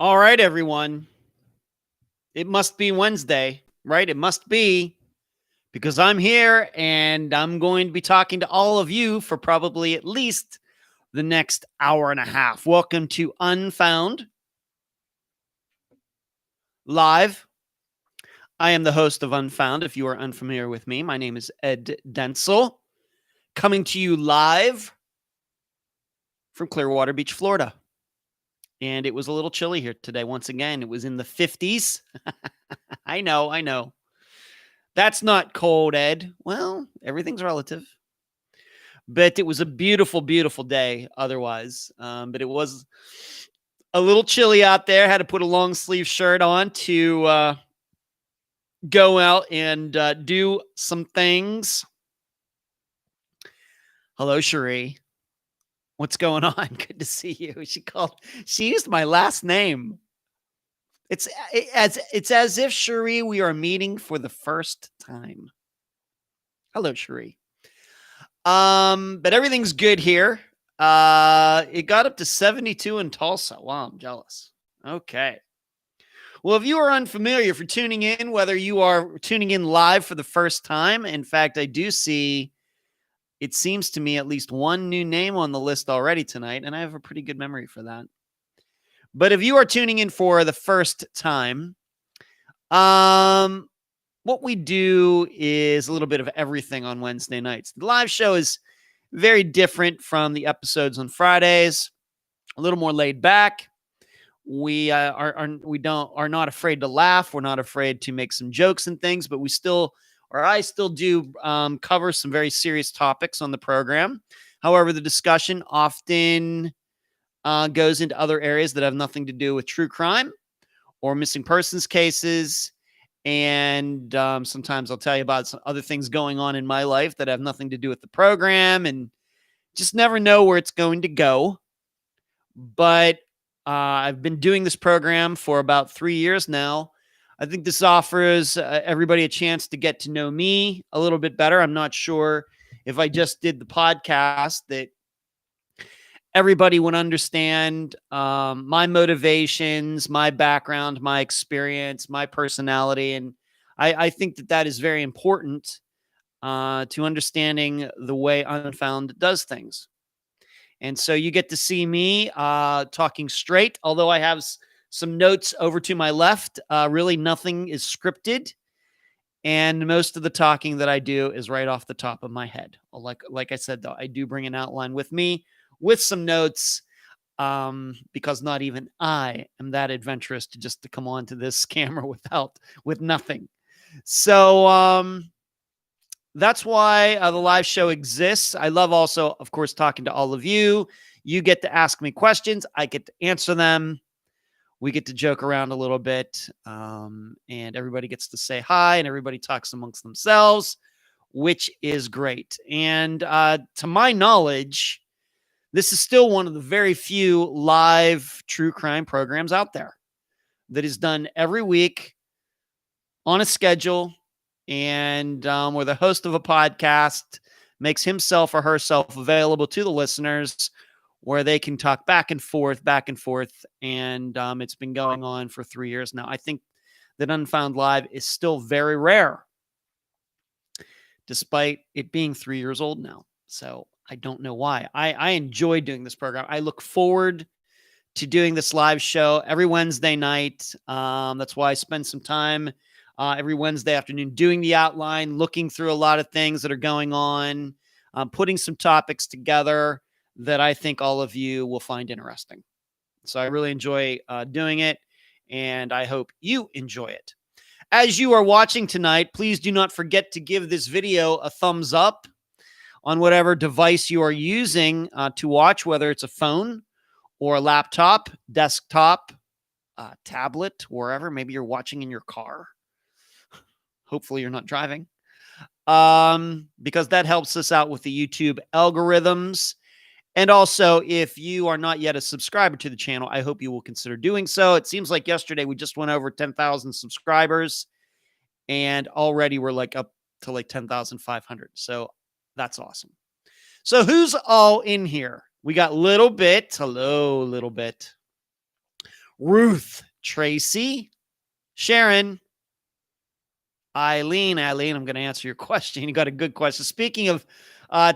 All right, everyone. It must be Wednesday, right? It must be because I'm here and I'm going to be talking to all of you for probably at least the next hour and a half. Welcome to Unfound Live. I am the host of Unfound. If you are unfamiliar with me, my name is Ed Dentzel, coming to you live from Clearwater Beach, Florida. And it was a little chilly here today. Once again, it was in the 50s. I know. That's not cold, Ed. Well, everything's relative. But it was a beautiful, beautiful day otherwise. But it was a little chilly out there. Had to put a long sleeve shirt on to go out and do some things. Hello, Cherie. What's going on? Good to see you. She used my last name. It's as if, Cherie, we are meeting for the first time. Hello, Cherie. But everything's good here. It got up to 72 in Tulsa. Wow, I'm jealous. Okay. Well, if you are unfamiliar, if you're tuning in, whether you are tuning in live for the first time, in fact, I do see, it seems to me, at least one new name on the list already tonight, and I have a pretty good memory for that. But if you are tuning in for the first time, what we do is a little bit of everything on Wednesday nights. The live show is very different from the episodes on Fridays, a little more laid back. We are not afraid to laugh. We're not afraid to make some jokes and things, but I still do cover some very serious topics on the program. However, the discussion often goes into other areas that have nothing to do with true crime or missing persons cases. And sometimes I'll tell you about some other things going on in my life that have nothing to do with the program, and just never know where it's going to go. But I've been doing this program for about 3 years now. I think this offers everybody a chance to get to know me a little bit better. I'm not sure if I just did the podcast that everybody would understand my motivations, my background, my experience, my personality. And I think that is very important to understanding the way Unfound does things. And so you get to see me talking straight, although I have some notes over to my left. Really, nothing is scripted. And most of the talking that I do is right off the top of my head. Like I said, though, I do bring an outline with me with some notes because not even I am that adventurous to come on to this camera with nothing. So that's why the live show exists. I love also, of course, talking to all of you. You get to ask me questions. I get to answer them. We get to joke around a little bit. And everybody gets to say hi and everybody talks amongst themselves, which is great. And to my knowledge, this is still one of the very few live true crime programs out there that is done every week on a schedule, and where the host of a podcast makes himself or herself available to the listeners where they can talk back and forth. And it's been going on for 3 years now. I think that Unfound Live is still very rare, despite it being 3 years old now. So I don't know why. I enjoy doing this program. I look forward to doing this live show every Wednesday night. That's why I spend some time every Wednesday afternoon doing the outline, looking through a lot of things that are going on, putting some topics together that I think all of you will find interesting. So I really enjoy doing it, and I hope you enjoy it. As you are watching tonight, please do not forget to give this video a thumbs up on whatever device you are using to watch, whether it's a phone or a laptop, desktop, tablet, wherever. Maybe you're watching in your car. Hopefully you're not driving, because that helps us out with the YouTube algorithms. And also, if you are not yet a subscriber to the channel, I hope you will consider doing so. It seems like yesterday we just went over 10,000 subscribers, and already we're up to 10,500. So that's awesome. So who's all in here? We got Little Bit. Hello, Little Bit. Ruth, Tracy, Sharon, Eileen, I'm going to answer your question. You got a good question. Speaking of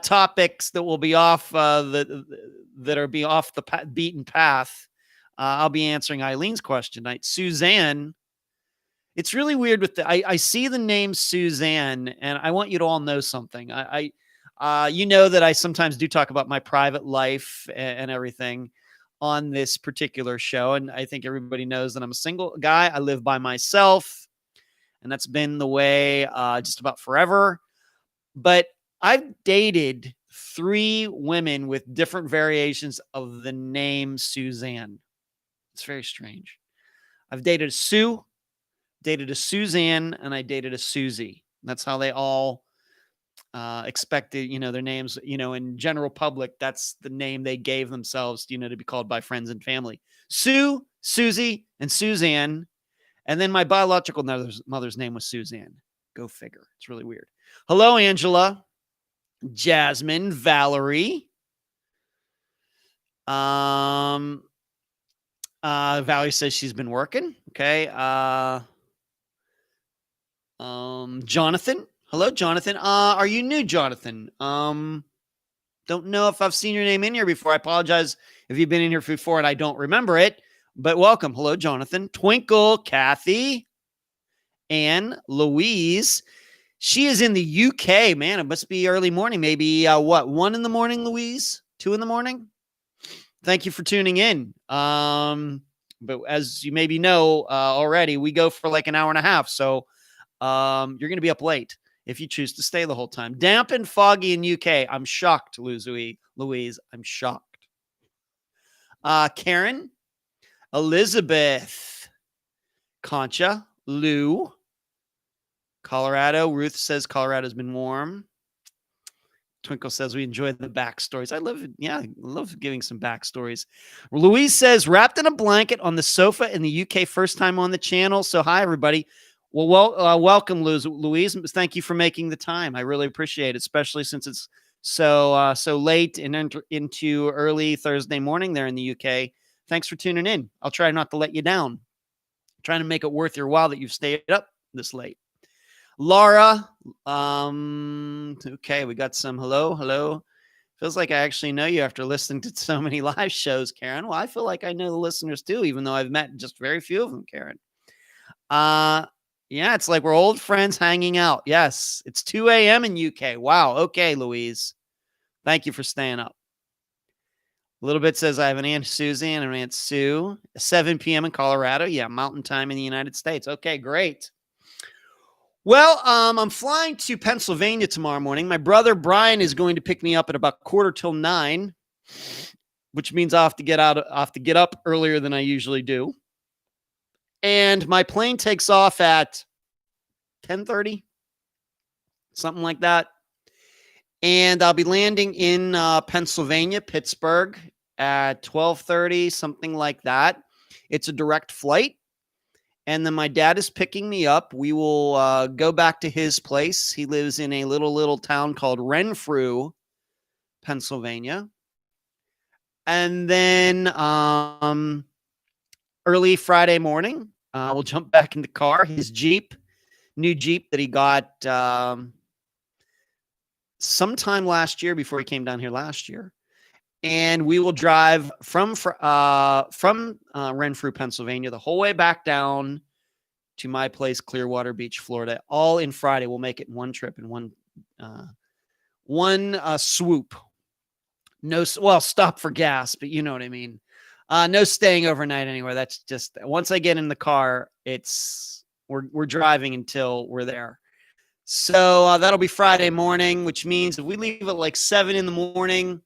topics that will be off that are be off the beaten path, I'll be answering Eileen's question tonight. Suzanne, it's really weird with I see the name Suzanne, and I want you to all know something. You know that I sometimes do talk about my private life and everything on this particular show, and I think everybody knows that I'm a single guy. I live by myself, and that's been the way just about forever. But I've dated 3 women with different variations of the name Suzanne. It's very strange. I've dated a Sue, dated a Suzanne, and I dated a Susie. That's how they all expected, their names, in general public, that's the name they gave themselves, to be called by friends and family. Sue, Susie, and Suzanne. And then my biological mother's name was Suzanne. Go figure. It's really weird. Hello, Angela, Jasmine, Valerie. Valerie says she's been working. Okay. Jonathan. Hello, Jonathan. Are you new, Jonathan? Don't know if I've seen your name in here before. I apologize if you've been in here before and I don't remember it, but welcome. Hello, Jonathan. Twinkle, Kathy, Anne, Louise. She is in the UK, man. It must be early morning. Maybe 1 in the morning, Louise? 2 in the morning? Thank you for tuning in. But as you maybe know already, we go for like an hour and a half. So you're going to be up late if you choose to stay the whole time. Damp and foggy in UK. I'm shocked, Louise. I'm shocked. Karen, Elizabeth, Concha, Lou, Colorado. Ruth says Colorado's been warm. Twinkle says we enjoy the backstories. I love giving some backstories. Louise says wrapped in a blanket on the sofa in the UK, first time on the channel. So hi, everybody. Well, welcome, Louise. Thank you for making the time. I really appreciate it, especially since it's so late and into early Thursday morning there in the UK. Thanks for tuning in. I'll try not to let you down. I'm trying to make it worth your while that you've stayed up this late. Laura, okay, we got some hello. Feels like I actually know you after listening to so many live shows, Karen. Well, I feel like I know the listeners too, even though I've met just very few of them, Karen. Yeah, it's like we're old friends hanging out. Yes, it's 2 a.m. in UK. Wow. Okay, Louise. Thank you for staying up. A little bit says I have an Aunt Susie and an Aunt Sue. 7 p.m. in Colorado. Yeah, mountain time in the United States. Okay, great. Well, I'm flying to Pennsylvania tomorrow morning. My brother Brian is going to pick me up at about 8:45, which means I have to get up earlier than I usually do. And my plane takes off at 10:30, something like that. And I'll be landing in Pennsylvania, Pittsburgh at 12:30, something like that. It's a direct flight. And then my dad is picking me up. We will go back to his place. He lives in a little town called Renfrew, Pennsylvania. And then early Friday morning, we'll jump back in the car. His Jeep, new Jeep that he got sometime last year before he came down here last year. And we will drive from Renfrew, Pennsylvania, the whole way back down to my place, Clearwater Beach, Florida, all in Friday. We'll make it in one trip in one swoop. Stop for gas, but you know what I mean. No staying overnight anywhere. That's just once I get in the car, we're driving until we're there. So that'll be Friday morning, which means if we leave at like 7 in the morning,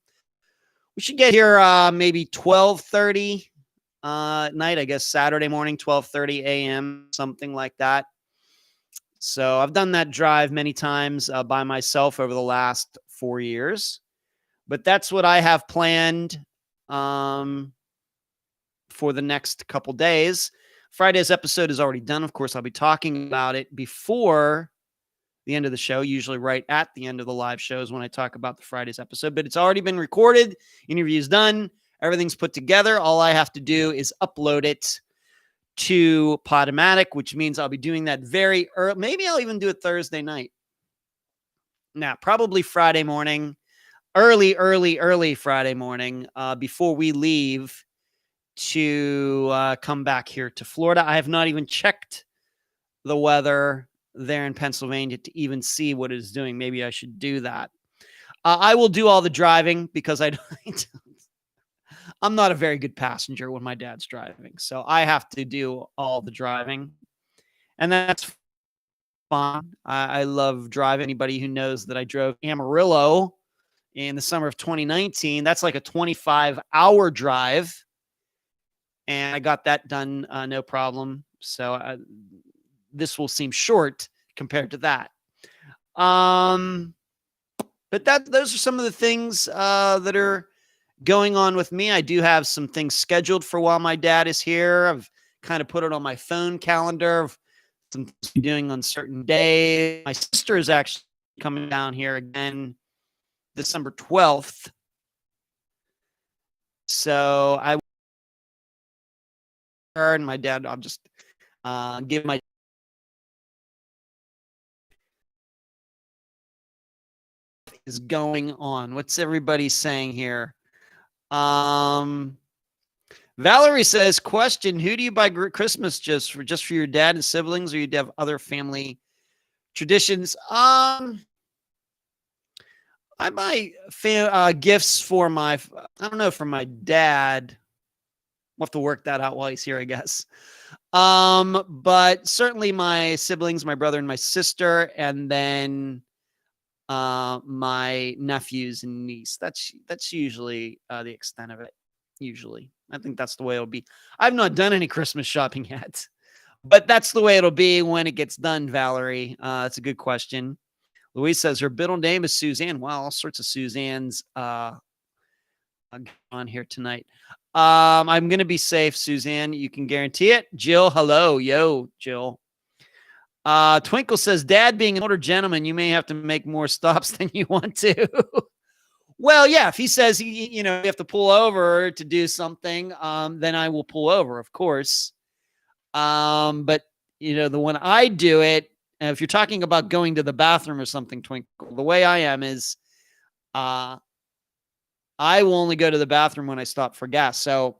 we should get here maybe 12:30 at night, I guess Saturday morning, 12:30 a.m., something like that. So I've done that drive many times by myself over the last 4 years. But that's what I have planned for the next couple days. Friday's episode is already done. Of course, I'll be talking about it before the end of the show, usually right at the end of the live shows when I talk about the Friday's episode, but it's already been recorded. Interview's done. Everything's put together. All I have to do is upload it to Podomatic, which means I'll be doing that very early. Maybe I'll even do it Thursday night. Now, probably Friday morning, early Friday morning, before we leave to come back here to Florida. I have not even checked the weather there in Pennsylvania to even see what it is doing. Maybe I should do that. I will do all the driving because I'm not a very good passenger when my dad's driving. So I have to do all the driving. And that's fun. I love driving. Anybody who knows that I drove Amarillo in the summer of 2019, that's like a 25-hour drive. And I got that done no problem. So this will seem short compared to that. But those are some of the things that are going on with me. I do have some things scheduled for while my dad is here. I've kind of put it on my phone calendar of some things we're doing on certain days. My sister is actually coming down here again December 12th. So I and my dad, I'll just give my is going on. What's everybody saying here? Valerie says, question, who do you buy Christmas just for your dad and siblings, or you have other family traditions? I buy gifts for I don't know, for my dad. We'll have to work that out while he's here, I guess. But certainly my siblings, my brother and my sister, and then my nephews and niece. That's usually the extent of it. Usually, I think that's the way it'll be. I've not done any Christmas shopping yet, but that's the way it'll be when it gets done. Valerie, that's a good question. Louise says her middle name is Suzanne. Wow, all sorts of Suzannes on here tonight. I'm gonna be safe, Suzanne. You can guarantee it. Jill, hello, yo, Jill. Twinkle says, Dad being an older gentleman, you may have to make more stops than you want to. Well, yeah, if he says you have to pull over to do something, then I will pull over, of course. But the when I do it, if you're talking about going to the bathroom or something, Twinkle, the way I am is I will only go to the bathroom when I stop for gas. So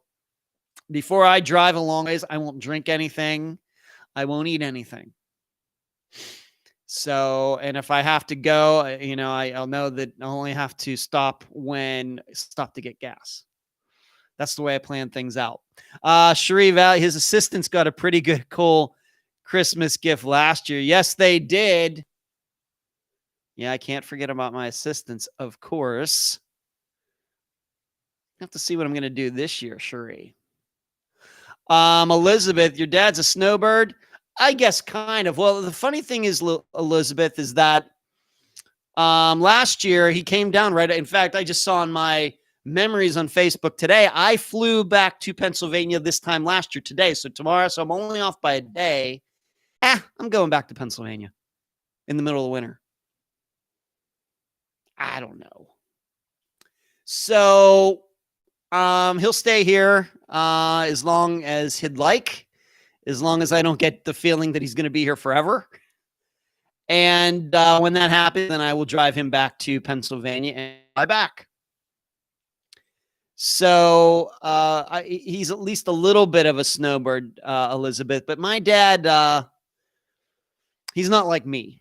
before I drive a long ways, I won't drink anything. I won't eat anything. So, and if I have to go, I'll know that I only have to stop to get gas. That's the way I plan things out. Cherie Valley, his assistants got a pretty good, cool Christmas gift last year. Yes, they did. Yeah, I can't forget about my assistants, of course. I have to see what I'm going to do this year, Cherie. Elizabeth, your dad's a snowbird? I guess kind of. Well, the funny thing is, Elizabeth, is that last year he came down right. In fact, I just saw in my memories on Facebook today, I flew back to Pennsylvania this time last year today. So tomorrow, so I'm only off by a day. I'm going back to Pennsylvania in the middle of the winter. I don't know. So he'll stay here as long as he'd like. As long as I don't get the feeling that he's going to be here forever. And when that happens, then I will drive him back to Pennsylvania and fly back. So he's at least a little bit of a snowbird, Elizabeth. But my dad, he's not like me.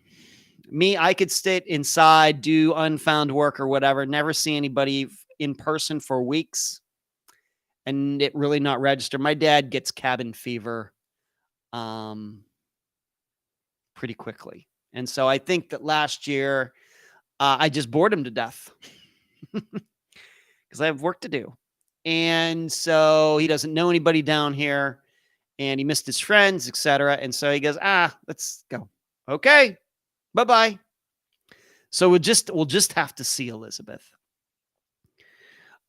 I could sit inside, do unfound work or whatever, never see anybody in person for weeks, and it really not register. My dad gets cabin fever pretty quickly. And so I think that last year I just bored him to death because I have work to do. And so he doesn't know anybody down here and he missed his friends, etc. And so he goes, let's go. Okay, bye-bye. So we'll just have to see Elizabeth.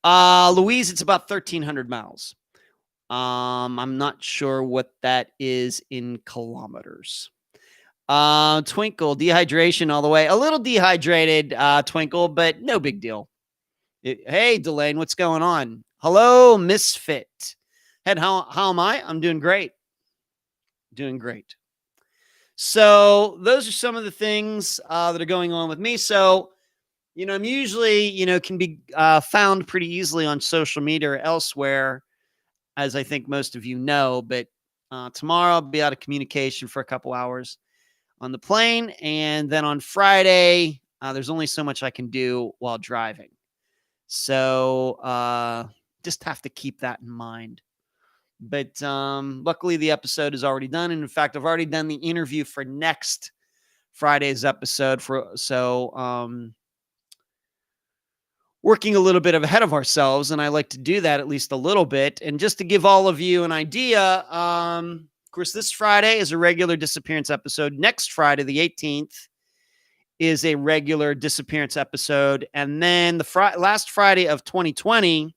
Louise, it's about 1,300 miles. I'm not sure what that is in kilometers. Twinkle, dehydration all the way. A little dehydrated, Twinkle, but no big deal. Hey, Delane, what's going on? Hello, Misfit. Head, how am I? I'm doing great. Doing great. So those are some of the things that are going on with me. So, I'm usually, can be found pretty easily on social media or elsewhere, as I think most of you know. But tomorrow I'll be out of communication for a couple hours on the plane. And then on Friday, there's only so much I can do while driving. So just have to keep that in mind. But luckily, the episode is already done. And in fact, I've already done the interview for next Friday's episode. Working a little bit ahead of ourselves. And I like to do that at least a little bit. And just to give all of you an idea, of course, this Friday is a regular disappearance episode. Next Friday, the 18th, is a regular disappearance episode. And then the last Friday of 2020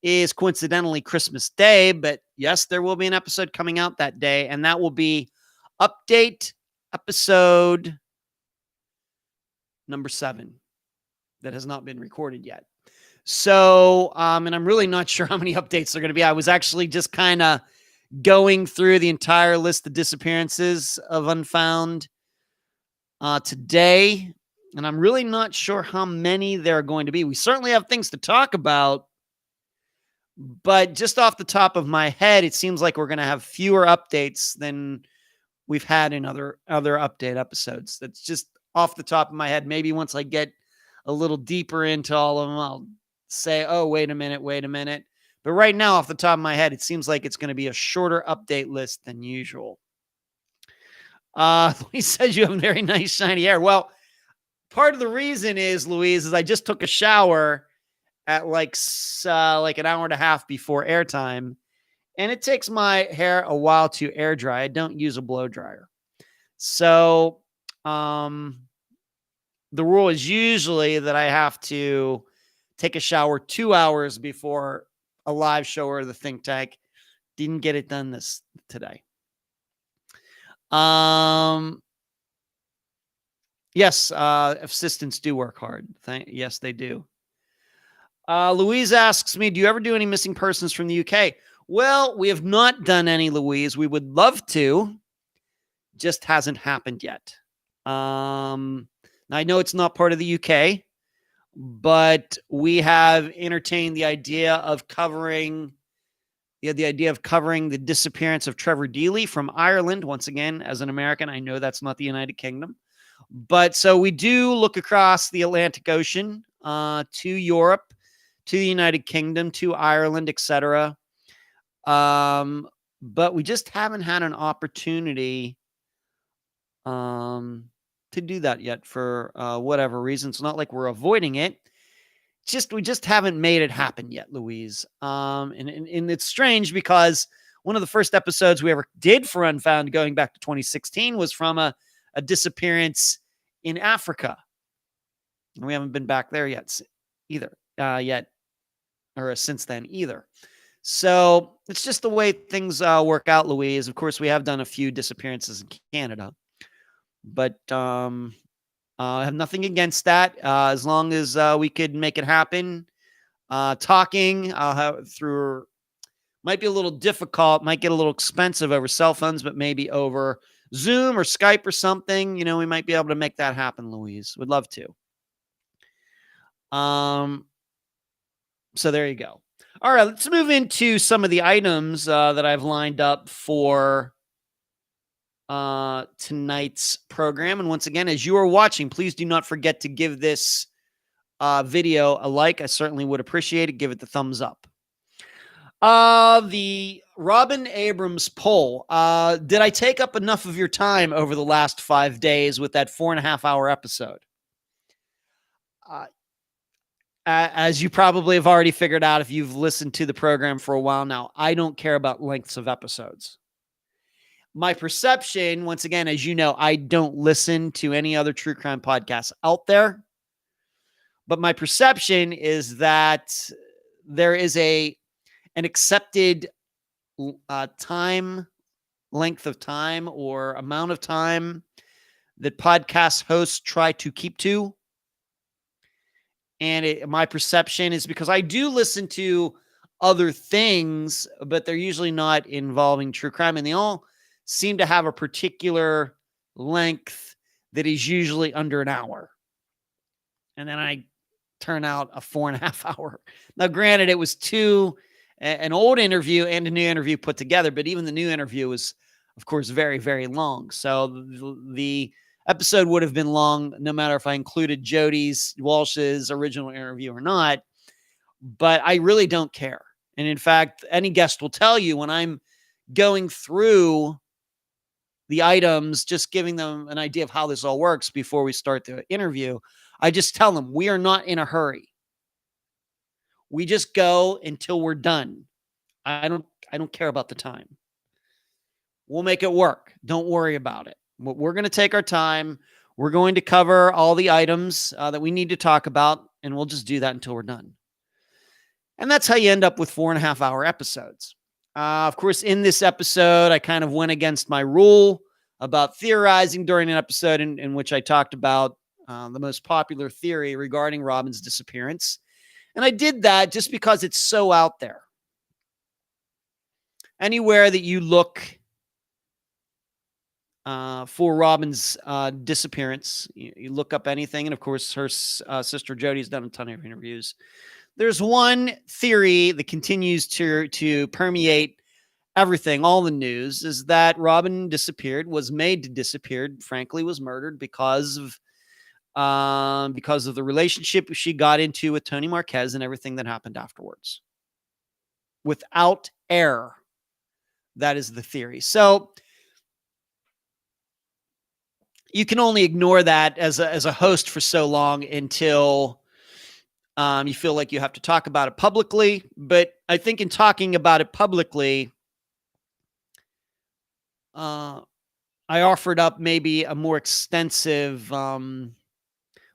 is coincidentally Christmas Day, but yes, there will be an episode coming out that day, and that will be update episode number 7 that has not been recorded yet. So, and I'm really not sure how many updates are going to be. I was actually just kind of going through the entire list of disappearances of Unfound today, and I'm really not sure how many there are going to be. We certainly have things to talk about, but just off the top of my head, it seems like we're going to have fewer updates than we've had in other update episodes. That's just off the top of my head. Maybe once I get a little deeper into all of them, I'll say, oh, wait a minute. But right now, off the top of my head, it seems like it's going to be a shorter update list than usual. Louise says you have very nice shiny hair. Well, part of the reason is, Louise, is I just took a shower at like an hour and a half before airtime, and it takes my hair a while to air dry. I don't use a blow dryer. So the rule is usually that I have to take a shower 2 hours before a live show or the think tank. Didn't get it done today. Yes, assistants do work hard. Yes, they do. Louise asks me, do you ever do any missing persons from the UK? Well, we have not done any, Louise. We would love to. Just hasn't happened yet. Now, I know it's not part of the UK, but we have entertained the idea of covering the disappearance of Trevor Dealey from Ireland. Once again, as an American, I know that's not the United Kingdom. But so we do look across the Atlantic Ocean to Europe, to the United Kingdom, to Ireland, etc. But we just haven't had an opportunity to do that yet for whatever reason. It's not like we're avoiding it. We just haven't made it happen yet, Louise. And it's strange because one of the first episodes we ever did for Unfound going back to 2016 was from a disappearance in Africa. And we haven't been back there yet since then either. So it's just the way things work out, Louise. Of course, we have done a few disappearances in Canada, but I have nothing against that. As long as we could make it happen. Talking through might be a little difficult, might get a little expensive over cell phones, but maybe over Zoom or Skype or something, we might be able to make that happen, Louise. Would love to. So there you go. All right, let's move into some of the items that I've lined up for tonight's program. And once again, as you are watching, please do not forget to give this video a like. I certainly would appreciate it. Give it the thumbs up. The Robin Abrams poll. Did I take up enough of your time over the last 5 days with that 4.5-hour episode? As you probably have already figured out if you've listened to the program for a while now, I don't care about lengths of episodes. My perception, once again, as you know, I don't listen to any other true crime podcasts out there. But my perception is that there is an accepted length of time or amount of time that podcast hosts try to keep to. And my perception is because I do listen to other things, but they're usually not involving true crime. And seem to have a particular length that is usually under an hour. And then I turn out a 4.5 hour. Now, granted, it was an old interview and a new interview put together, but even the new interview was, of course, very, very long. So the episode would have been long no matter if I included Walsh's original interview or not. But I really don't care. And in fact, any guest will tell you when I'm going through the items, just giving them an idea of how this all works before we start the interview, I just tell them we are not in a hurry. We just go until we're done. I don't care about the time. We'll make it work. Don't worry about it. We're going to take our time. We're going to cover all the items that we need to talk about, and we'll just do that until we're done. And that's how you end up with 4.5 hour episodes. Of course, in this episode, I kind of went against my rule about theorizing during an episode in which I talked about the most popular theory regarding Robin's disappearance. And I did that just because it's so out there. Anywhere that you look for Robin's disappearance, you look up anything. And of course, her sister Jodi's done a ton of interviews. There's one theory that continues to permeate everything, all the news, is that Robin was made to disappear, frankly, was murdered because of the relationship she got into with Tony Marquez and everything that happened afterwards. Without error, that is the theory. So you can only ignore that as a host for so long until you feel like you have to talk about it publicly. But I think in talking about it publicly, I offered up maybe a more extensive,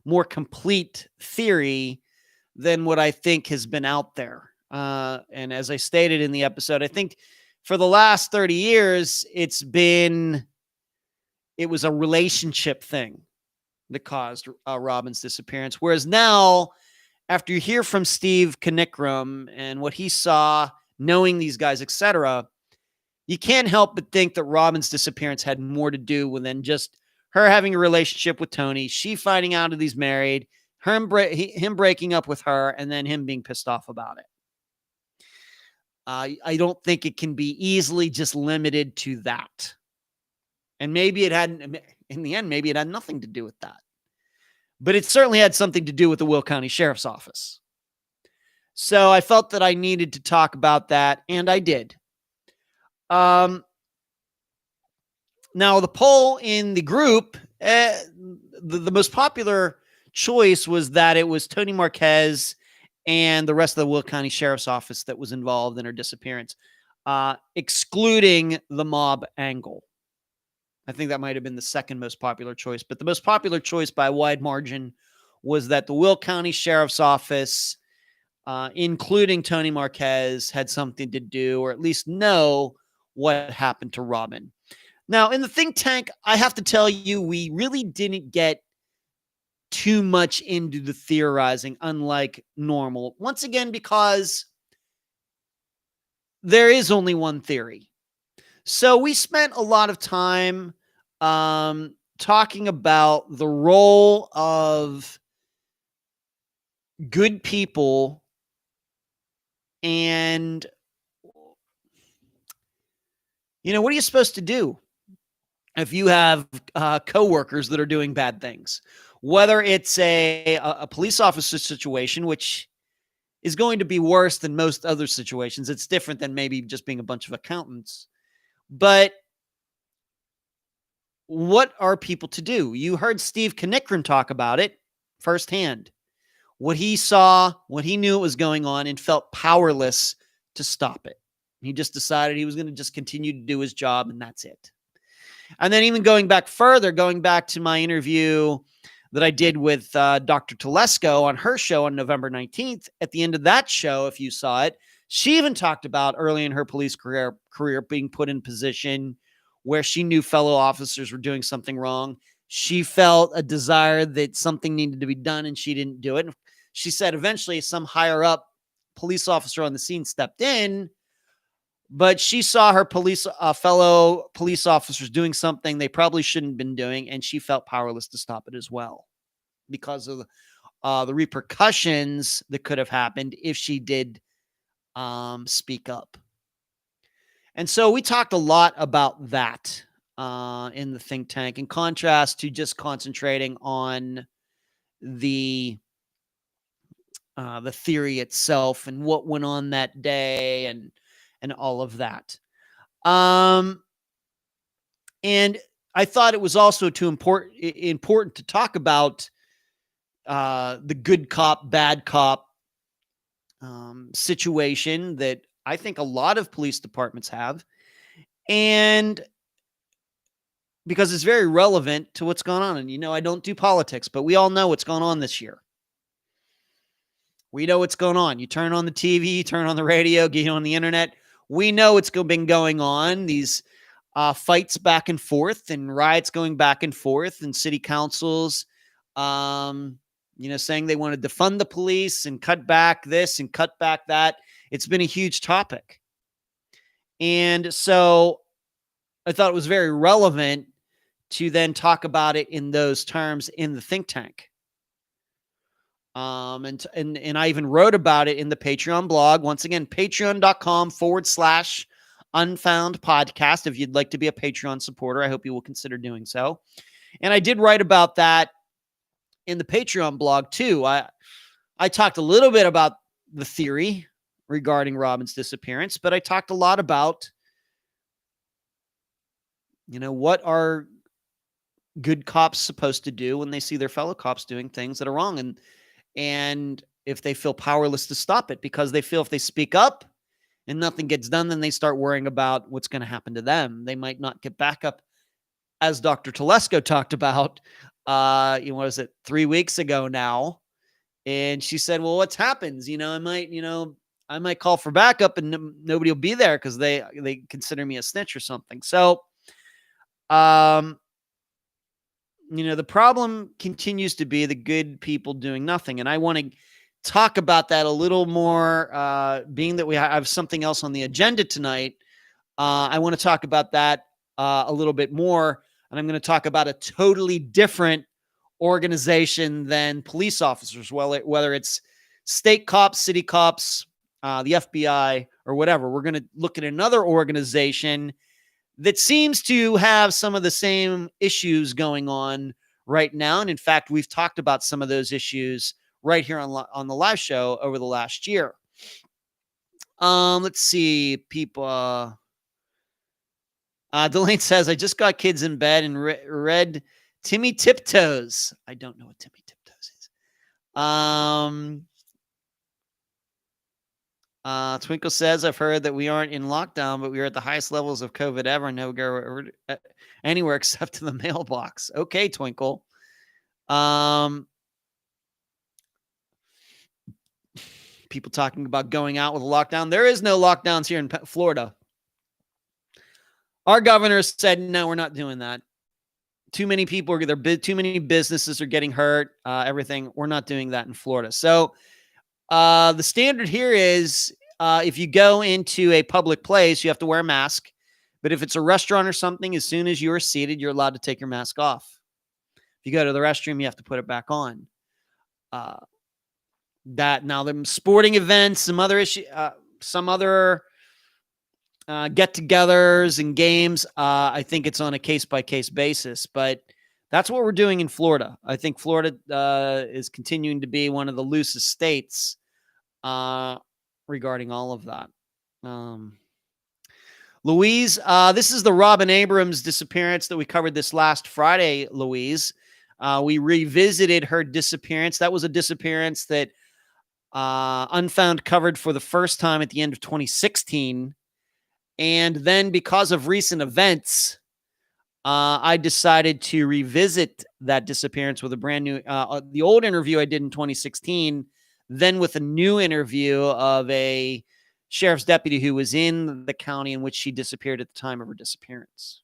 more complete theory than what I think has been out there. And as I stated in the episode, I think for the last 30 years, it was a relationship thing that caused Robin's disappearance. Whereas now, after you hear from Steve Pankey and what he saw, knowing these guys, etc., you can't help but think that Robin's disappearance had more to do with than just her having a relationship with Tony, she finding out that he's married, him breaking up with her, and then him being pissed off about it. I don't think it can be easily just limited to that. And maybe it hadn't, in the end, maybe it had nothing to do with that. But it certainly had something to do with the Will County Sheriff's Office. So I felt that I needed to talk about that, and I did. Now, the poll in the group, the most popular choice was that it was Tony Marquez and the rest of the Will County Sheriff's Office that was involved in her disappearance, excluding the mob angle. I think that might have been the second most popular choice, but the most popular choice by a wide margin was that the Will County Sheriff's Office, including Tony Marquez, had something to do or at least know what happened to Robin. Now, in the think tank, I have to tell you, we really didn't get too much into the theorizing, unlike normal. Once again, because there is only one theory. So we spent a lot of time talking about the role of good people and, what are you supposed to do if you have coworkers that are doing bad things? Whether it's a police officer situation, which is going to be worse than most other situations. It's different than maybe just being a bunch of accountants. But what are people to do? You heard Steve Pankey talk about it firsthand. What he saw, what he knew was going on, and felt powerless to stop it. He just decided he was going to just continue to do his job, and that's it. And then even going back to my interview that I did with Dr. Telesco on her show on November 19th. At the end of that show, if you saw it, she even talked about early in her police career being put in position where she knew fellow officers were doing something wrong. She felt a desire that something needed to be done, and she didn't do it. And she said eventually some higher up police officer on the scene stepped in, But she saw her fellow police officers doing something they probably shouldn't have been doing, and she felt powerless to stop it as well because of the repercussions that could have happened if she did speak up. And so we talked a lot about that in the think tank, in contrast to just concentrating on the theory itself and what went on that day and all of that. And I thought it was also too important to talk about the good cop, bad cop situation that I think a lot of police departments have. And because it's very relevant to what's going on. And, I don't do politics, but we all know what's going on this year. We know what's going on. You turn on the TV, you turn on the radio, get on the internet. We know what's been going on. These fights back and forth and riots going back and forth, and city councils, saying they want to defund the police and cut back this and cut back that. It's been a huge topic. And so I thought it was very relevant to then talk about it in those terms in the think tank. And I even wrote about it in the Patreon blog. Once again, patreon.com/Unfound Podcast. If you'd like to be a Patreon supporter, I hope you will consider doing so. And I did write about that in the Patreon blog too. I talked a little bit about the theory regarding Robin's disappearance, but I talked a lot about, what are good cops supposed to do when they see their fellow cops doing things that are wrong, and if they feel powerless to stop it, because they feel if they speak up and nothing gets done, then they start worrying about what's going to happen to them. They might not get back up, as Dr. Telesco talked about, 3 weeks ago now. And she said, well, what happens? I might call for backup and nobody will be there because they consider me a snitch or something. So, the problem continues to be the good people doing nothing. And I want to talk about that a little more, being that we have something else on the agenda tonight. I want to talk about that a little bit more. And I'm going to talk about a totally different organization than police officers, whether it's state cops, city cops, the FBI, or whatever. We're going to look at another organization that seems to have some of the same issues going on right now. And in fact, we've talked about some of those issues right here on the live show over the last year. Let's see, people. Delane says, I just got kids in bed and read Timmy Tiptoes. I don't know what Timmy Tiptoes is. Twinkle says, I've heard that we aren't in lockdown, but we are at the highest levels of COVID ever. No go anywhere except to the mailbox. Okay, Twinkle. People talking about going out with a lockdown. There is no lockdowns here in Florida. Our governor said, no, we're not doing that. Too many people are there. Too many businesses are getting hurt. Everything. We're not doing that in Florida. So the standard here is if you go into a public place, you have to wear a mask. But if it's a restaurant or something, as soon as you're seated, you're allowed to take your mask off. If you go to the restroom, you have to put it back on. That now, the sporting events, some other get-togethers and games, I think it's on a case-by-case basis. But that's what we're doing in Florida. I think Florida is continuing to be one of the loosest states regarding all of that. Louise, this is the Robin Abrams disappearance that we covered this last Friday, Louise. We revisited her disappearance. That was a disappearance that Unfound covered for the first time at the end of 2016. And then because of recent events, I decided to revisit that disappearance with a brand new, the old interview I did in 2016, then with a new interview of a sheriff's deputy who was in the county in which she disappeared at the time of her disappearance.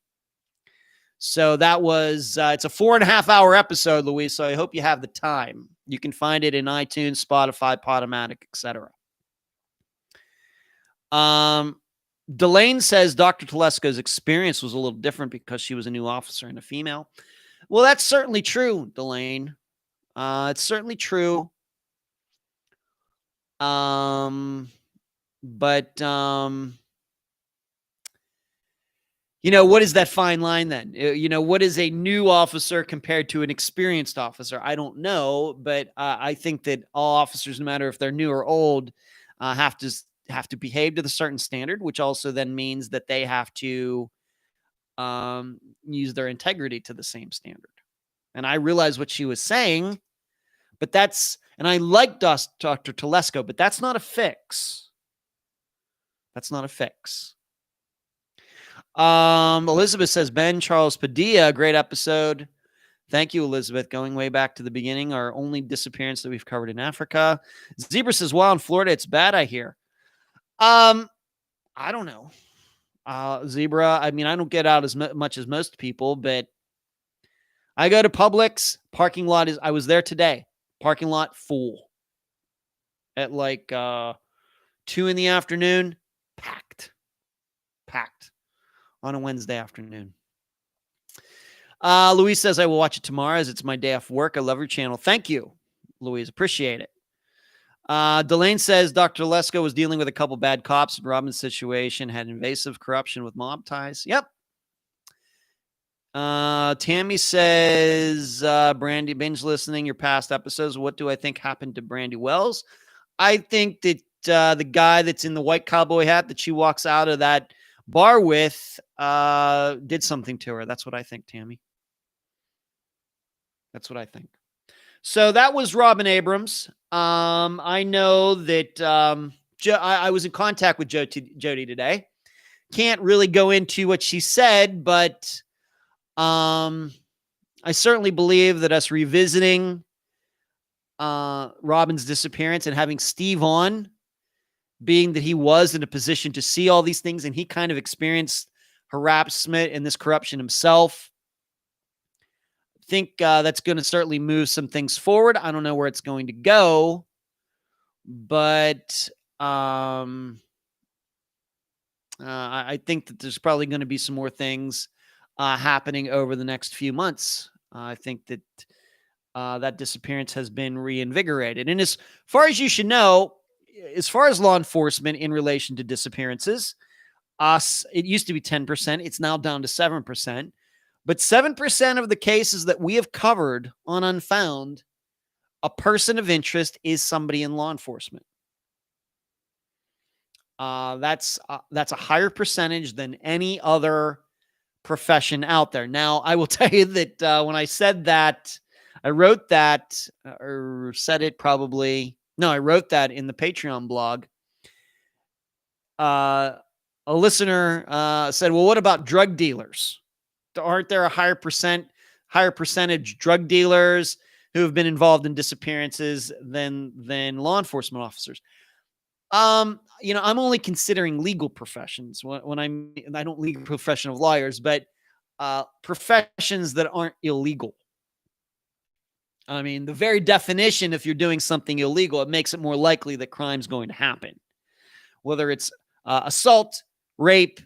So that was, it's a 4.5 hour episode, Louise. So I hope you have the time. You can find it in iTunes, Spotify, Podomatic, etc. Delane says Dr. Telesco's experience was a little different because she was a new officer and a female. Well, that's certainly true, Delane. It's certainly true. But what is that fine line then? What is a new officer compared to an experienced officer? I don't know, but I think that all officers, no matter if they're new or old, have to behave to the certain standard, which also then means that they have to use their integrity to the same standard. And I realize what she was saying, but and I like Dr. Telesco, but that's not a fix. That's not a fix. Elizabeth says, Ben Charles Padilla, great episode. Thank you, Elizabeth. Going way back to the beginning, our only disappearance that we've covered in Africa. Zebra says, well, in Florida, it's bad, I hear. I don't know. Zebra, I mean, I don't get out as much as most people, but I go to Publix. Parking lot I was there today. Parking lot full. At like 2 in the afternoon, packed. On a Wednesday afternoon. Louise says, I will watch it tomorrow as it's my day off work. I love your channel. Thank you, Louise. Appreciate it. Delane says, Dr. Lesko was dealing with a couple bad cops in Robin's situation, had invasive corruption with mob ties. Yep. Tammy says, Brandy, binge listening your past episodes. What do I think happened to Brandy Wells? I think that the guy that's in the white cowboy hat that she walks out of that bar with did something to her. That's what I think, Tammy. That's what I think. So that was Robin Abrams. I know that I was in contact with Jody today. Can't really go into what she said, but I certainly believe that us revisiting Robin's disappearance and having Steve on, being that he was in a position to see all these things and he kind of experienced harassment and this corruption himself, I think that's going to certainly move some things forward. I don't know where it's going to go, but I think that there's probably going to be some more things happening over the next few months. I think that that disappearance has been reinvigorated. And as far as you should know, as far as law enforcement in relation to disappearances, it used to be 10%. It's now down to 7%. But 7% of the cases that we have covered on Unfound, a person of interest is somebody in law enforcement. That's a higher percentage than any other profession out there. Now, I will tell you that when I said that, I wrote that, or said it probably... No, I wrote that in the Patreon blog. A listener said, well, what about drug dealers? Aren't there a higher percentage drug dealers who have been involved in disappearances than law enforcement officers? I'm only considering legal professions when I don't legal profession of lawyers, but professions that aren't illegal. I mean, the very definition, if you're doing something illegal, it makes it more likely that crime's going to happen. Whether it's assault, rape,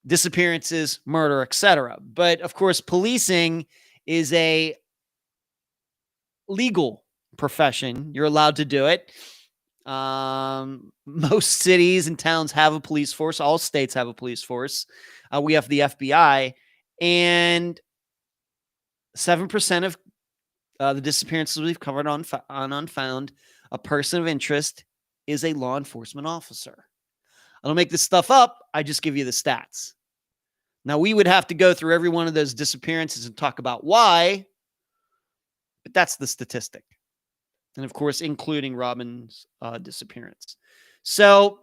disappearances, murder, etc. But of course, policing is a legal profession. You're allowed to do it. Most cities and towns have a police force. All states have a police force. We have the FBI. And 7% of the disappearances we've covered on Unfound, a person of interest is a law enforcement officer. I don't make this stuff up. I just give you the stats. Now, we would have to go through every one of those disappearances and talk about why, but that's the statistic. And of course, including Robin's disappearance. So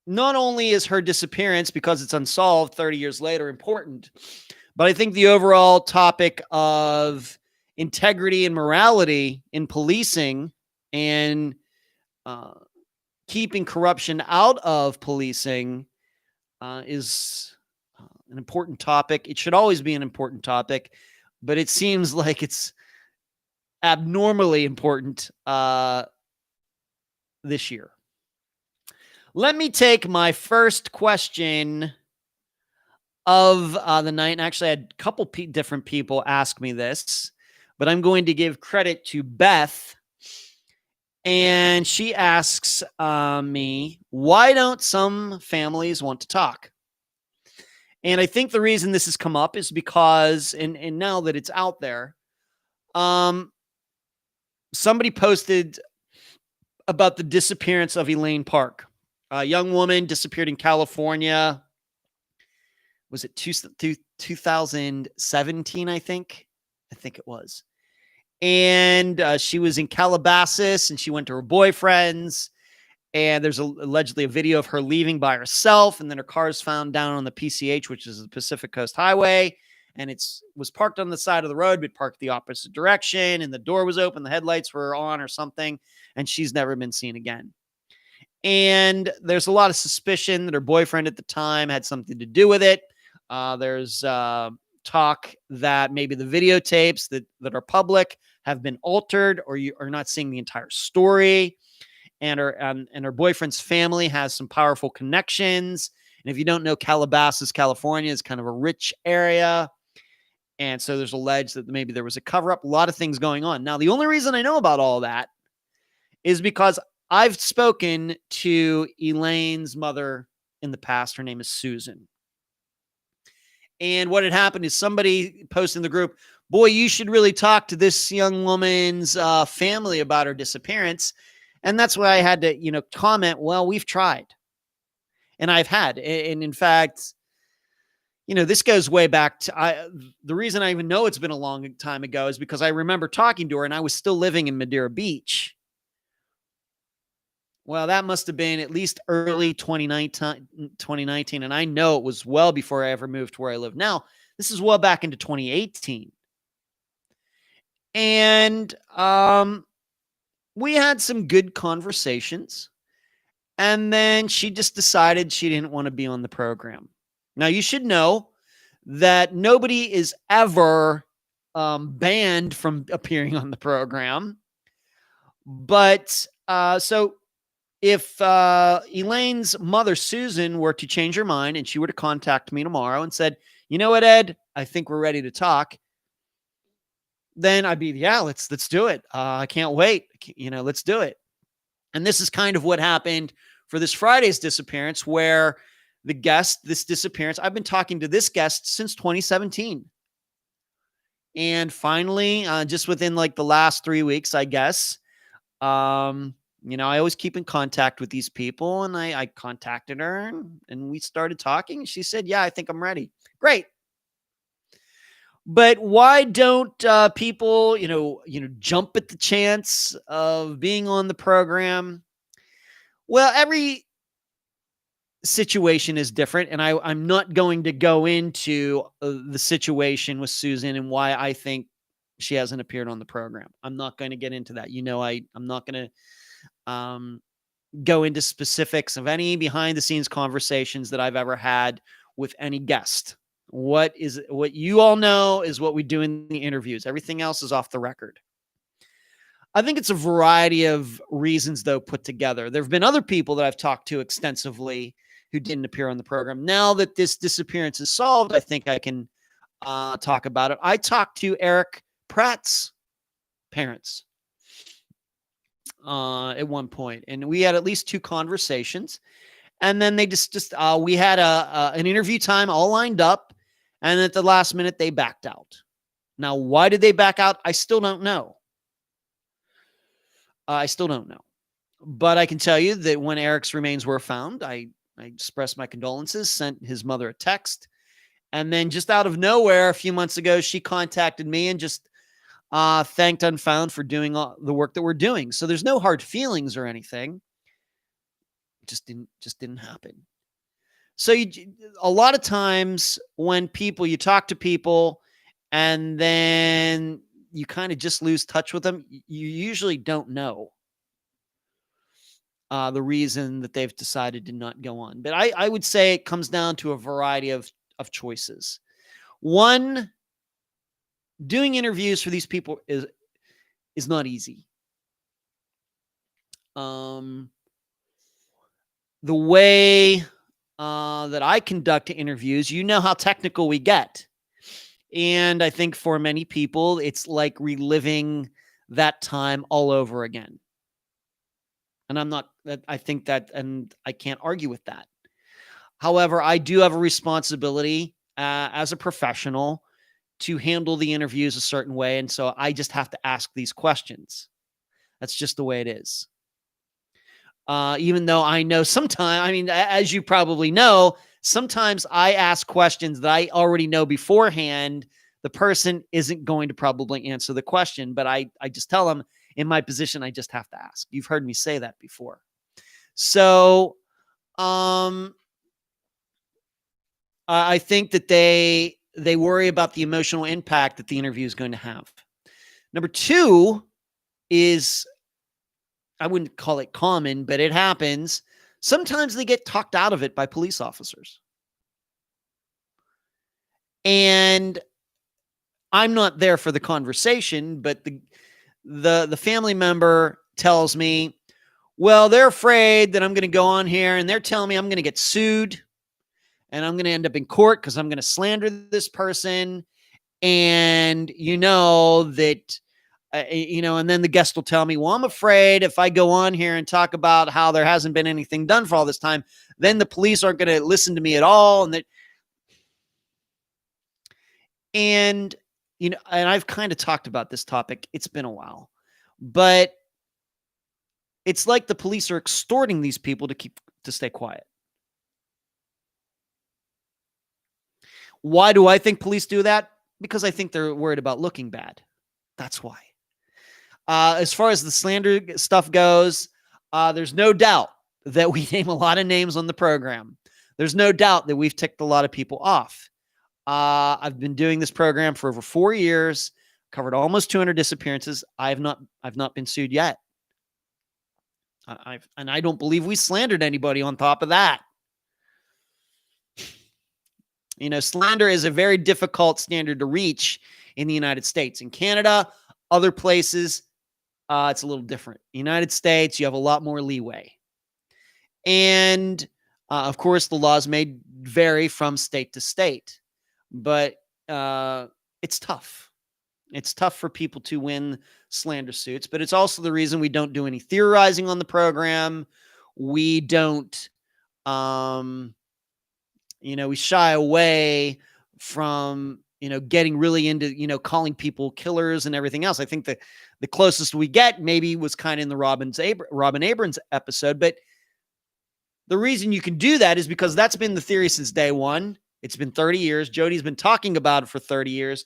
not only is her disappearance, because it's unsolved 30 years later, important, but I think the overall topic of integrity and morality in policing and keeping corruption out of policing is an important topic. It should always be an important topic, but it seems like it's abnormally important this year. Let me take my first question of the night. And actually, I had a couple different people ask me this, but I'm going to give credit to Beth. And she asks me, why don't some families want to talk? And I think the reason this has come up is because, and now that it's out there, somebody posted about the disappearance of Elaine Park. A young woman disappeared in California. Was it 2017, I think? I think it was. And she was in Calabasas, and she went to her boyfriend's. And there's allegedly a video of her leaving by herself, and then her car is found down on the PCH, which is the Pacific Coast Highway. And was parked on the side of the road, but parked the opposite direction, and the door was open, the headlights were on or something, and she's never been seen again. And there's a lot of suspicion that her boyfriend at the time had something to do with it. There's talk that maybe the videotapes that are public have been altered, or you are not seeing the entire story. And her boyfriend's family has some powerful connections. And if you don't know, Calabasas, California is kind of a rich area. And so there's alleged that maybe there was a cover-up, a lot of things going on. Now, the only reason I know about all that is because I've spoken to Elaine's mother in the past. Her name is Susan. And what had happened is somebody posted in the group, boy, you should really talk to this young woman's family about her disappearance. And that's why I had to, comment, well, we've tried. And I've had. And in fact, this goes way back to the reason I even know it's been a long time ago is because I remember talking to her and I was still living in Madeira Beach. Well, that must have been at least early 2019. And I know it was well before I ever moved to where I live now. This is well back into 2018. And we had some good conversations. And then she just decided she didn't want to be on the program. Now, you should know that nobody is ever banned from appearing on the program. But so if Elaine's mother, Susan, were to change her mind and she were to contact me tomorrow and said, you know what, Ed, I think we're ready to talk, then I'd be, yeah, let's do it. I can't wait. Let's do it. And this is kind of what happened for this Friday's disappearance, where this disappearance, I've been talking to this guest since 2017. And finally, just within like the last 3 weeks, I guess, I always keep in contact with these people, and I contacted her and we started talking, and she said, yeah, I think I'm ready. Great. But why don't people, jump at the chance of being on the program? Well, every situation is different, and I'm not going to go into the situation with Susan and why I think she hasn't appeared on the program. I'm not going to get into that. I'm not going to go into specifics of any behind-the-scenes conversations that I've ever had with any guest. What you all know is what we do in the interviews. Everything else is off the record. I think it's a variety of reasons, though, put together. There have been other people that I've talked to extensively who didn't appear on the program. Now that this disappearance is solved, I think I can talk about it. I talked to Eric Pratt's parents at one point, and we had at least 2 conversations. And then they we had an interview time all lined up, and at the last minute they backed out. Now, why did they back out? I still don't know. But I can tell you that when Eric's remains were found, I expressed my condolences, sent his mother a text, and then just out of nowhere, a few months ago, she contacted me and just thanked Unfound for doing all the work that we're doing. So there's no hard feelings or anything. It just didn't happen. So a lot of times when you talk to people and then you kind of just lose touch with them, you usually don't know the reason that they've decided to not go on. But I would say it comes down to a variety of choices. One, doing interviews for these people is not easy. the way that I conduct interviews, you know how technical we get. And I think for many people, it's like reliving that time all over again. And I think that, and I can't argue with that. However, I do have a responsibility as a professional to handle the interviews a certain way. And so I just have to ask these questions. That's just the way it is. Even though I know sometimes, I mean, as you probably know, sometimes I ask questions that I already know beforehand. The person isn't going to probably answer the question, but I just tell them in my position, I just have to ask. You've heard me say that before. So, I think that they worry about the emotional impact that the interview is going to have. Number two is, I wouldn't call it common, but it happens. Sometimes they get talked out of it by police officers. And I'm not there for the conversation, but the family member tells me, well, they're afraid that I'm going to go on here and they're telling me I'm going to get sued and I'm going to end up in court because I'm going to slander this person. And you know that, and then the guest will tell me, well, I'm afraid if I go on here and talk about how there hasn't been anything done for all this time, then the police aren't going to listen to me at all. And I've kind of talked about this topic. It's been a while, but it's like the police are extorting these people to stay quiet. Why do I think police do that? Because I think they're worried about looking bad. That's why. As far as the slander stuff goes, there's no doubt that we name a lot of names on the program. There's no doubt that we've ticked a lot of people off. I've been doing this program for over 4 years, covered almost 200 disappearances. I've not been sued yet. And I don't believe we slandered anybody on top of that. Slander is a very difficult standard to reach in the United States. In Canada, other places, it's a little different. United States, you have a lot more leeway. And, of course, the laws may vary from state to state. But it's tough. It's tough for people to win slander suits. But it's also the reason we don't do any theorizing on the program. We don't... we shy away from, getting really into, calling people killers and everything else. I think the closest we get maybe was kind of in the Robin Abrams episode. But the reason you can do that is because that's been the theory since day one. It's been 30 years. Jody's been talking about it for 30 years.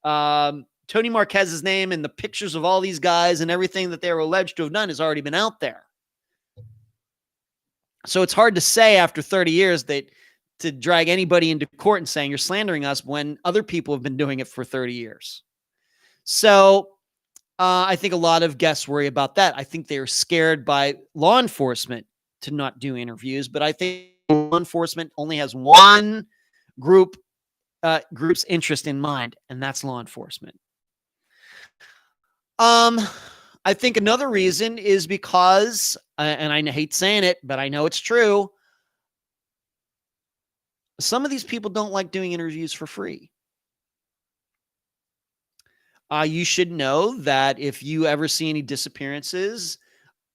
Tony Marquez's name and the pictures of all these guys and everything that they were alleged to have done has already been out there. So it's hard to say after 30 years that to drag anybody into court and saying you're slandering us when other people have been doing it for 30 years. So I think a lot of guests worry about that. I think they're scared by law enforcement to not do interviews, but I think law enforcement only has one group's interest in mind, and that's law enforcement. I think another reason is because, and I hate saying it, but I know it's true, some of these people don't like doing interviews for free. You should know that if you ever see any disappearances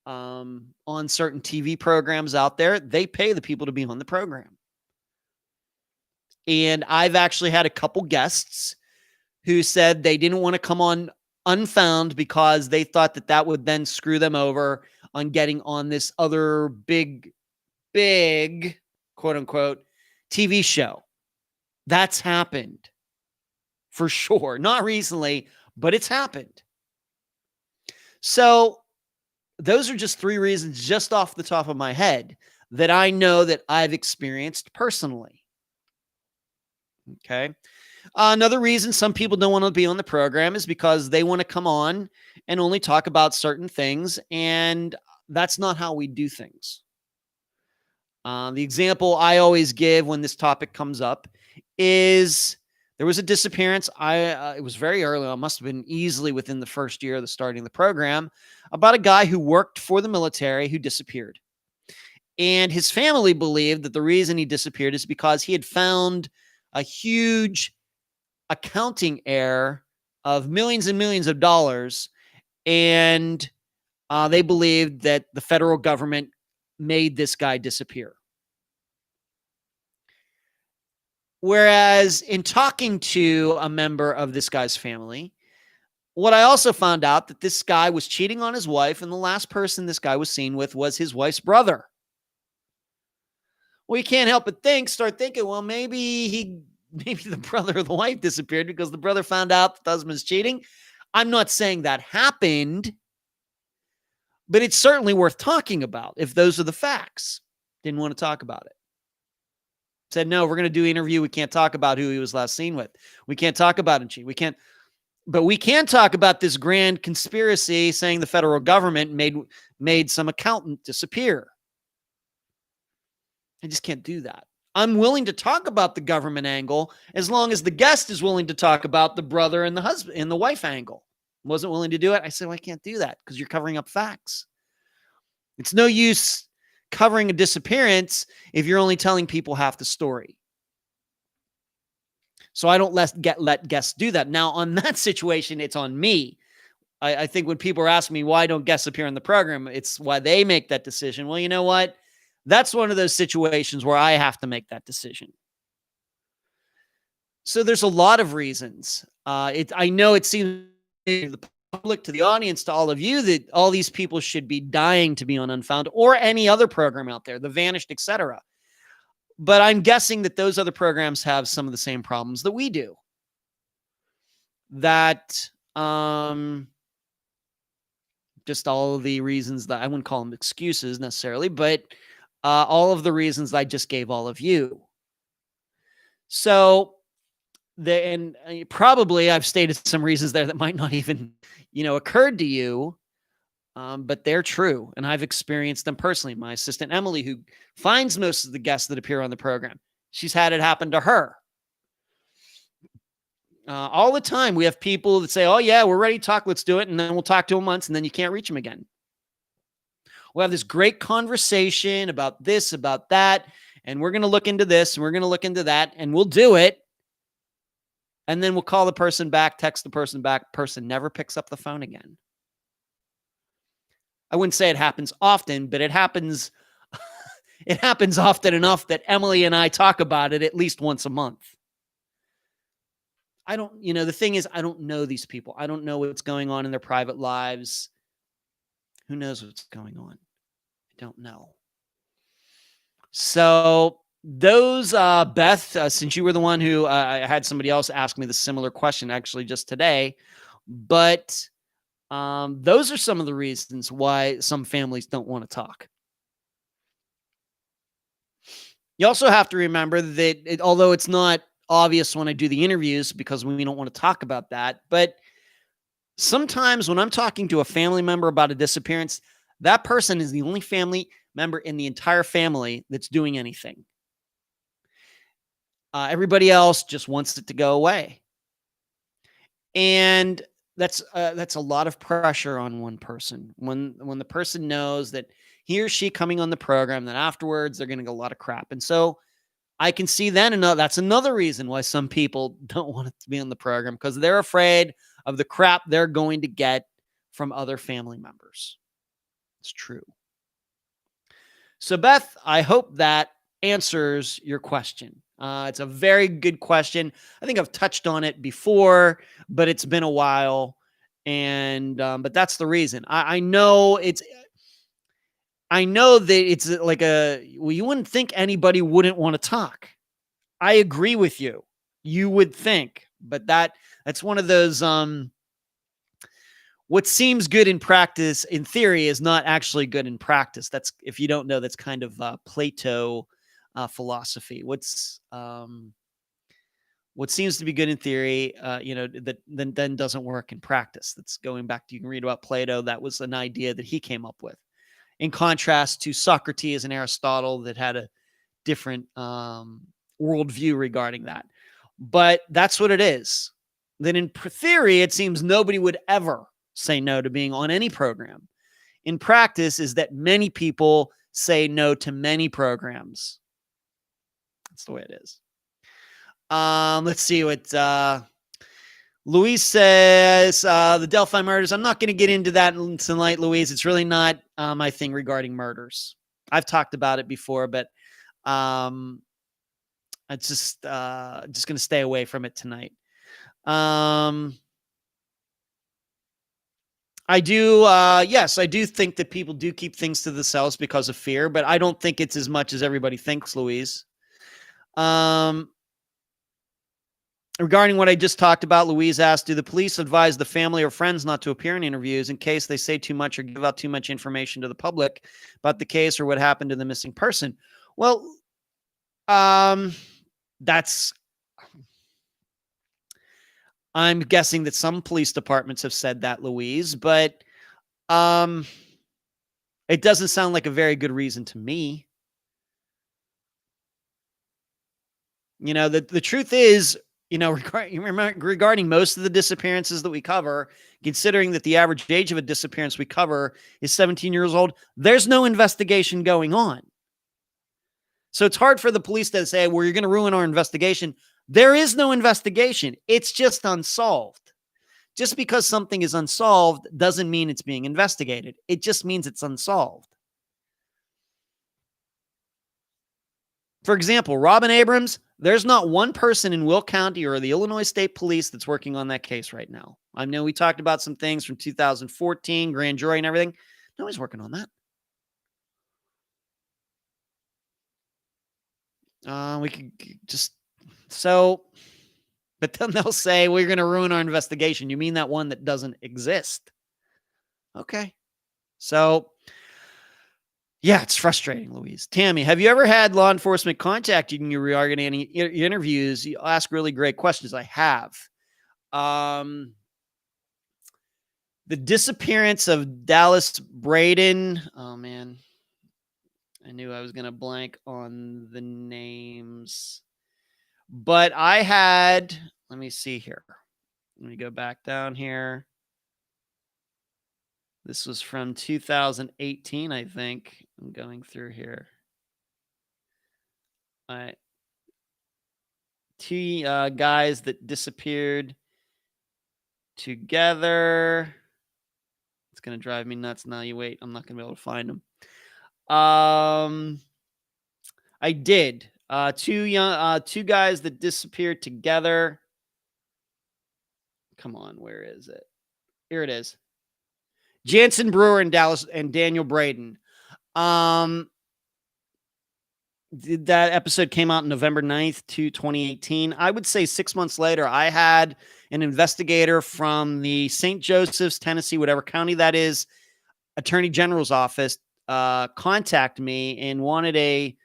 on certain TV programs out there, they pay the people to be on the program. And I've actually had a couple guests who said they didn't want to come on Unfound because they thought that would then screw them over on getting on this other big, quote unquote, TV show. That's happened for sure. Not recently, but it's happened. So those are just 3 reasons just off the top of my head that I know that I've experienced personally. Okay. Another reason some people don't want to be on the program is because they want to come on and only talk about certain things. And that's not how we do things. The example I always give when this topic comes up is there was a disappearance. It was very early. It must have been easily within the first year of the starting the program, about a guy who worked for the military who disappeared. And his family believed that the reason he disappeared is because he had found a huge accounting error of millions and millions of dollars. And they believed that the federal government made this guy disappear. Whereas in talking to a member of this guy's family, what I also found out that this guy was cheating on his wife, and the last person this guy was seen with was his wife's brother. Well, you can't help but start thinking, well, maybe the brother or the wife disappeared because the brother found out that the husband's cheating. I'm not saying that happened, but it's certainly worth talking about if those are the facts. Didn't want to talk about it. Said, no, we're going to do an interview. We can't talk about who he was last seen with. We can't talk about him cheating. We can't. But we can talk about this grand conspiracy saying the federal government made some accountant disappear. I just can't do that. I'm willing to talk about the government angle as long as the guest is willing to talk about the brother and the husband and the wife angle. Wasn't willing to do it. I said, well, I can't do that because you're covering up facts. It's no use covering a disappearance if you're only telling people half the story. So I don't let guests do that. Now, on that situation, it's on me. I think when people are asking me why don't guests appear on the program, it's why they make that decision. Well, you know what? That's one of those situations where I have to make that decision. So there's a lot of reasons. I know it seems to the public, to the audience, to all of you, that all these people should be dying to be on Unfound or any other program out there, The Vanished, etc. But I'm guessing that those other programs have some of the same problems that we do. That just all of the reasons that I wouldn't call them excuses necessarily, but all of the reasons I just gave all of you. So, probably I've stated some reasons there that might not even, occurred to you. But they're true, and I've experienced them personally. My assistant, Emily, who finds most of the guests that appear on the program, she's had it happen to her. All the time, we have people that say, oh, yeah, we're ready to talk. Let's do it. And then we'll talk to them once, and then you can't reach them again. We'll have this great conversation about this, about that, and we're going to look into this, and we're going to look into that, and we'll do it. And then we'll call the person back, text the person back. Person never picks up the phone again. I wouldn't say it happens often, but it happens. It happens often enough that Emily and I talk about it at least once a month. The thing is, I don't know these people. I don't know what's going on in their private lives. Who knows what's going on? I don't know. So those, Beth, since you were the one who I had somebody else ask me the similar question actually just today, but those are some of the reasons why some families don't want to talk. You also have to remember that although it's not obvious when I do the interviews because we don't want to talk about that, but sometimes when I'm talking to a family member about a disappearance, that person is the only family member in the entire family that's doing anything. Everybody else just wants it to go away. And that's a lot of pressure on one person. When the person knows that he or she coming on the program, that afterwards they're going to get a lot of crap. And so I can see then, and that's another reason why some people don't want it to be on the program, because they're afraid of the crap they're going to get from other family members. It's true. So Beth, I hope that answers your question. It's a very good question. I think I've touched on it before, but it's been a while. And, but that's the reason. I know that it's like you wouldn't think anybody wouldn't want to talk. I agree with you. You would think, but that's one of those, what seems good in practice, in theory, is not actually good in practice. That's, if you don't know, that's kind of Plato philosophy. What seems to be good in theory, that then doesn't work in practice. That's going back to, you can read about Plato. That was an idea that he came up with, in contrast to Socrates and Aristotle that had a different worldview regarding that. But that's what it is. Then in theory, it seems nobody would ever say no to being on any program. In practice is that many people say no to many programs. That's the way it is. Let's see what Louise says. The Delphi murders. I'm not going to get into that tonight, Louise. It's really not my thing regarding murders. I've talked about it before, but it's just going to stay away from it tonight. I do, yes, I do think that people do keep things to themselves because of fear, but I don't think it's as much as everybody thinks, Louise. Regarding what I just talked about, Louise asked, do the police advise the family or friends not to appear in interviews in case they say too much or give out too much information to the public about the case or what happened to the missing person? Well, that's... I'm guessing that some police departments have said that, Louise, but it doesn't sound like a very good reason to me. You know, the truth is, you know, regarding most of the disappearances that we cover, considering that the average age of a disappearance we cover is 17 years old, there's no investigation going on. So it's hard for the police to say, well, you're going to ruin our investigation. There is no investigation. It's just unsolved. Just because something is unsolved doesn't mean it's being investigated. It just means it's unsolved. For example, Robin Abrams, there's not one person in Will County or the Illinois State Police that's working on that case right now. I know we talked about some things from 2014, grand jury and everything. Nobody's working on that. We could just... So, but then they'll say, we're going to ruin our investigation. You mean that one that doesn't exist? Okay. So, yeah, it's frustrating, Louise. Tammy, have you ever had law enforcement contact you regarding any interviews? You ask really great questions. I have. The disappearance of Dallas Braden. Oh, man. I knew I was going to blank on the names. But I had, let me see here. Let me go back down here. This was from 2018, I think. I'm going through here. All right. Two guys that disappeared together. It's going to drive me nuts now. You wait. I'm not going to be able to find them. I did. Two guys that disappeared together. Come on, where is it? Here it is. Jansen Brewer and Dallas and Daniel Braden. That episode came out November 9th, 2018. I would say 6 months later, I had an investigator from the St. Joseph's, Tennessee, whatever county that is, Attorney General's office, contact me and wanted a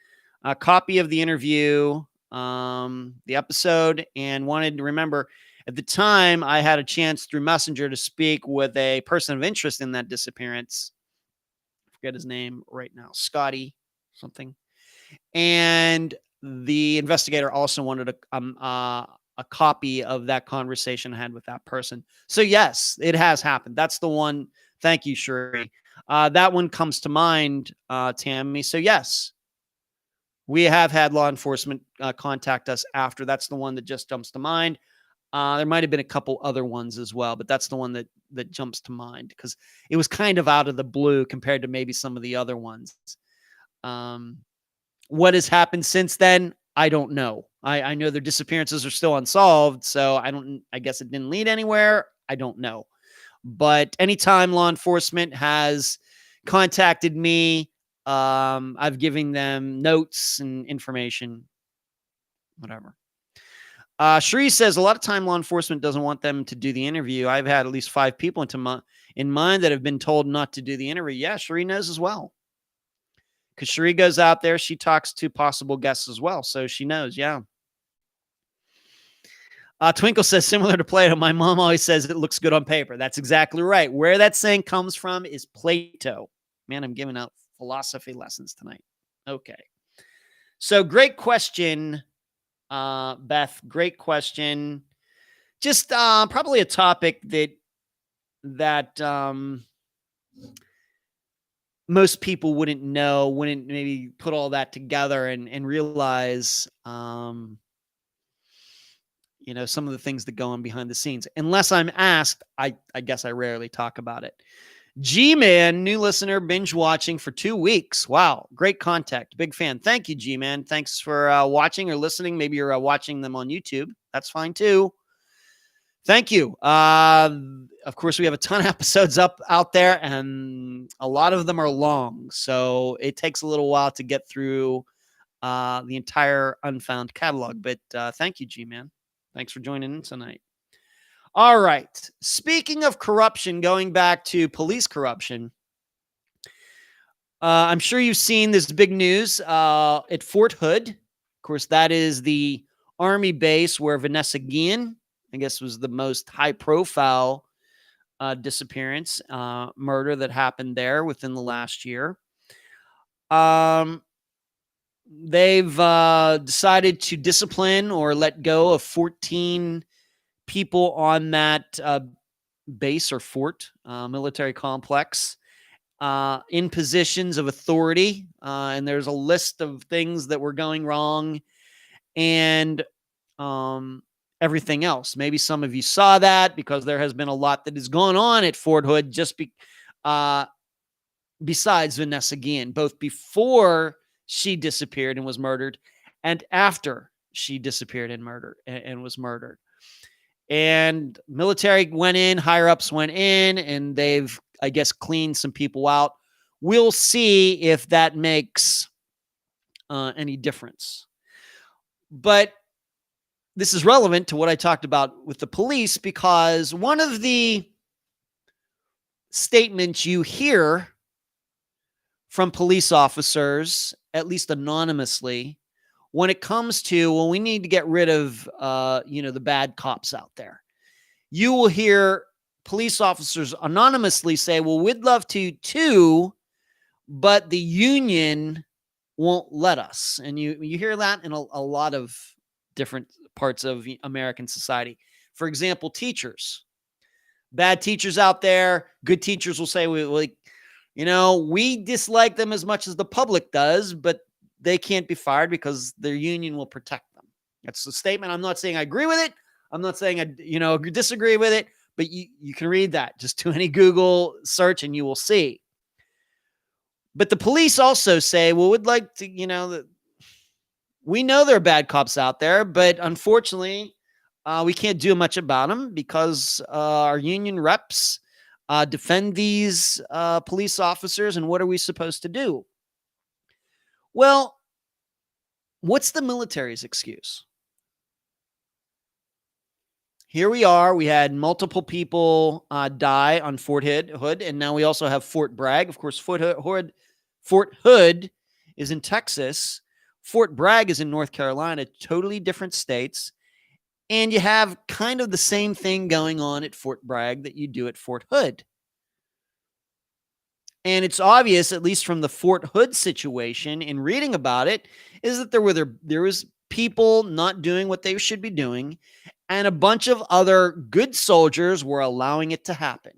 copy of the interview, the episode, and wanted to remember at the time I had a chance through Messenger to speak with a person of interest in that disappearance. I forget his name right now, Scotty something. And the investigator also wanted a copy of that conversation I had with that person. So yes, it has happened. That's the one. Thank you, Shuri. That one comes to mind, Tammy. So yes, we have had law enforcement contact us after. That's the one that just jumps to mind. There might have been a couple other ones as well, but that's the one that jumps to mind because it was kind of out of the blue compared to maybe some of the other ones. What has happened since then? I don't know. I know their disappearances are still unsolved, so I guess it didn't lead anywhere. I don't know. But anytime law enforcement has contacted me, I've given them notes and information, whatever. Sheree says a lot of time law enforcement doesn't want them to do the interview. I've had at least 5 people in mind that have been told not to do the interview. Yeah, Sheree knows as well. Because Sheree goes out there, she talks to possible guests as well. So she knows, yeah. Twinkle says, similar to Plato, my mom always says it looks good on paper. That's exactly right. Where that saying comes from is Plato. Man, I'm giving out philosophy lessons tonight. Okay. So great question, Beth. Great question. Just probably a topic that most people wouldn't know, wouldn't maybe put all that together and realize, some of the things that go on behind the scenes. Unless I'm asked, I guess I rarely talk about it. G-Man, new listener, binge watching for 2 weeks. Wow, great contact. Big fan. Thank you, G-Man. Thanks for watching or listening. Maybe you're watching them on YouTube. That's fine too. Thank you. Of course, we have a ton of episodes out there, and a lot of them are long. So it takes a little while to get through the entire Unfound catalog. But thank you, G-Man. Thanks for joining in tonight. All right. Speaking of corruption, going back to police corruption, I'm sure you've seen this big news at Fort Hood. Of course, that is the Army base where Vanessa Guillen, I guess, was the most high-profile disappearance, murder that happened there within the last year. They've decided to discipline or let go of 14 people on that base or fort, military complex, in positions of authority. And there's a list of things that were going wrong and everything else. Maybe some of you saw that because there has been a lot that has gone on at Fort Hood besides Vanessa Guillen, both before she disappeared and was murdered and after she disappeared and was murdered. And military went in, higher ups went in, and they've, I guess, cleaned some people out. We'll see if that makes any difference. But this is relevant to what I talked about with the police, because one of the statements you hear from police officers, at least anonymously, when it comes to, well, we need to get rid of, the bad cops out there. You will hear police officers anonymously say, well, we'd love to too, but the union won't let us. And you hear that in a lot of different parts of American society. For example, teachers. Bad teachers out there, good teachers will say, we dislike them as much as the public does, but they can't be fired because their union will protect them. That's the statement. I'm not saying I agree with it. I'm not saying I, disagree with it, but you can read that. Just do any Google search and you will see. But the police also say, well, we'd like to, we know there are bad cops out there, but unfortunately, we can't do much about them because our union reps defend these police officers. And what are we supposed to do? Well, what's the military's excuse? Here we are. We had multiple people die on Fort Hood, and now we also have Fort Bragg. Of course, Fort Hood is in Texas. Fort Bragg is in North Carolina, totally different states. And you have kind of the same thing going on at Fort Bragg that you do at Fort Hood. And it's obvious, at least from the Fort Hood situation, in reading about it, is that there was people not doing what they should be doing, and a bunch of other good soldiers were allowing it to happen.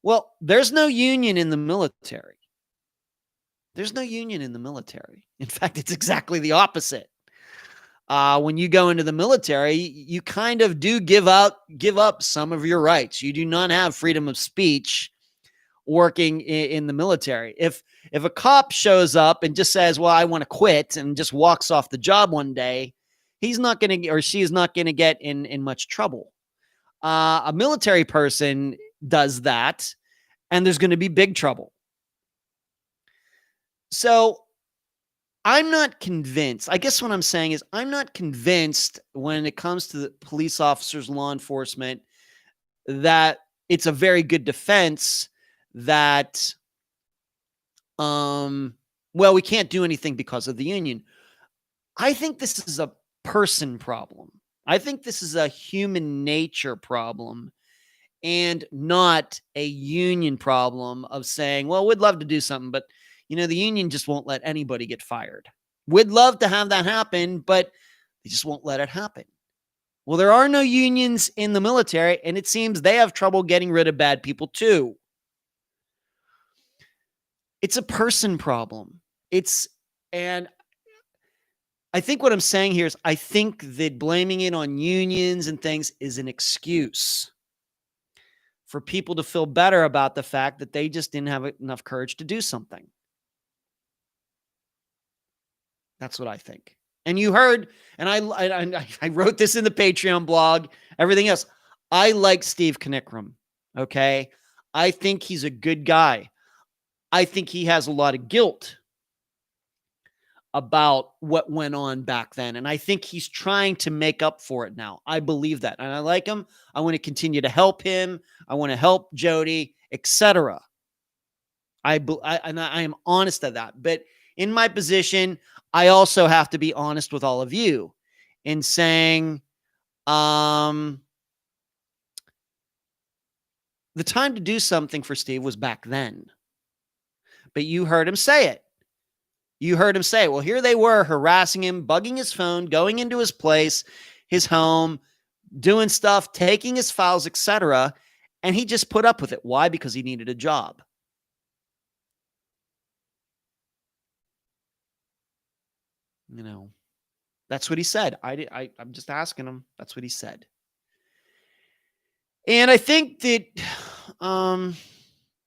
Well, there's no union in the military. There's no union in the military. In fact, it's exactly the opposite. When you go into the military, you kind of do give up some of your rights. You do not have freedom of speech working in the military. If a cop shows up and just says, well, I want to quit, and just walks off the job one day, he's not going to, or she is not going to get in much trouble. A military person does that, and there's going to be big trouble. So I'm not convinced. I guess what I'm saying is I'm not convinced when it comes to the police officers, law enforcement, that it's a very good defense that, we can't do anything because of the union. I think this is a person problem. I think this is a human nature problem and not a union problem of saying, well, we'd love to do something, but the union just won't let anybody get fired. We'd love to have that happen, but they just won't let it happen. Well, there are no unions in the military, and it seems they have trouble getting rid of bad people too. It's a person problem. And I think what I'm saying here is I think that blaming it on unions and things is an excuse for people to feel better about the fact that they just didn't have enough courage to do something. That's what I think. And you heard, and I wrote this in the Patreon blog, everything else. I like Steve Knickrum, okay? I think he's a good guy. I think he has a lot of guilt about what went on back then. And I think he's trying to make up for it now. I believe that. And I like him. I want to continue to help him. I want to help Jody, etc. I am honest of that. But in my position, I also have to be honest with all of you in saying, the time to do something for Steve was back then. But you heard him say it. You heard him say, well, here they were harassing him, bugging his phone, going into his place, his home, doing stuff, taking his files, etc. And he just put up with it. Why? Because he needed a job. You know, that's what he said. I'm just asking him. That's what he said. And I think that I'm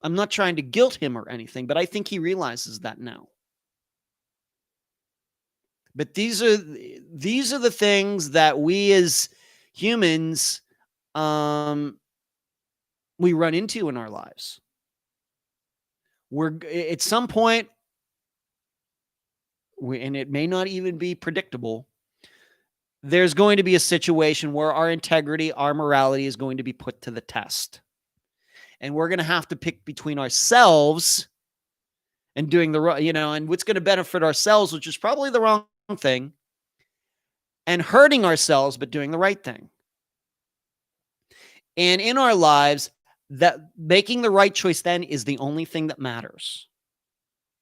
not trying to guilt him or anything, but I think he realizes that now. But these are the things that we as humans we run into in our lives. We're at some point, and it may not even be predictable, there's going to be a situation where our integrity, our morality is going to be put to the test. And we're going to have to pick between ourselves and doing the right, and what's going to benefit ourselves, which is probably the wrong thing, and hurting ourselves, but doing the right thing. And in our lives, that making the right choice then is the only thing that matters.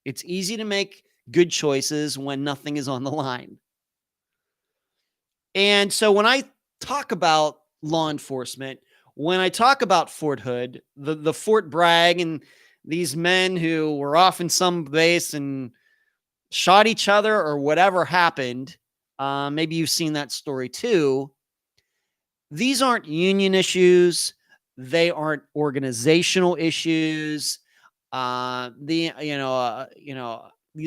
It's easy to make good choices when nothing is on the line. And so when I talk about law enforcement, when I talk about Fort Hood, the Fort Bragg, and these men who were off in some base and shot each other or whatever happened, maybe you've seen that story too. These aren't union issues. They aren't organizational issues. These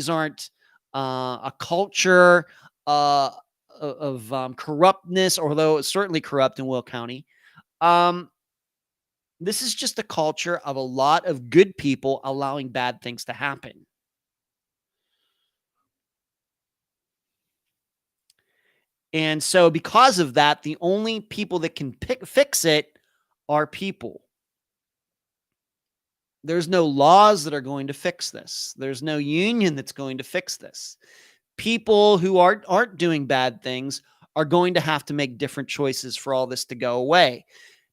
aren't a culture of corruptness, although it's certainly corrupt in Will County. This is just a culture of a lot of good people allowing bad things to happen. And so because of that, the only people that can fix it are people. There's no laws that are going to fix this. There's no union that's going to fix this. People who aren't doing bad things are going to have to make different choices for all this to go away.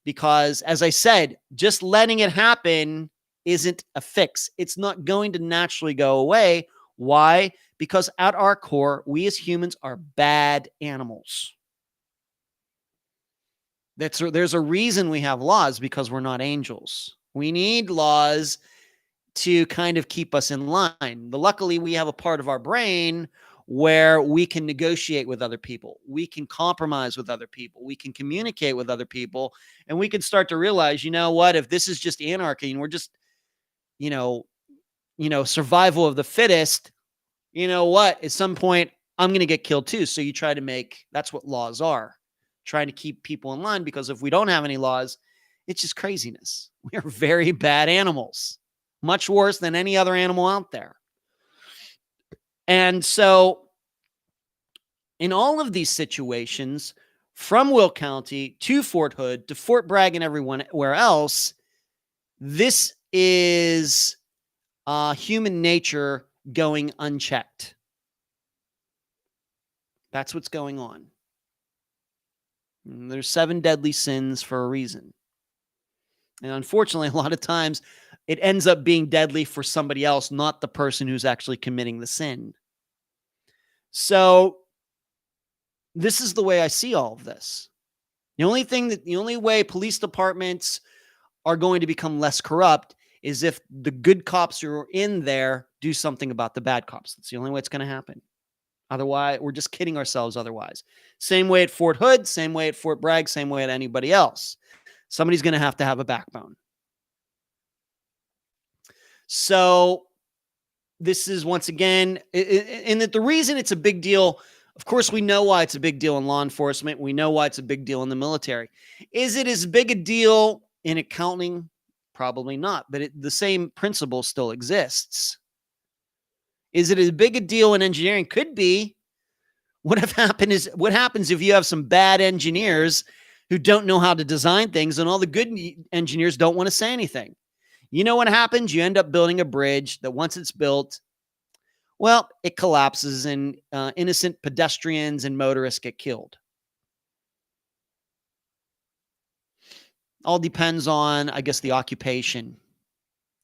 Because, as I said, just letting it happen isn't a fix. It's not going to naturally go away. Why? Because at our core, we as humans are bad animals. There's a reason we have laws, because we're not angels. We need laws to kind of keep us in line. Luckily, we have a part of our brain where we can negotiate with other people. We can compromise with other people. We can communicate with other people. And we can start to realize, you know what, if this is just anarchy and we're just, survival of the fittest, you know what, at some point, I'm going to get killed too. So you try to that's what laws are, trying to keep people in line, because if we don't have any laws, it's just craziness. We are very bad animals, much worse than any other animal out there. And so in all of these situations, from Will County to Fort Hood to Fort Bragg and everywhere else, this is human nature going unchecked. That's what's going on. And there's 7 deadly sins for a reason. And unfortunately, a lot of times it ends up being deadly for somebody else, not the person who's actually committing the sin. So this is the way I see all of this. The only way police departments are going to become less corrupt is if the good cops who are in there do something about the bad cops. That's the only way it's going to happen. Otherwise, we're just kidding ourselves otherwise. Same way at Fort Hood, same way at Fort Bragg, same way at anybody else. Somebody's going to have a backbone. So this is, once again, and that the reason it's a big deal, of course, we know why it's a big deal in law enforcement. We know why it's a big deal in the military. Is it as big a deal in accounting? Probably not, but the same principle still exists. Is it as big a deal in engineering? Could be. What happens if you have some bad engineers who don't know how to design things, and all the good engineers don't want to say anything? You know what happens? You end up building a bridge that once it's built, well, it collapses and innocent pedestrians and motorists get killed. All depends on, I guess, the occupation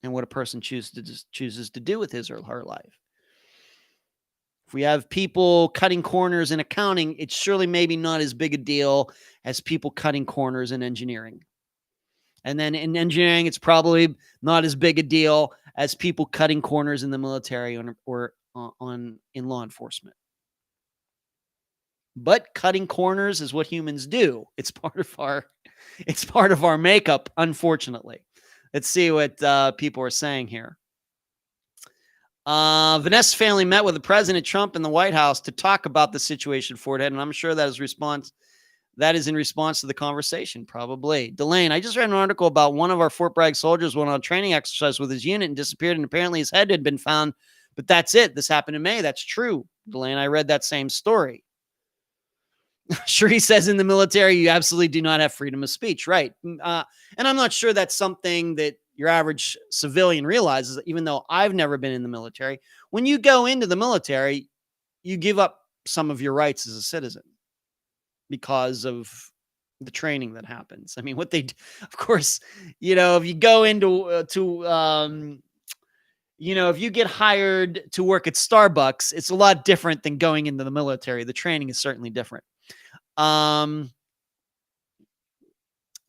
and what a person chooses to do with his or her life. If we have people cutting corners in accounting, it's surely maybe not as big a deal as people cutting corners in engineering. And then in engineering, it's probably not as big a deal as people cutting corners in the military or in law enforcement. But cutting corners is what humans do. It's part of our makeup, unfortunately. Let's see what people are saying here. Vanessa's family met with the President Trump in the White House to talk about the situation at Fort Hood, and I'm sure that is in response to the conversation, probably. Delane, I just read an article about one of our Fort Bragg soldiers went on a training exercise with his unit and disappeared, and apparently his head had been found, but that's it. This happened in May. That's true, Delane. I read that same story. Sure, he says in the military, you absolutely do not have freedom of speech, right? And I'm not sure that's something that your average civilian realizes, even though I've never been in the military. When you go into the military, you give up some of your rights as a citizen because of the training that happens. I mean, of course, if you go into, if you get hired to work at Starbucks, it's a lot different than going into the military. The training is certainly different.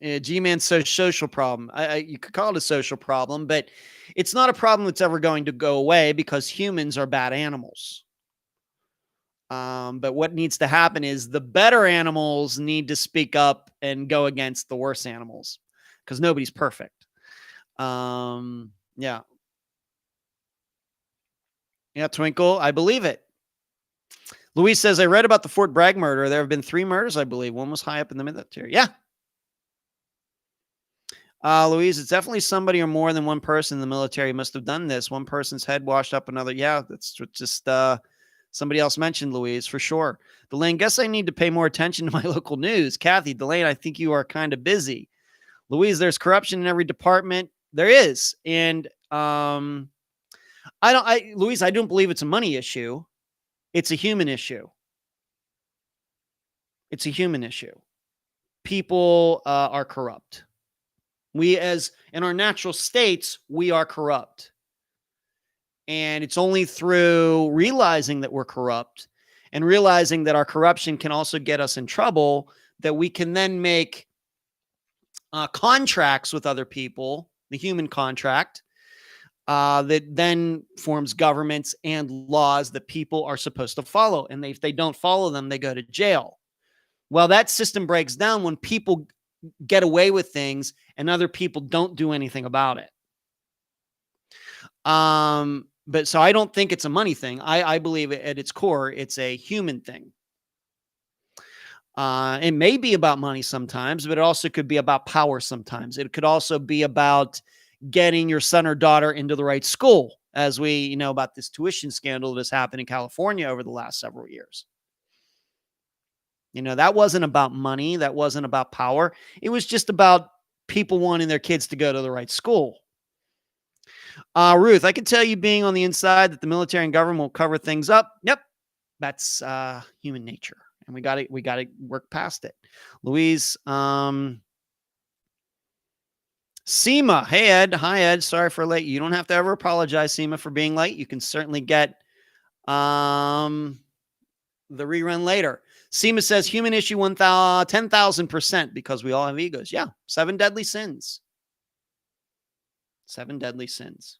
G-Man says social problem. You could call it a social problem, but it's not a problem that's ever going to go away because humans are bad animals. But what needs to happen is the better animals need to speak up and go against the worse animals because nobody's perfect. Yeah. Yeah, Twinkle, I believe it. Louise says, I read about the Fort Bragg murder. There have been 3 murders, I believe. One was high up in the military. Yeah. Louise, it's definitely somebody or more than one person in the military must have done this. One person's head washed up another. Yeah, that's just somebody else mentioned, Louise, for sure. Delane, guess I need to pay more attention to my local news. Kathy, Delane, I think you are kind of busy. Louise, there's corruption in every department. There is. And Louise, I don't believe it's a money issue. It's a human issue. It's a human issue. People are corrupt. We, as in our natural states, we are corrupt. And it's only through realizing that we're corrupt and realizing that our corruption can also get us in trouble that we can then make contracts with other people, the human contract, that then forms governments and laws that people are supposed to follow. And if they don't follow them, they go to jail. Well, that system breaks down when people get away with things and other people don't do anything about it. But so I don't think it's a money thing. I believe at its core, it's a human thing. It may be about money sometimes, but it also could be about power sometimes. It could also be about getting your son or daughter into the right school, as we know about this tuition scandal that has happened in California over the last several years. That wasn't about money. That wasn't about power. It was just about people wanting their kids to go to the right school. Ruth, I can tell you being on the inside that the military and government will cover things up. Yep. That's human nature. And we got to work past it. Louise, Seema. Hey, Ed. Hi, Ed. Sorry for late. You don't have to ever apologize, Seema, for being late. You can certainly get the rerun later. Seema says human issue 10,000% because we all have egos. Yeah. 7 deadly sins. 7 deadly sins.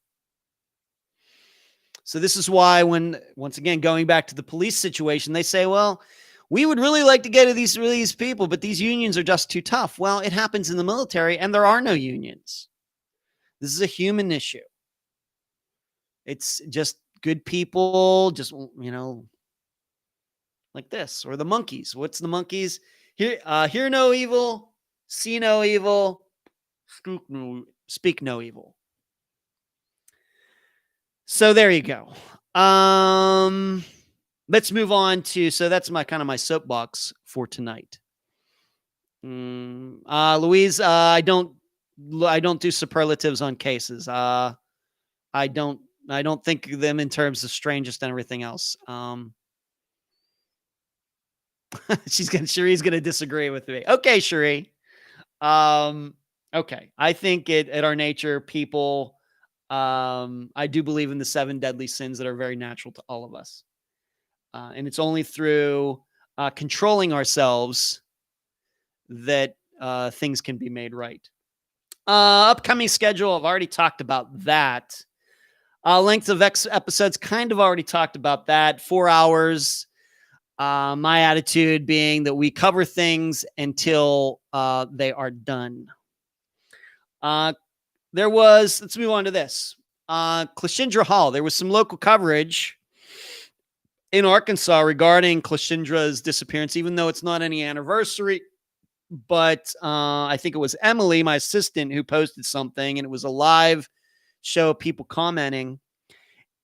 So this is why when, once again, going back to the police situation, they say, well, we would really like to get at these people, but these unions are just too tough. Well, it happens in the military and there are no unions. This is a human issue. It's just good people, just, like this, or the monkeys. What's the monkeys? Hear no evil, see no evil, speak no evil. So there you go. Let's move on to, so that's my kind of my soapbox for tonight. Louise, I don't do superlatives on cases. I don't think of them in terms of strangest and everything else. Cherie's gonna disagree with me. Okay, Cherie. Okay. I think at our nature, people, I do believe in the 7 deadly sins that are very natural to all of us. And it's only through controlling ourselves that things can be made right. Upcoming schedule, I've already talked about that. Length of episodes, kind of already talked about that. 4 hours. My attitude being that we cover things until they are done. Let's move on to this. Klishindra Hall. There was some local coverage in Arkansas regarding Klishindra's disappearance, even though it's not any anniversary. But I think it was Emily, my assistant, who posted something, and it was a live show of people commenting.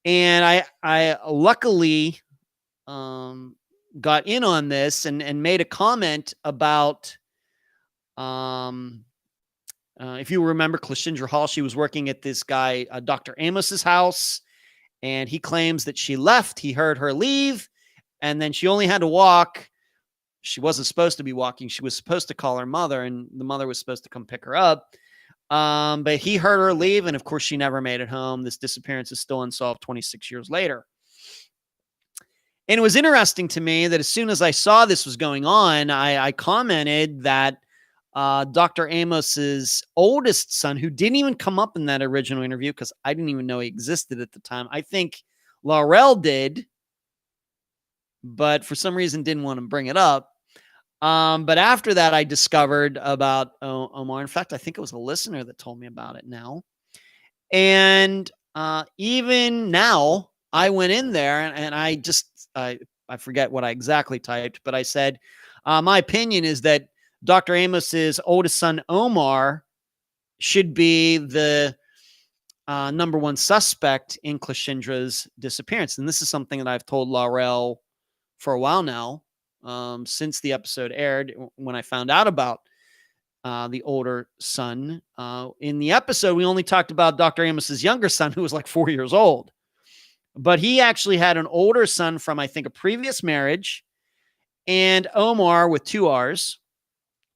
And I luckily got in on this and made a comment about, if you remember Cleashindra Hall, she was working at this guy, Dr. Amos's house, and he claims that she left. He heard her leave, and then she only had to walk. She wasn't supposed to be walking. She was supposed to call her mother, and the mother was supposed to come pick her up. But he heard her leave, and of course, she never made it home. This disappearance is still unsolved 26 years later. And it was interesting to me that as soon as I saw this was going on, I commented that Dr. Amos's oldest son, who didn't even come up in that original interview because I didn't even know he existed at the time. I think Laurel did, but for some reason didn't want to bring it up. But after that, I discovered about Omar. In fact, I think it was a listener that told me about it now. And even now, I went in there and I forget what I exactly typed, but I said, my opinion is that Dr. Amos's oldest son, Omar, should be the number one suspect in Clishindra's disappearance. And this is something that I've told Laurel for a while now, since the episode aired, when I found out about the older son. In the episode, we only talked about Dr. Amos's younger son, who was like 4 years old. But he actually had an older son from, I think, a previous marriage. And Omar, with 2 R's,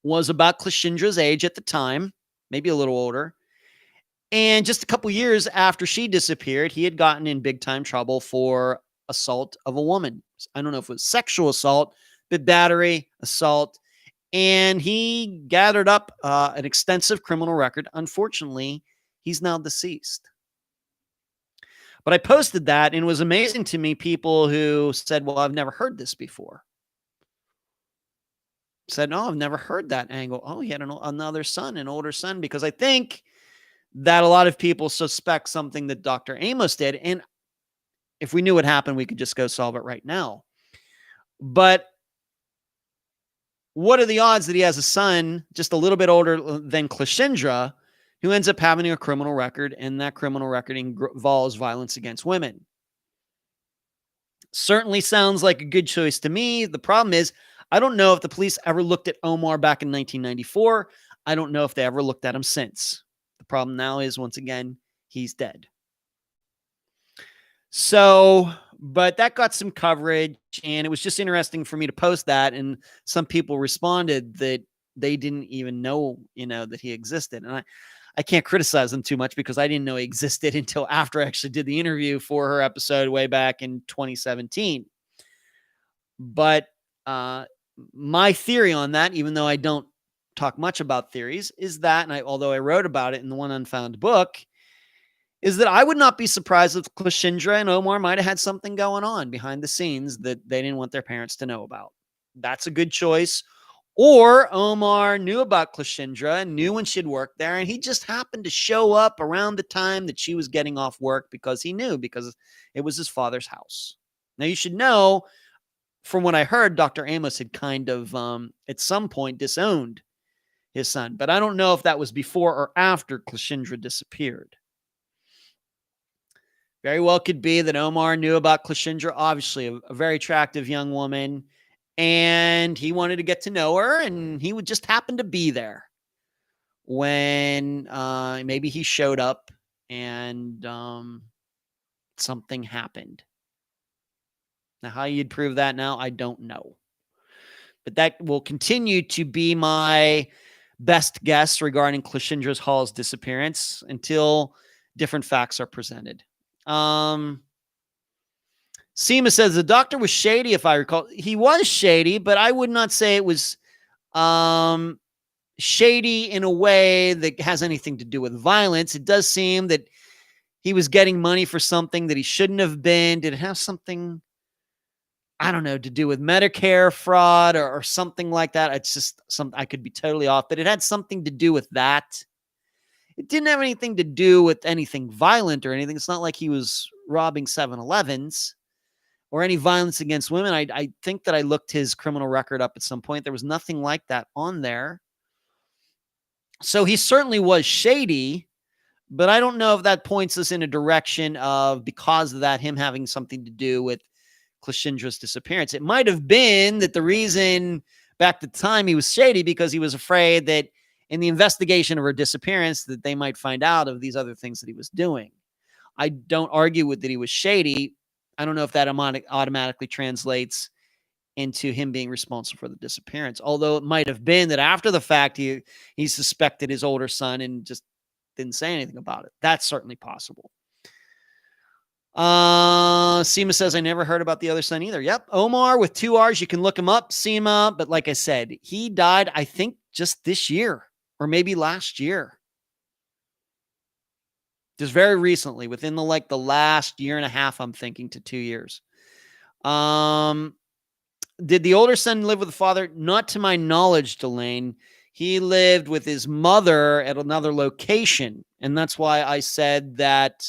was about Clishindra's age at the time, maybe a little older. And just a couple years after she disappeared, he had gotten in big time trouble for assault of a woman. I don't know if it was sexual assault, but battery, assault. And he gathered up an extensive criminal record. Unfortunately, he's now deceased. But I posted that, and it was amazing to me, people who said, well, I've never heard this before. Said, no, I've never heard that angle. Oh, he had another son, an older son, because I think that a lot of people suspect something that Dr. Amos did. And if we knew what happened, we could just go solve it right now. But what are the odds that he has a son just a little bit older than Klishindra, who ends up having a criminal record, and that criminal record involves violence against women? Certainly sounds like a good choice to me. The problem is, I don't know if the police ever looked at Omar back in 1994. I don't know if they ever looked at him since. The problem now is, once again, he's dead. So, but that got some coverage, and it was just interesting for me to post that. And some people responded that they didn't even know, that he existed. And I can't criticize them too much because I didn't know he existed until after I actually did the interview for her episode way back in 2017. But my theory on that, even though I don't talk much about theories, is that, and although I wrote about it in the one Unfound book, is that I would not be surprised if Klishindra and Omar might have had something going on behind the scenes that they didn't want their parents to know about. That's a good choice. Or Omar knew about Klishindra and knew when she'd worked there, and he just happened to show up around the time that she was getting off work because he knew, because it was his father's house. Now, you should know, from what I heard, Dr. Amos had kind of, at some point, disowned his son. But I don't know if that was before or after Klishindra disappeared. Very well could be that Omar knew about Klishindra, obviously a very attractive young woman, and he wanted to get to know her, and he would just happen to be there when maybe he showed up and something happened. Now, how you'd prove that now, I don't know. But that will continue to be my best guess regarding Klishindra Hall's disappearance until different facts are presented. Seema says the doctor was shady, if I recall. He was shady, but I would not say it was shady in a way that has anything to do with violence. It does seem that he was getting money for something that he shouldn't have been. Did it have something, I don't know, to do with Medicare fraud or something like that? It's just I could be totally off, but it had something to do with that. It didn't have anything to do with anything violent or anything. It's not like he was robbing 7-Elevens or any violence against women. I think that I looked his criminal record up at some point. There was nothing like that on there. So he certainly was shady, but I don't know if that points us in a direction of, because of that, him having something to do with Klishindra's disappearance. It might have been that the reason back at the time he was shady because he was afraid that in the investigation of her disappearance that they might find out of these other things that he was doing. I don't argue with that he was shady. I don't know if that automatically translates into him being responsible for the disappearance. Although it might have been that after the fact, he suspected his older son and just didn't say anything about it. That's certainly possible. Seema says, I never heard about the other son either. Yep. Omar with 2 R's. You can look him up, Seema. But like I said, he died, I think, just this year or maybe last year. Just very recently, within the last year and a half, I'm thinking, to 2 years. Did the older son live with the father? Not to my knowledge, Delane. He lived with his mother at another location. And that's why I said that,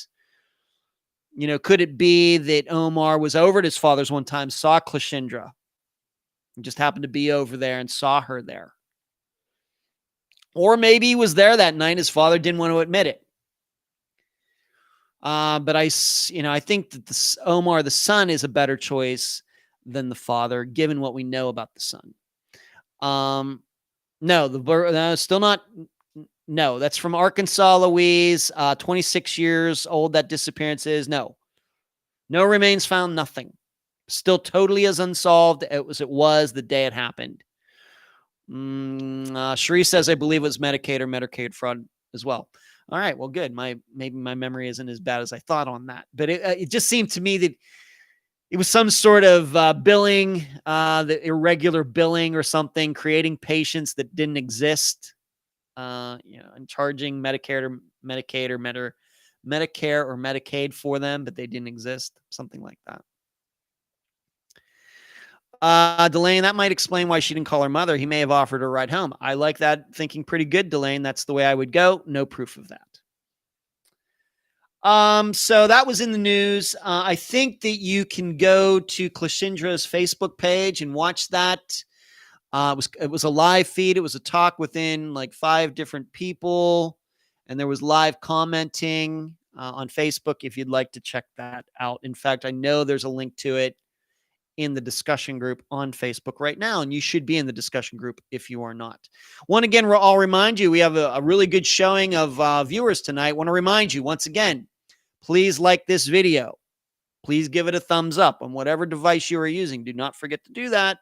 could it be that Omar was over at his father's one time, saw Klishindra, and just happened to be over there and saw her there? Or maybe he was there that night. His father didn't want to admit it. But I think that Omar, the son, is a better choice than the father, given what we know about the son. No, still not. No, that's from Arkansas, Louise. 26 years old, that disappearance is. No remains found, nothing. Still totally as unsolved as it was the day it happened. Cherie says, I believe it was Medicaid or Medicaid fraud as well. All right, well, good. Maybe my memory isn't as bad as I thought on that. But it just seemed to me that it was some sort of billing, the irregular billing or something, creating patients that didn't exist, and charging Medicare or Medicaid or Medicare or Medicaid for them, but they didn't exist, something like that. Delane, that might explain why she didn't call her mother. He may have offered her a ride home. I like that thinking pretty good, Delane. That's the way I would go. No proof of that. So that was in the news. I think that you can go to Cleashindra's Facebook page and watch that. It was a live feed. It was a talk within 5 different people, and there was live commenting on Facebook if you'd like to check that out. In fact, I know there's a link to it in the discussion group on Facebook right now, and you should be in the discussion group if you are not. I'll remind you, we have a really good showing of viewers tonight. Want to remind you once again, please like this video. Please give it a thumbs up on whatever device you are using. Do not forget to do that.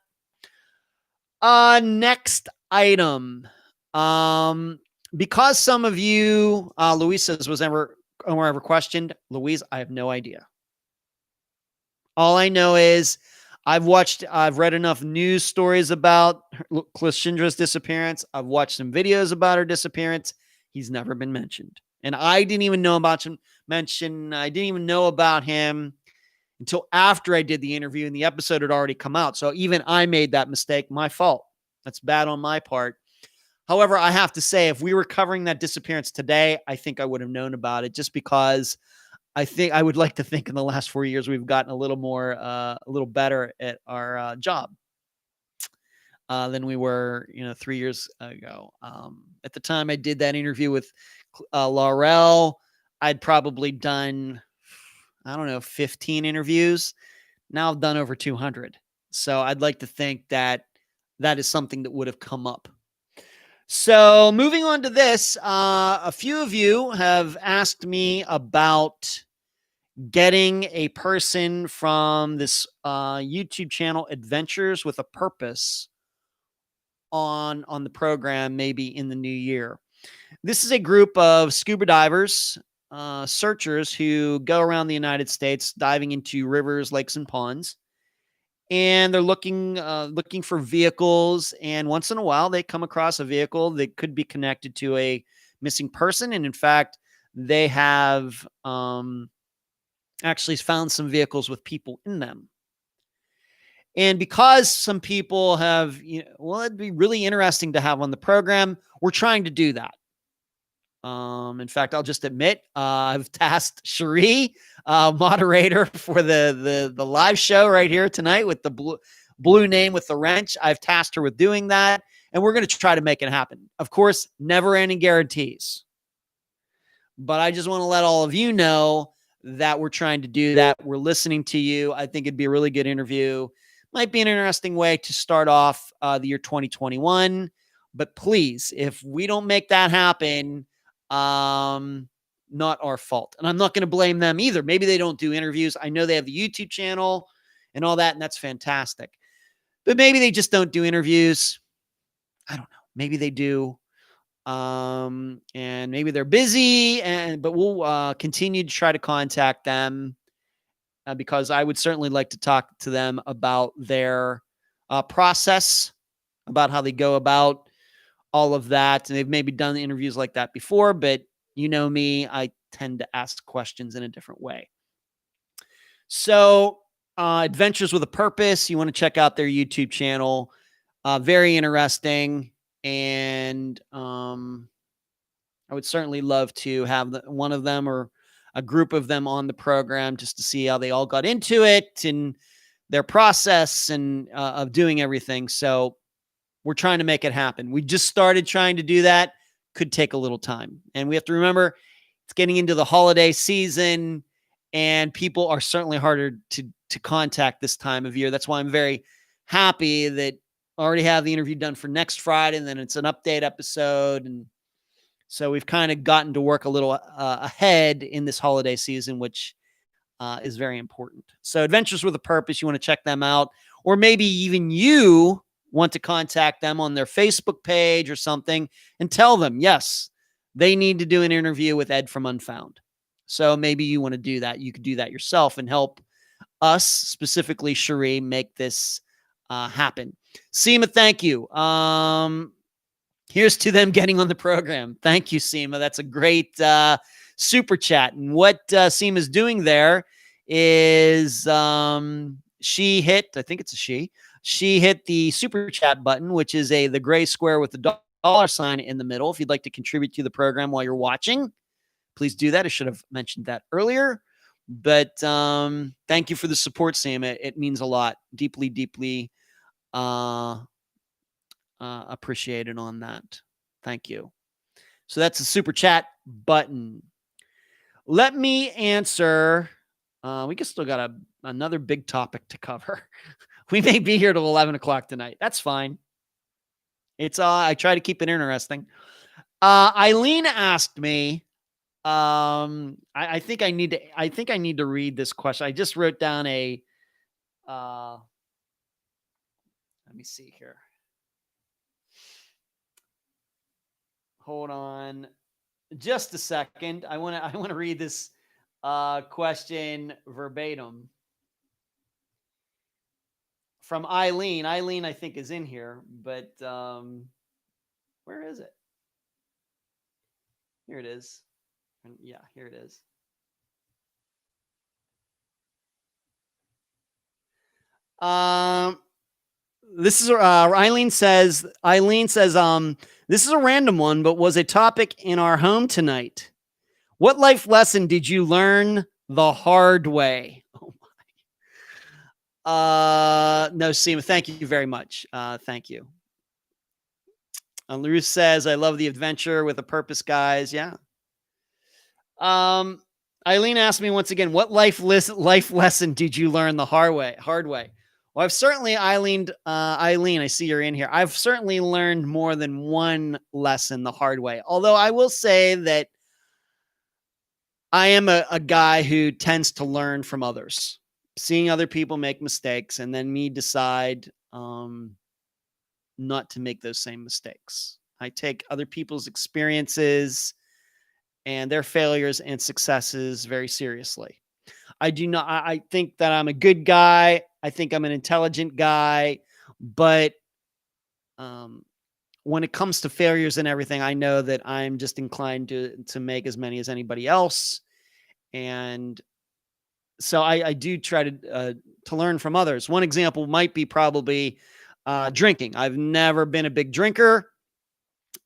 Next item. Because some of you, Louise says, was Omar ever questioned? Louise, I have no idea. All I know is I've read enough news stories about Cleashindra's disappearance. I've watched some videos about her disappearance. He's never been mentioned. And I didn't even know about him mention I didn't even know about him until after I did the interview and the episode had already come out. So even I made that mistake. My fault. That's bad on my part. However, I have to say, if we were covering that disappearance today, I think I would have known about it, just because I think I would like to think in the last 4 years we've gotten a little better at our job than we were, 3 years ago. At the time I did that interview with Laurel, I'd probably done, I don't know, 15 interviews. Now I've done over 200. So I'd like to think that that is something that would have come up. So moving on to this, a few of you have asked me about getting a person from this YouTube channel, Adventures with a Purpose, on the program, maybe in the new year. This is a group of scuba divers, searchers who go around the United States diving into rivers, lakes, and ponds. And they're looking for vehicles. And once in a while, they come across a vehicle that could be connected to a missing person. And in fact, they have actually found some vehicles with people in them. And because some people have, it'd be really interesting to have on the program, we're trying to do that. In fact, I'll just admit, I've tasked Cherie, moderator for the live show right here tonight with the blue name with the wrench. I've tasked her with doing that, and we're going to try to make it happen. Of course, never ending guarantees. But I just want to let all of you know that we're trying to do that. We're listening to you. I think it'd be a really good interview. Might be an interesting way to start off the year 2021. But please, if we don't make that happen, not our fault. And I'm not going to blame them either. Maybe they don't do interviews. I know they have the YouTube channel and all that, and that's fantastic. But maybe they just don't do interviews. I don't know. Maybe they do. And maybe they're busy, but we'll continue to try to contact them because I would certainly like to talk to them about their process, about how they go about all of that. And they've maybe done interviews like that before, but you know me, I tend to ask questions in a different way. So Adventures with a Purpose, you want to check out their YouTube channel. Very interesting. And I would certainly love to have one of them or a group of them on the program just to see how they all got into it and their process and of doing everything. So we're trying to make it happen. We just started trying to do that. Could take a little time. And we have to remember it's getting into the holiday season and people are certainly harder to contact this time of year. That's why I'm very happy that I already have the interview done for next Friday, and then it's an update episode. And so we've kind of gotten to work a little ahead in this holiday season, which is very important. So Adventures with a Purpose, you want to check them out. Or maybe even you want to contact them on their Facebook page or something and tell them, yes, they need to do an interview with Ed from Unfound. So maybe you want to do that. You could do that yourself and help us, specifically Cherie, make this happen. Seema, thank you. Here's to them getting on the program. Thank you, Seema. That's a great super chat. And what Seema's doing there is she hit, I think it's a she hit the super chat button, which is the gray square with the dollar sign in the middle. If you'd like to contribute to the program while you're watching, please do that. I should have mentioned that earlier. But thank you for the support, Seema. It means a lot. Deeply, deeply appreciated on that. Thank you. So that's the super chat button. Let me answer. We still got another big topic to cover. We may be here till 11 o'clock tonight. That's fine. It's I try to keep it interesting. Eileen asked me. I think I need to read this question. I just wrote down let me see here. Hold on just a second. I want to read this question verbatim from Eileen. Eileen, I think, is in here, but where is it? Here it is. Yeah, here it is. Um, this is Eileen says, this is a random one, but was a topic in our home tonight. What life lesson did you learn the hard way? Oh my. No, Seema, thank you very much. Thank you. LaRue says, I love the adventure with a purpose, guys. Yeah. Eileen asked me once again, what life lesson did you learn the hard way? Well, I've certainly, Eileen, I see you're in here. I've certainly learned more than one lesson the hard way. Although I will say that I am a guy who tends to learn from others, seeing other people make mistakes, and then me decide not to make those same mistakes. I take other people's experiences and their failures and successes very seriously. I think that I'm a good guy. I think I'm an intelligent guy, but when it comes to failures and everything, I know that I'm just inclined to make as many as anybody else. And so I do try to learn from others. One example might be probably drinking. I've never been a big drinker.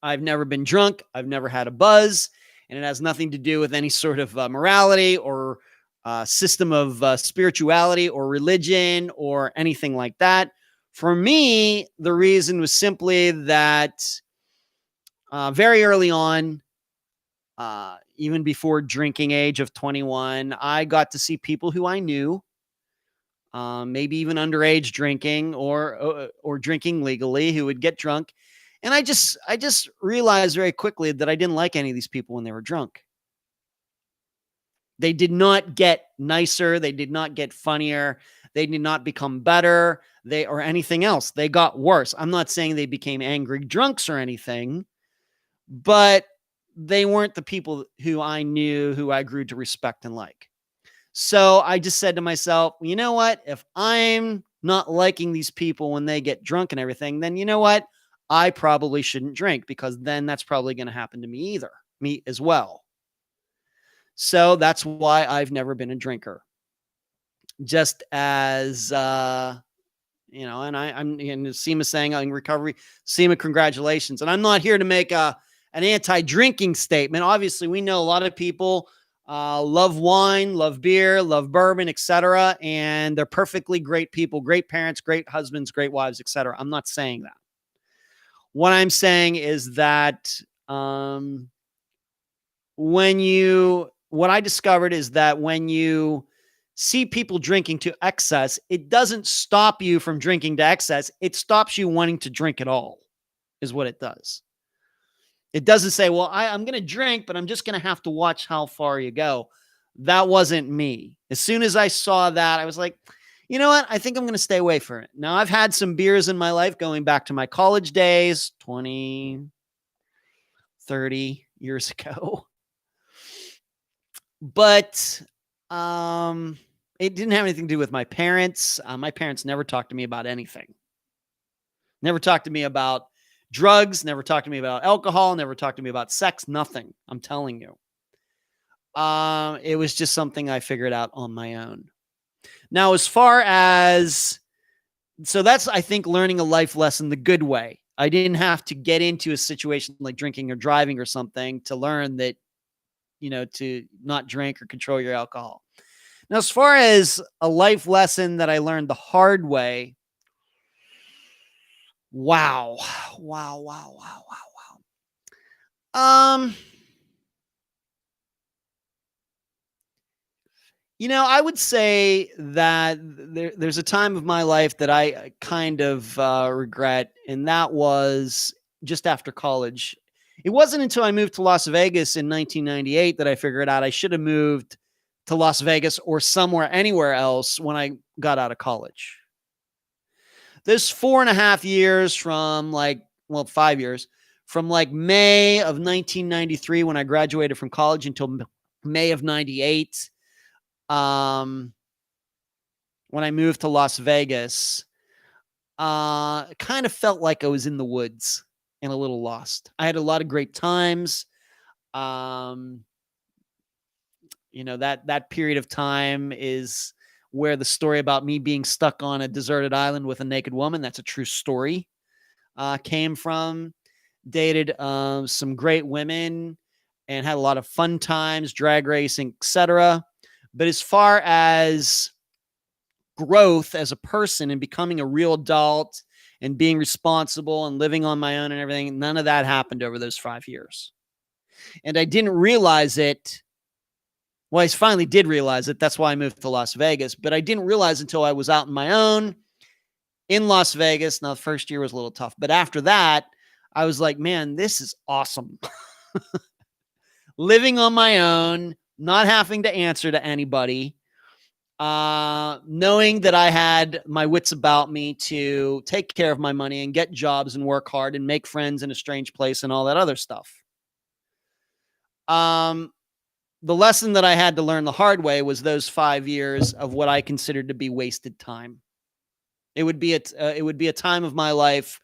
I've never been drunk. I've never had a buzz, and it has nothing to do with any sort of morality or system of spirituality or religion or anything like that. For me, the reason was simply that very early on, even before drinking age of 21, I got to see people who I knew, maybe even underage drinking or drinking legally, who would get drunk. And I just realized very quickly that I didn't like any of these people when they were drunk. They did not get nicer. They did not get funnier. They did not become better. Or anything else. They got worse. I'm not saying they became angry drunks or anything, but they weren't the people who I knew, who I grew to respect and like. So I just said to myself, you know what? If I'm not liking these people when they get drunk and everything, then you know what? I probably shouldn't drink, because then that's probably going to happen to me as well. So that's why I've never been a drinker. Just as, and I'm Seema saying I'm in recovery. Seema, congratulations. And I'm not here to make an anti-drinking statement. Obviously, we know a lot of people love wine, love beer, love bourbon, etc. And they're perfectly great people, great parents, great husbands, great wives, etc. I'm not saying that. What I'm saying is that what I discovered is that when you see people drinking to excess, it doesn't stop you from drinking to excess. It stops you wanting to drink at all, is what it does. It doesn't say, well, I'm going to drink, but I'm just going to have to watch how far you go. That wasn't me. As soon as I saw that, I was like, you know what? I think I'm going to stay away from it. Now, I've had some beers in my life going back to my college days, 20, 30 years ago. But it didn't have anything to do with my parents. My parents never talked to me about anything. Never talked to me about drugs, never talked to me about alcohol, never talked to me about sex, nothing. I'm telling you. It was just something I figured out on my own. Now, as far as, so that's, I think, learning a life lesson the good way. I didn't have to get into a situation like drinking or driving or something to learn that, to not drink or control your alcohol. Now, as far as a life lesson that I learned the hard way, wow. I would say that there's a time of my life that I kind of regret, and that was just after college. It wasn't until I moved to Las Vegas in 1998 that I figured out I should have moved to Las Vegas or anywhere else when I got out of college. This 4.5 years from 5 years, from May of 1993 when I graduated from college until May of 98. When I moved to Las Vegas, it kind of felt like I was in the woods and a little lost. I had a lot of great times. That period of time where the story about me being stuck on a deserted island with a naked woman, that's a true story, came from. Dated some great women and had a lot of fun times, drag racing, etc. But as far as growth as a person and becoming a real adult and being responsible and living on my own and everything, none of that happened over those 5 years. And I didn't realize it. Well, I finally did realize it. That's why I moved to Las Vegas. But I didn't realize until I was out on my own in Las Vegas. Now, the first year was a little tough. But after that, I was like, man, this is awesome. Living on my own, not having to answer to anybody, knowing that I had my wits about me to take care of my money and get jobs and work hard and make friends in a strange place and all that other stuff. The lesson that I had to learn the hard way was those 5 years of what I considered to be wasted time. It would be a time of my life,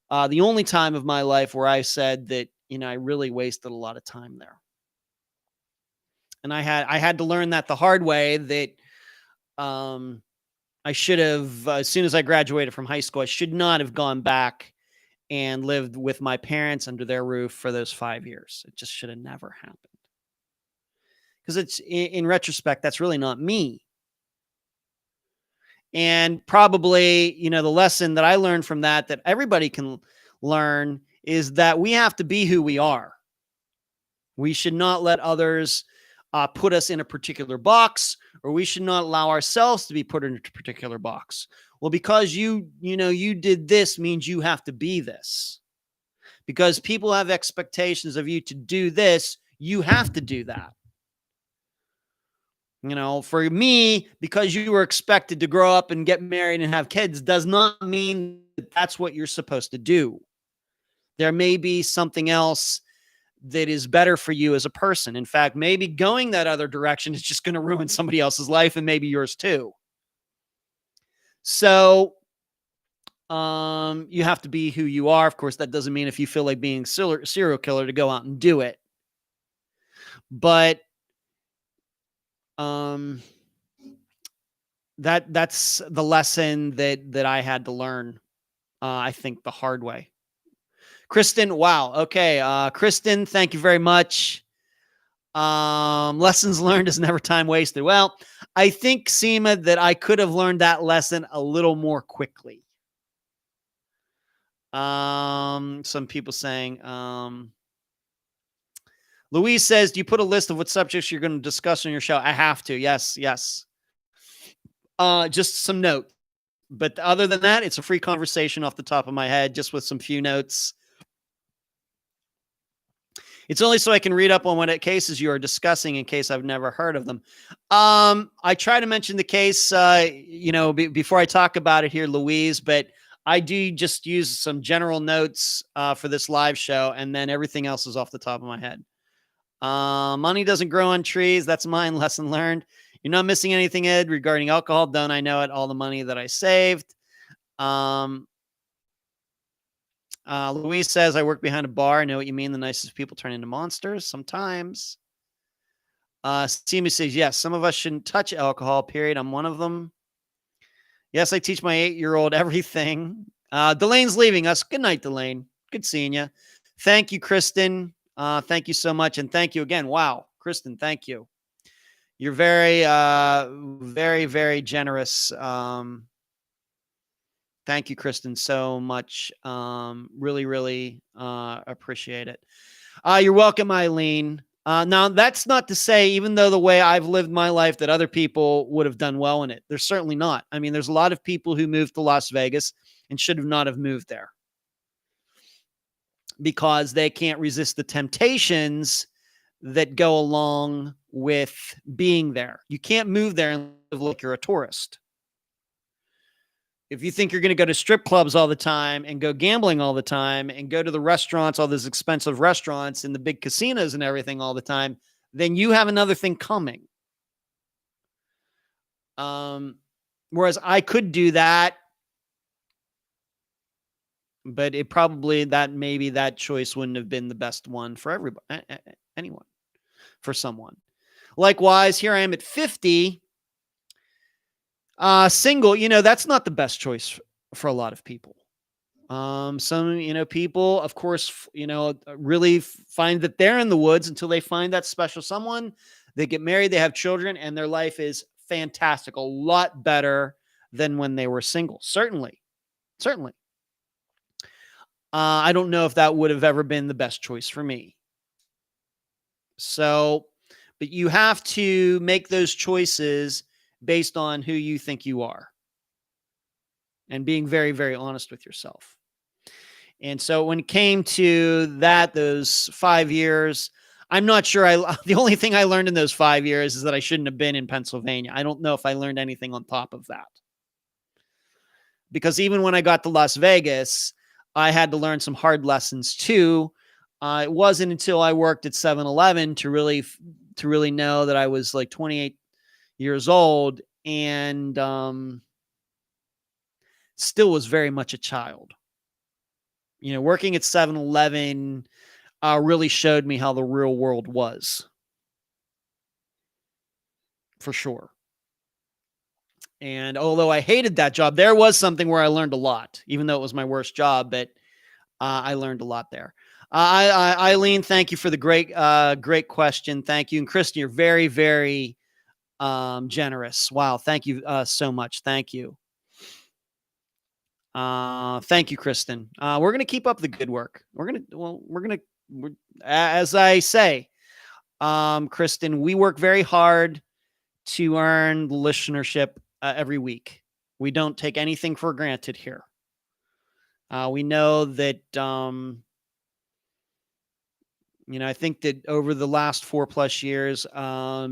the only time of my life where I said that, I really wasted a lot of time there. And I had to learn that the hard way, that I should have, as soon as I graduated from high school, I should not have gone back and lived with my parents under their roof for those 5 years. It just should have never happened. Because it's, in retrospect, that's really not me. And probably, the lesson that I learned from that everybody can learn, is that we have to be who we are. We should not let others put us in a particular box, or we should not allow ourselves to be put in a particular box. Well, because you did this means you have to be this. Because people have expectations of you to do this, you have to do that. For me, because you were expected to grow up and get married and have kids does not mean that that's what you're supposed to do. There may be something else that is better for you as a person. In fact, maybe going that other direction is just going to ruin somebody else's life and maybe yours too. So you have to be who you are. Of course, that doesn't mean if you feel like being a serial killer to go out and do it. But that's the lesson that I had to learn, I think, the hard way. Kristen, wow. Okay. Kristen, thank you very much. Lessons learned is never time wasted. Well, I think, Seema, that I could have learned that lesson a little more quickly. Some people saying, Louise says, do you put a list of what subjects you're going to discuss on your show? I have to. Yes. Just some notes. But other than that, it's a free conversation off the top of my head, just with some few notes. It's only so I can read up on what cases you are discussing in case I've never heard of them. I try to mention the case, before I talk about it here, Louise, but I do just use some general notes for this live show, and then everything else is off the top of my head. Money doesn't grow on trees. That's mine. Lesson learned. You're not missing anything, Ed, regarding alcohol. Don't I know it? All the money that I saved. Louise says, I work behind a bar. I know what you mean. The nicest people turn into monsters sometimes. Seema says, yes, some of us shouldn't touch alcohol, period. I'm one of them. Yes, I teach my 8-year-old everything. Delane's leaving us. Good night, Delane. Good seeing you. Thank you, Kristen. Thank you so much. And thank you again. Wow. Kristen, thank you. You're very, very, very generous. Thank you, Kristen, so much. Really, really appreciate it. You're welcome, Eileen. Now, that's not to say, even though the way I've lived my life, that other people would have done well in it. There's certainly not. I mean, there's a lot of people who moved to Las Vegas and should have not have moved there because they can't resist the temptations that go along with being there. You can't move there and live like you're a tourist. If you think you're going to go to strip clubs all the time and go gambling all the time and go to the restaurants, all those expensive restaurants and the big casinos and everything all the time, then you have another thing coming. Whereas I could do that, but maybe that choice wouldn't have been the best one for everybody, anyone, for someone. Likewise, here I am at 50. Single, that's not the best choice for a lot of people. Some, people, of course, really find that they're in the woods until they find that special someone. They get married, they have children, and their life is fantastic. A lot better than when they were single. Certainly. Certainly. I don't know if that would have ever been the best choice for me. So, but you have to make those choices based on who you think you are and being very, very honest with yourself. And so when it came to that, those 5 years, I'm not sure. The only thing I learned in those 5 years is that I shouldn't have been in Pennsylvania. I don't know if I learned anything on top of that. Because even when I got to Las Vegas, I had to learn some hard lessons too. It wasn't until I worked at 7-Eleven to really know that I was like 28 years old and still was very much a child. Working at 7-Eleven really showed me how the real world was. For sure. And although I hated that job, there was something where I learned a lot, even though it was my worst job, but I learned a lot there. Eileen, thank you for the great question. Thank you. And Kristen, you're very, very generous. Wow. Thank you so much. Thank you. Thank you, Kristen. We're going to keep up the good work. As I say, Kristen, we work very hard to earn the listenership every week. We don't take anything for granted here. We know that, I think that over the last 4+ years,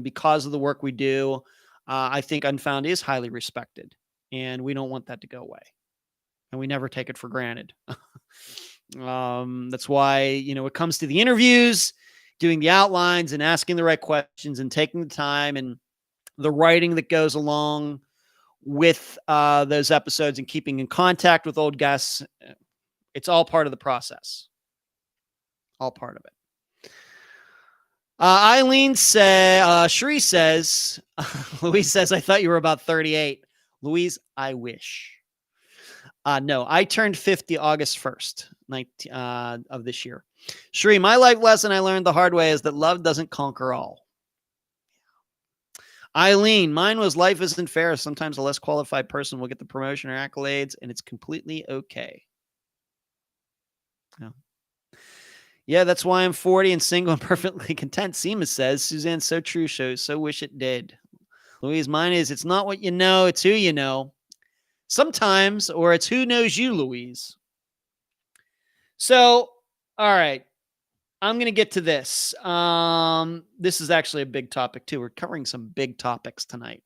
because of the work we do, I think Unfound is highly respected, and we don't want that to go away. And we never take it for granted. That's why, it comes to the interviews, doing the outlines and asking the right questions and taking the time and the writing that goes along with those episodes and keeping in contact with old guests. It's all part of the process. All part of it. Eileen Cherie says, Louise says, I thought you were about 38. Louise, I wish. No, I turned 50 August 1st of this year. Cherie, my life lesson I learned the hard way is that love doesn't conquer all. Eileen, mine was life isn't fair. Sometimes a less qualified person will get the promotion or accolades, and it's completely okay. Yeah, that's why I'm 40 and single and perfectly content. Seema says, Suzanne, so true, so wish it did. Louise, mine is, it's not what you know, it's who you know. Sometimes, or it's who knows you, Louise. So, all right. I'm going to get to this. This is actually a big topic, too. We're covering some big topics tonight.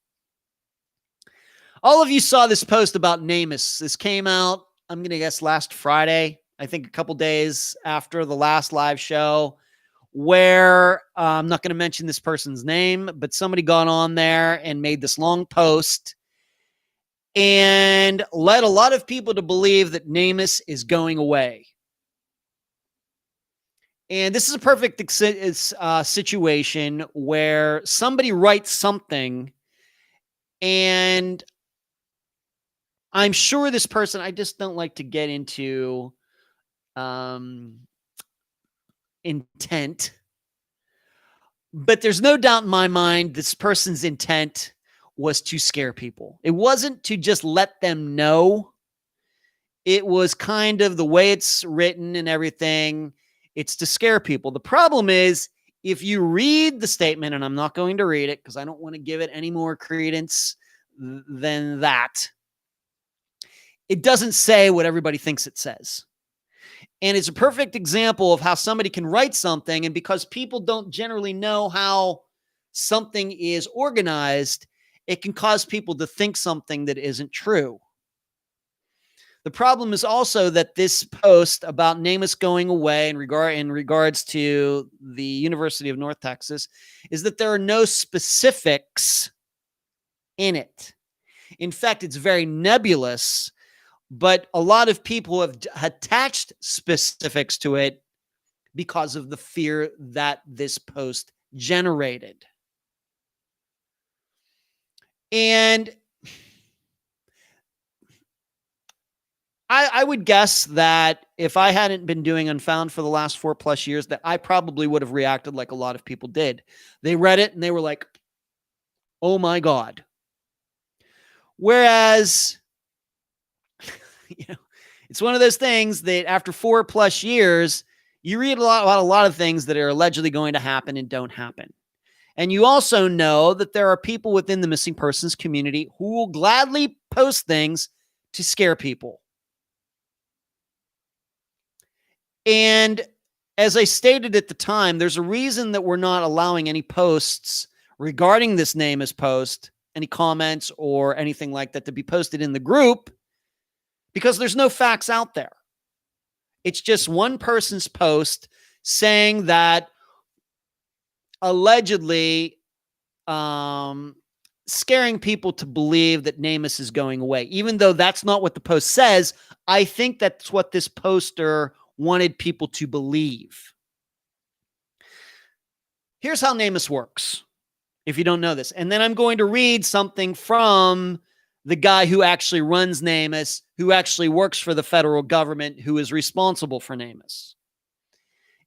All of you saw this post about NAMUS. This came out, I'm going to guess, last Friday. I think a couple days after the last live show, where I'm not going to mention this person's name, but somebody got on there and made this long post and led a lot of people to believe that NAMUS is going away. And this is a perfect situation where somebody writes something, and I'm sure this person, I just don't like to get into intent, but there's no doubt in my mind this person's intent was to scare people. It wasn't to just let them know. It was kind of the way it's written and everything. It's to scare people. The problem is, if you read the statement, and I'm not going to read it because I don't want to give it any more credence than that, it doesn't say what everybody thinks it says. And it's a perfect example of how somebody can write something, and because people don't generally know how something is organized, it can cause people to think something that isn't true. The problem is also that this post about NAMUS going away in regards to the University of North Texas is that there are no specifics in it. In fact, it's very nebulous, but a lot of people have attached specifics to it because of the fear that this post generated. And I would guess that if I hadn't been doing Unfound for the last 4+ years, that I probably would have reacted like a lot of people did. They read it and they were like, oh my God. Whereas, it's one of those things that after 4+ years, you read a lot of things that are allegedly going to happen and don't happen. And you also know that there are people within the missing persons community who will gladly post things to scare people. And as I stated at the time, there's a reason that we're not allowing any posts regarding this NAMUS post, any comments or anything like that to be posted in the group, because there's no facts out there. It's just one person's post saying that allegedly scaring people to believe that NAMUS is going away. Even though that's not what the post says, I think that's what this poster wanted people to believe. Here's how NAMUS works, if you don't know this. And then I'm going to read something from the guy who actually runs NAMUS, who actually works for the federal government, who is responsible for NAMUS.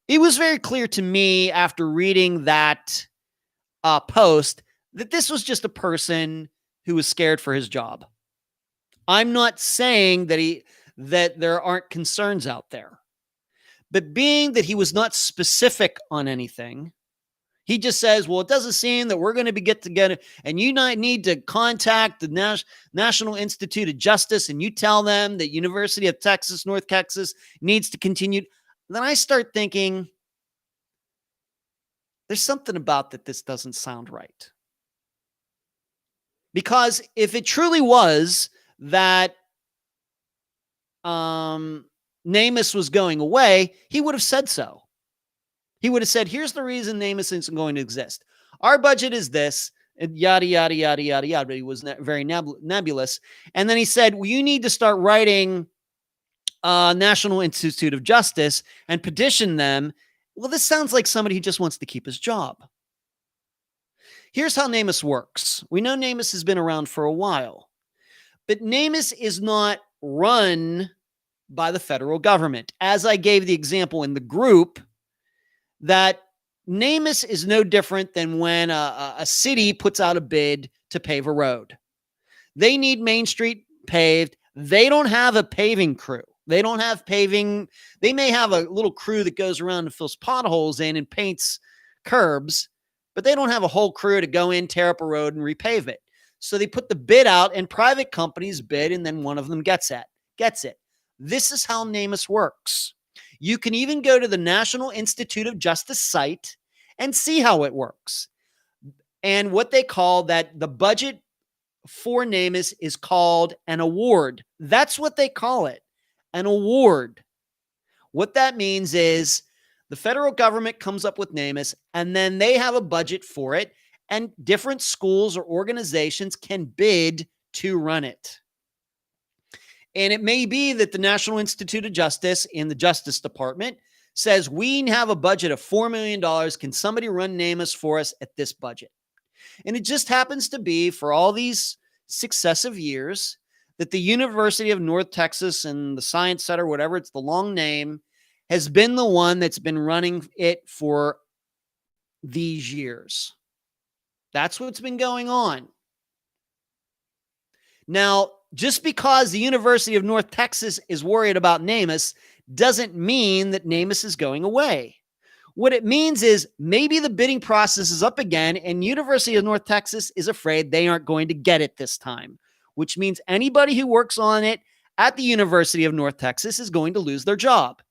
It was very clear to me after reading that post that this was just a person who was scared for his job. I'm not saying that there aren't concerns out there. But being that he was not specific on anything, he just says, well, it doesn't seem that we're going to be get together and you need to contact the National Institute of Justice and you tell them that University of Texas, North Texas needs to continue. Then I start thinking, there's something about that this doesn't sound right. Because if it truly was that NAMUS was going away, he would have said so. He would have said, here's the reason NAMUS isn't going to exist. Our budget is this, yada, yada, yada, yada, yada. But he was very nebulous. And then he said, well, you need to start writing National Institute of Justice and petition them. Well, this sounds like somebody who just wants to keep his job. Here's how NAMUS works. We know NAMUS has been around for a while. But NAMUS is not run by the federal government. As I gave the example in the group, that NAMUS is no different than when a city puts out a bid to pave a road. They need Main Street paved. They don't have a paving crew. They don't have paving. They may have a little crew that goes around and fills potholes in and paints curbs, but they don't have a whole crew to go in, tear up a road, and repave it. So they put the bid out, and private companies bid, and then one of them gets it. This is how NAMUS works. You can even go to the National Institute of Justice site and see how it works. And what they call that, the budget for NAMUS is called an award. That's what they call it, an award. What that means is the federal government comes up with NAMUS, and then they have a budget for it, and different schools or organizations can bid to run it. And it may be that the National Institute of Justice in the Justice Department says, we have a budget of $4 million. Can somebody run NAMUS for us at this budget? And it just happens to be for all these successive years that the University of North Texas and the Science Center, whatever it's the long name, has been the one that's been running it for these years. That's what's been going on. Now, just because the University of North Texas is worried about NAMUS doesn't mean that NAMUS is going away. What it means is maybe the bidding process is up again and University of North Texas is afraid they aren't going to get it this time, which means anybody who works on it at the University of North Texas is going to lose their job.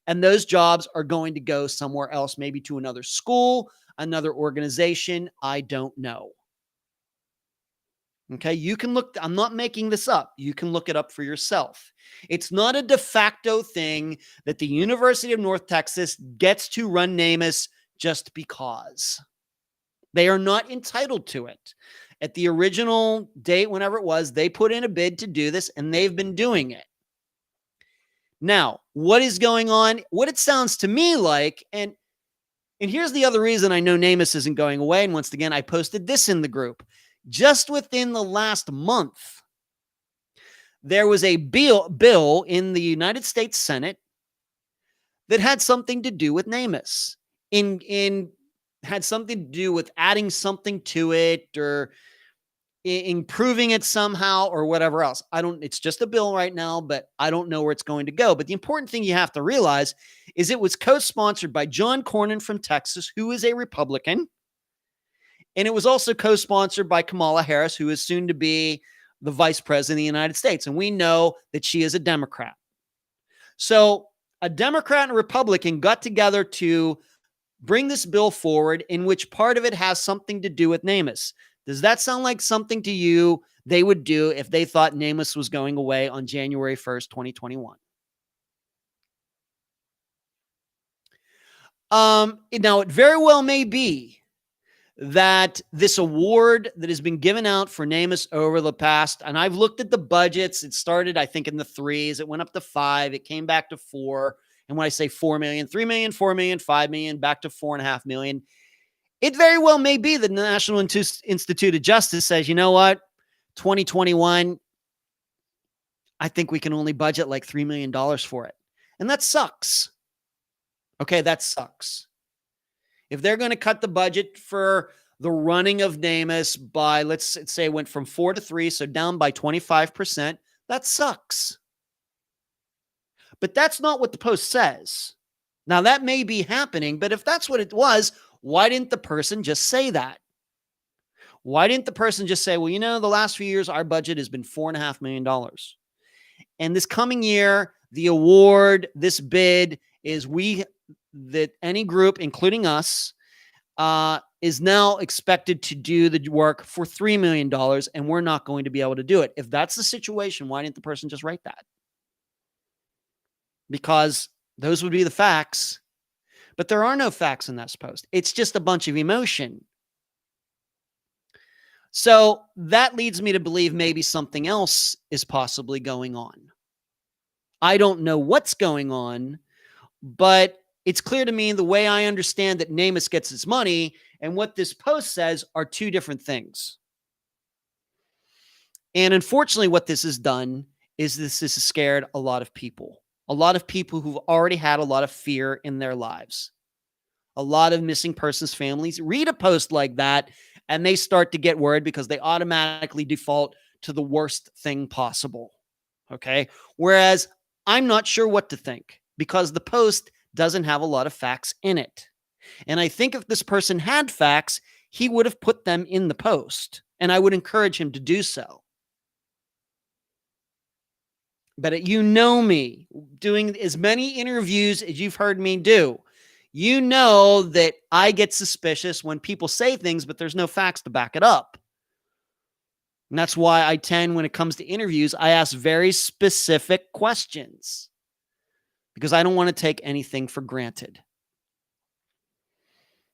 And those jobs are going to go somewhere else, maybe to another school, another organization. I don't know. Okay, you can look, I'm not making this up. You can look it up for yourself. It's not a de facto thing that the University of North Texas gets to run NAMUS just because. They are not entitled to it. At the original date, whenever it was, they put in a bid to do this, and they've been doing it. Now, what is going on? What it sounds to me like, and here's the other reason I know NAMUS isn't going away, and once again, I posted this in the group. Just within the last month, there was a bill in the United States Senate that had something to do with NAMUS, had something to do with adding something to it or improving it somehow or whatever else. It's just a bill right now, but I don't know where it's going to go. But the important thing you have to realize is it was co-sponsored by John Cornyn from Texas, who is a Republican. And it was also co-sponsored by Kamala Harris, who is soon to be the vice president of the United States. And we know that she is a Democrat. So a Democrat and a Republican got together to bring this bill forward, in which part of it has something to do with NAMUS. Does that sound like something to you they would do if they thought NAMUS was going away on January 1st, 2021? Now, it very well may be that this award that has been given out for NAMUS over the past, and I've looked at the budgets, it started, I think, in the 3s. It went up to 5. It came back to 4. And when I say 4 million, 3 million, 4 million, 5 million, back to 4.5 million. It very well may be that the National Institute of Justice says, you know what, 2021, I think we can only budget like $3 million for it. And that sucks. Okay, that sucks. If they're going to cut the budget for the running of NAMUS by, let's say, it went from 4 to 3, so down by 25%, that sucks. But that's not what the Post says. Now, that may be happening, but if that's what it was, why didn't the person just say that? Why didn't the person just say, well, the last few years, our budget has been $4.5 million. And this coming year, the award, this bid is that any group, including us, is now expected to do the work for $3 million, and we're not going to be able to do it. If that's the situation, why didn't the person just write that? Because those would be the facts. But there are no facts in that post. It's just a bunch of emotion. So that leads me to believe maybe something else is possibly going on. I don't know what's going on, but it's clear to me the way I understand that NAMUS gets its money and what this post says are two different things. And unfortunately, what this has done is this has scared a lot of people. A lot of people who've already had a lot of fear in their lives. A lot of missing persons families read a post like that and they start to get worried because they automatically default to the worst thing possible. Okay. Whereas I'm not sure what to think because the post doesn't have a lot of facts in it. And I think if this person had facts, he would have put them in the post, and I would encourage him to do so. But you know me, doing as many interviews as you've heard me do, you know that I get suspicious when people say things, but there's no facts to back it up. And that's why I tend, when it comes to interviews, I ask very specific questions because I don't want to take anything for granted.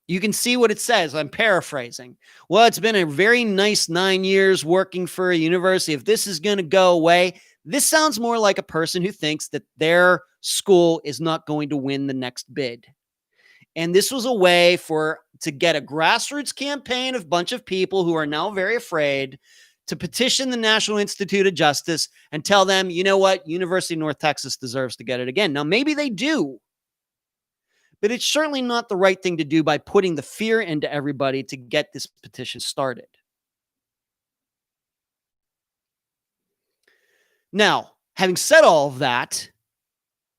You can see what it says. I'm paraphrasing. Well, it's been a very nice 9 years working for a university. If this is going to go away, this sounds more like a person who thinks that their school is not going to win the next bid. And this was a way to get a grassroots campaign of a bunch of people who are now very afraid to petition the National Institute of Justice and tell them, you know what, University of North Texas deserves to get it again. Now, maybe they do, but it's certainly not the right thing to do by putting the fear into everybody to get this petition started. Now, having said all of that,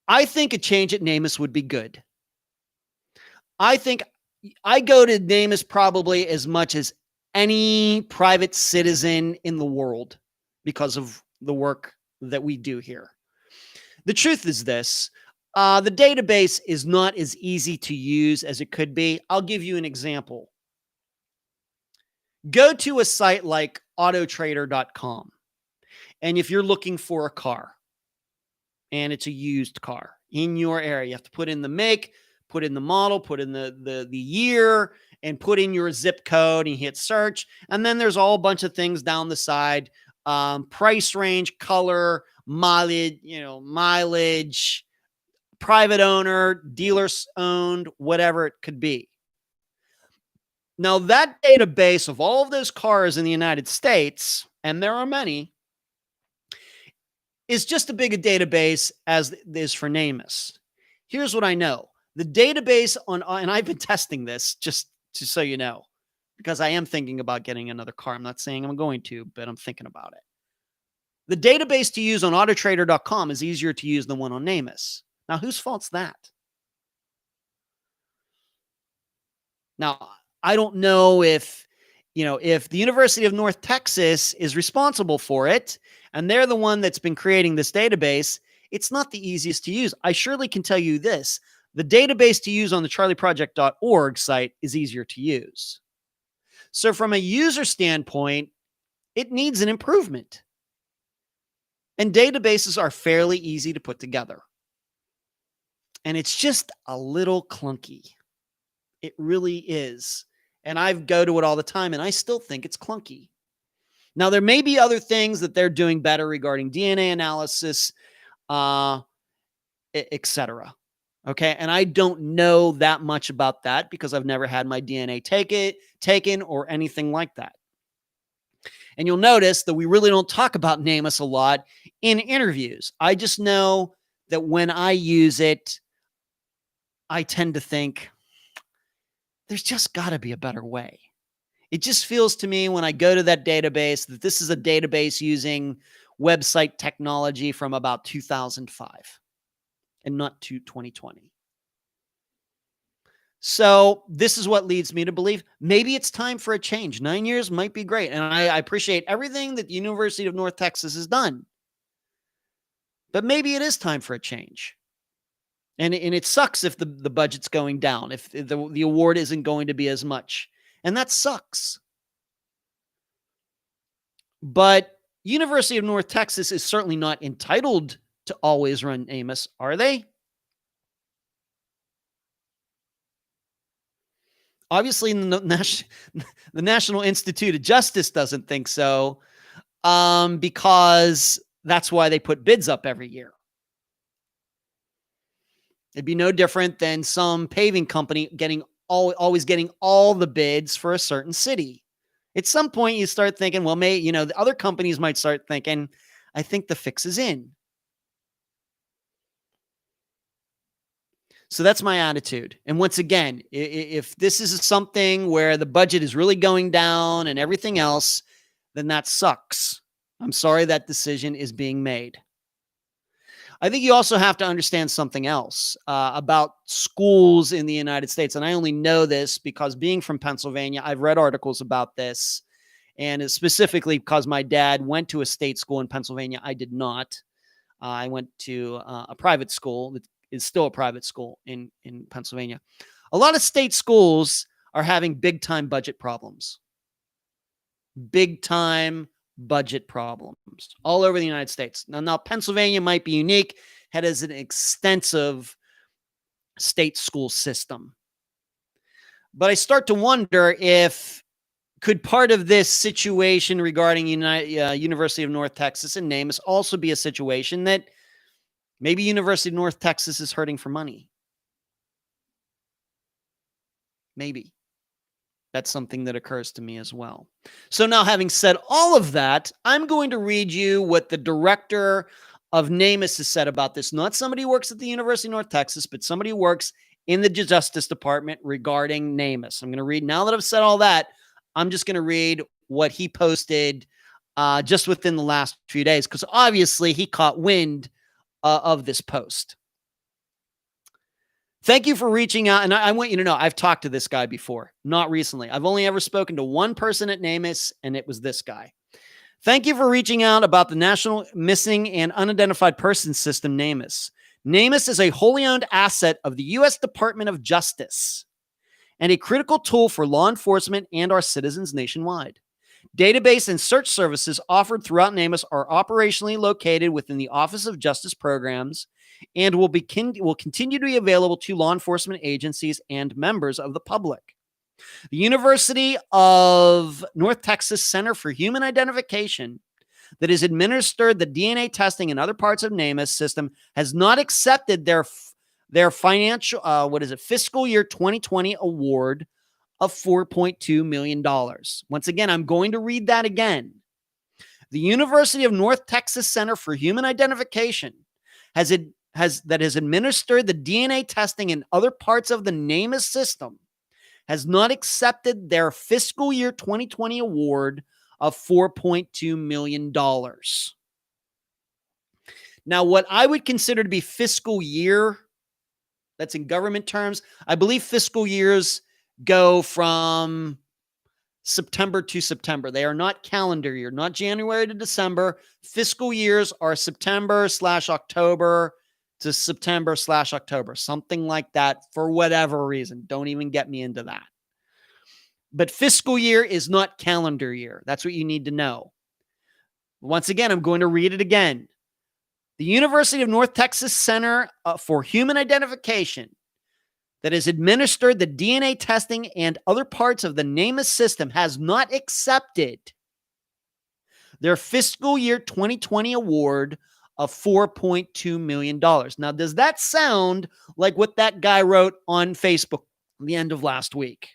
I think a change at NAMUS would be good. I think I go to NAMUS probably as much as any private citizen in the world because of the work that we do here. The truth is this. The database is not as easy to use as it could be. I'll give you an example. Go to a site like autotrader.com. And if you're looking for a car and it's a used car in your area, you have to put in the make, put in the model, put in the year, and put in your zip code and hit search. And then there's all a bunch of things down the side, price range, color, mileage, private owner, dealers owned, whatever it could be. Now, that database of all of those cars in the United States, and there are many, is just as big a database as is for NAMUS. Here's what I know. The database and I've been testing this just so you know, because I am thinking about getting another car. I'm not saying I'm going to, but I'm thinking about it. The database to use on autotrader.com is easier to use than one on NAMUS. Now, whose fault's that? Now, I don't know if the University of North Texas is responsible for it, and they're the one that's been creating this database. It's not the easiest to use. I surely can tell you this. The database to use on the charlieproject.org site is easier to use. So from a user standpoint, it needs an improvement. And databases are fairly easy to put together. And it's just a little clunky. It really is. And I go to it all the time, and I still think it's clunky. Now, there may be other things that they're doing better regarding DNA analysis, etc. Okay, and I don't know that much about that because I've never had my DNA taken or anything like that. And you'll notice that we really don't talk about NAMUS a lot in interviews. I just know that when I use it, I tend to think, there's just got to be a better way. It just feels to me when I go to that database that this is a database using website technology from about 2005 and not 2020. So this is what leads me to believe maybe it's time for a change. 9 years might be great. And I appreciate everything that the University of North Texas has done. But maybe it is time for a change. And it sucks if the budget's going down, if the award isn't going to be as much. And that sucks. But University of North Texas is certainly not entitled to always run NAMUS, are they? Obviously, the National Institute of Justice doesn't think so, because that's why they put bids up every year. It'd be no different than some paving company always getting all the bids for a certain city. At some point, you start thinking, well, the other companies might start thinking, I think the fix is in. So that's my attitude. And once again, if this is something where the budget is really going down and everything else, then that sucks. I'm sorry that decision is being made. I think you also have to understand something else about schools in the United States. And I only know this because being from Pennsylvania, I've read articles about this. And specifically because my dad went to a state school in Pennsylvania. I did not. I went to a private school that is still a private school in Pennsylvania. A lot of state schools are having big time budget problems. Big time budget problems all over the United States. Now Pennsylvania might be unique. It has an extensive state school system. But I start to wonder if could part of this situation regarding University of North Texas and NAMUS also be a situation that maybe University of North Texas is hurting for money? Maybe. That's something that occurs to me as well. So now, having said all of that, I'm going to read you what the director of NAMUS has said about this. Not somebody who works at the University of North Texas, but somebody who works in the Justice Department regarding NAMUS. I'm going to read, now that I've said all that, I'm just going to read what he posted just within the last few days, because obviously he caught wind of this post. Thank you for reaching out. And I want you to know, I've talked to this guy before, not recently. I've only ever spoken to one person at NAMUS, and it was this guy. Thank you for reaching out about the National Missing and Unidentified Persons System, NAMUS. NAMUS is a wholly owned asset of the U.S. Department of Justice and a critical tool for law enforcement and our citizens nationwide. Database and search services offered throughout NAMUS are operationally located within the Office of Justice Programs and will continue to be available to law enforcement agencies and members of the public. The University of North Texas Center for Human Identification, that has administered the DNA testing in other parts of NAMUS system, has not accepted their financial, fiscal year 2020 award of $4.2 million. Once again, I'm going to read that again. The University of North Texas Center for Human Identification has administered the DNA testing in other parts of the NAMUS system has not accepted their fiscal year 2020 award of $4.2 million. Now, what I would consider to be fiscal year, that's in government terms, I believe fiscal years go from September to September. They are not calendar year, not January to December. Fiscal years are September/October to September/October, something like that for whatever reason. Don't even get me into that. But fiscal year is not calendar year. That's what you need to know. Once again, I'm going to read it again. The University of North Texas Center for Human Identification that has administered the DNA testing and other parts of the NAMUS system has not accepted their fiscal year 2020 award of $4.2 million. Now, does that sound like what that guy wrote on Facebook at the end of last week?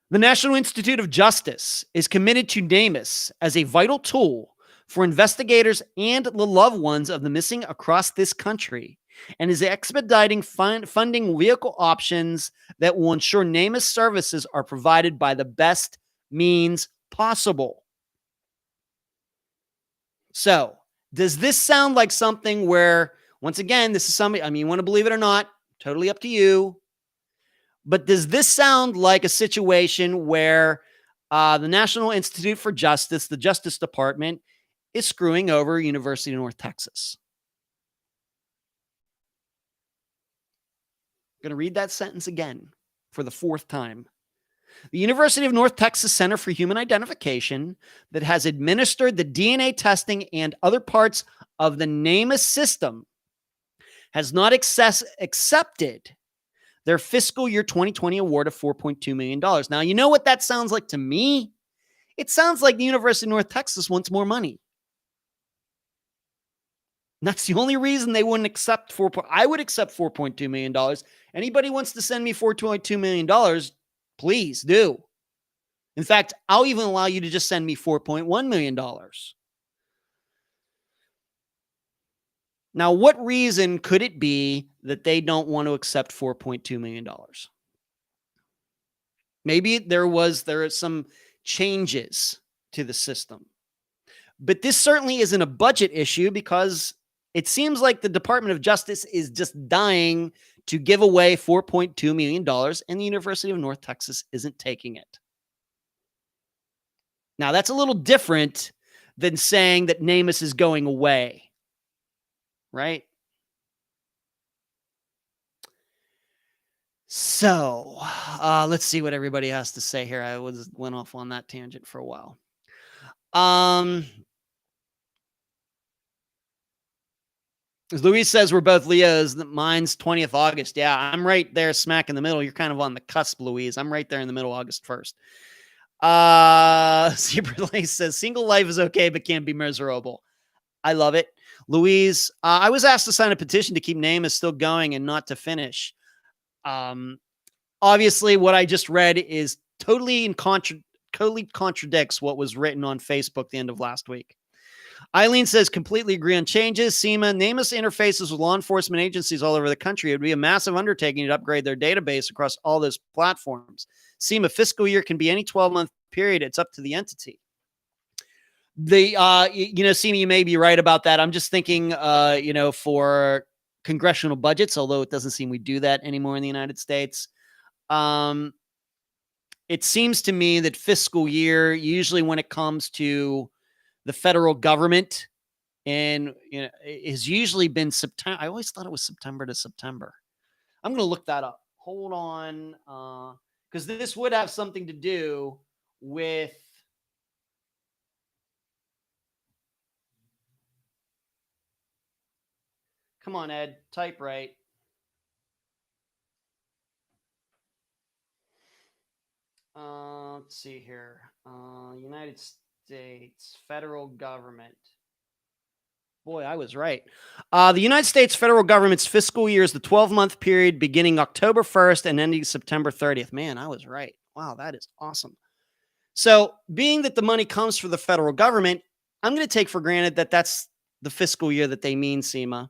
The National Institute of Justice is committed to NAMUS as a vital tool for investigators and the loved ones of the missing across this country, and is expediting funding vehicle options that will ensure NAMUS services are provided by the best means possible. So, does this sound like something where, once again, this is something, I mean, you want to believe it or not, totally up to you. But does this sound like a situation where the National Institute for Justice, the Justice Department, is screwing over University of North Texas? I'm going to read that sentence again for the fourth time. The University of North Texas Center for Human Identification that has administered the DNA testing and other parts of the NAMUS system has not accepted their fiscal year 2020 award of $4.2 million. Now, you know what that sounds like to me? It sounds like the University of North Texas wants more money. And that's the only reason they wouldn't accept I would accept $4.2 million. Anybody wants to send me $4.2 million, please do. In fact, I'll even allow you to just send me $4.1 million. Now, what reason could it be that they don't want to accept $4.2 million? Maybe there are some changes to the system. But this certainly isn't a budget issue, because it seems like the Department of Justice is just dying to give away $4.2 million, and the University of North Texas isn't taking it. Now, that's a little different than saying that NAMUS is going away. Right? So, let's see what everybody has to say here. I went off on that tangent for a while. Louise says we're both Leos. Mine's 20th August. Yeah, I'm right there smack in the middle. You're kind of on the cusp, Louise. I'm right there in the middle, August 1st. Zebra Lace says single life is okay, but can't be miserable. I love it. Louise, I was asked to sign a petition to keep NAMUS still going and not to finish. Obviously, what I just read is totally contradicts what was written on Facebook the end of last week. Eileen says, completely agree on changes. SEMA, NAMUS interfaces with law enforcement agencies all over the country. It would be a massive undertaking to upgrade their database across all those platforms. SEMA fiscal year can be any 12-month period. It's up to the entity. SEMA, you may be right about that. I'm just thinking, for congressional budgets, although it doesn't seem we do that anymore in the United States. It seems to me that fiscal year, usually when it comes to the federal government, and has usually been September. I always thought it was September to September. I'm going to look that up. Hold on, because this would have something to do with. Come on, Ed, type right. Let's see here. United States federal government. Boy, I was right. The United States federal government's fiscal year is the 12-month period beginning October 1st and ending September 30th. Man, I was right. Wow, that is awesome. So, being that the money comes from the federal government, I'm going to take for granted that that's the fiscal year that they mean, Seema.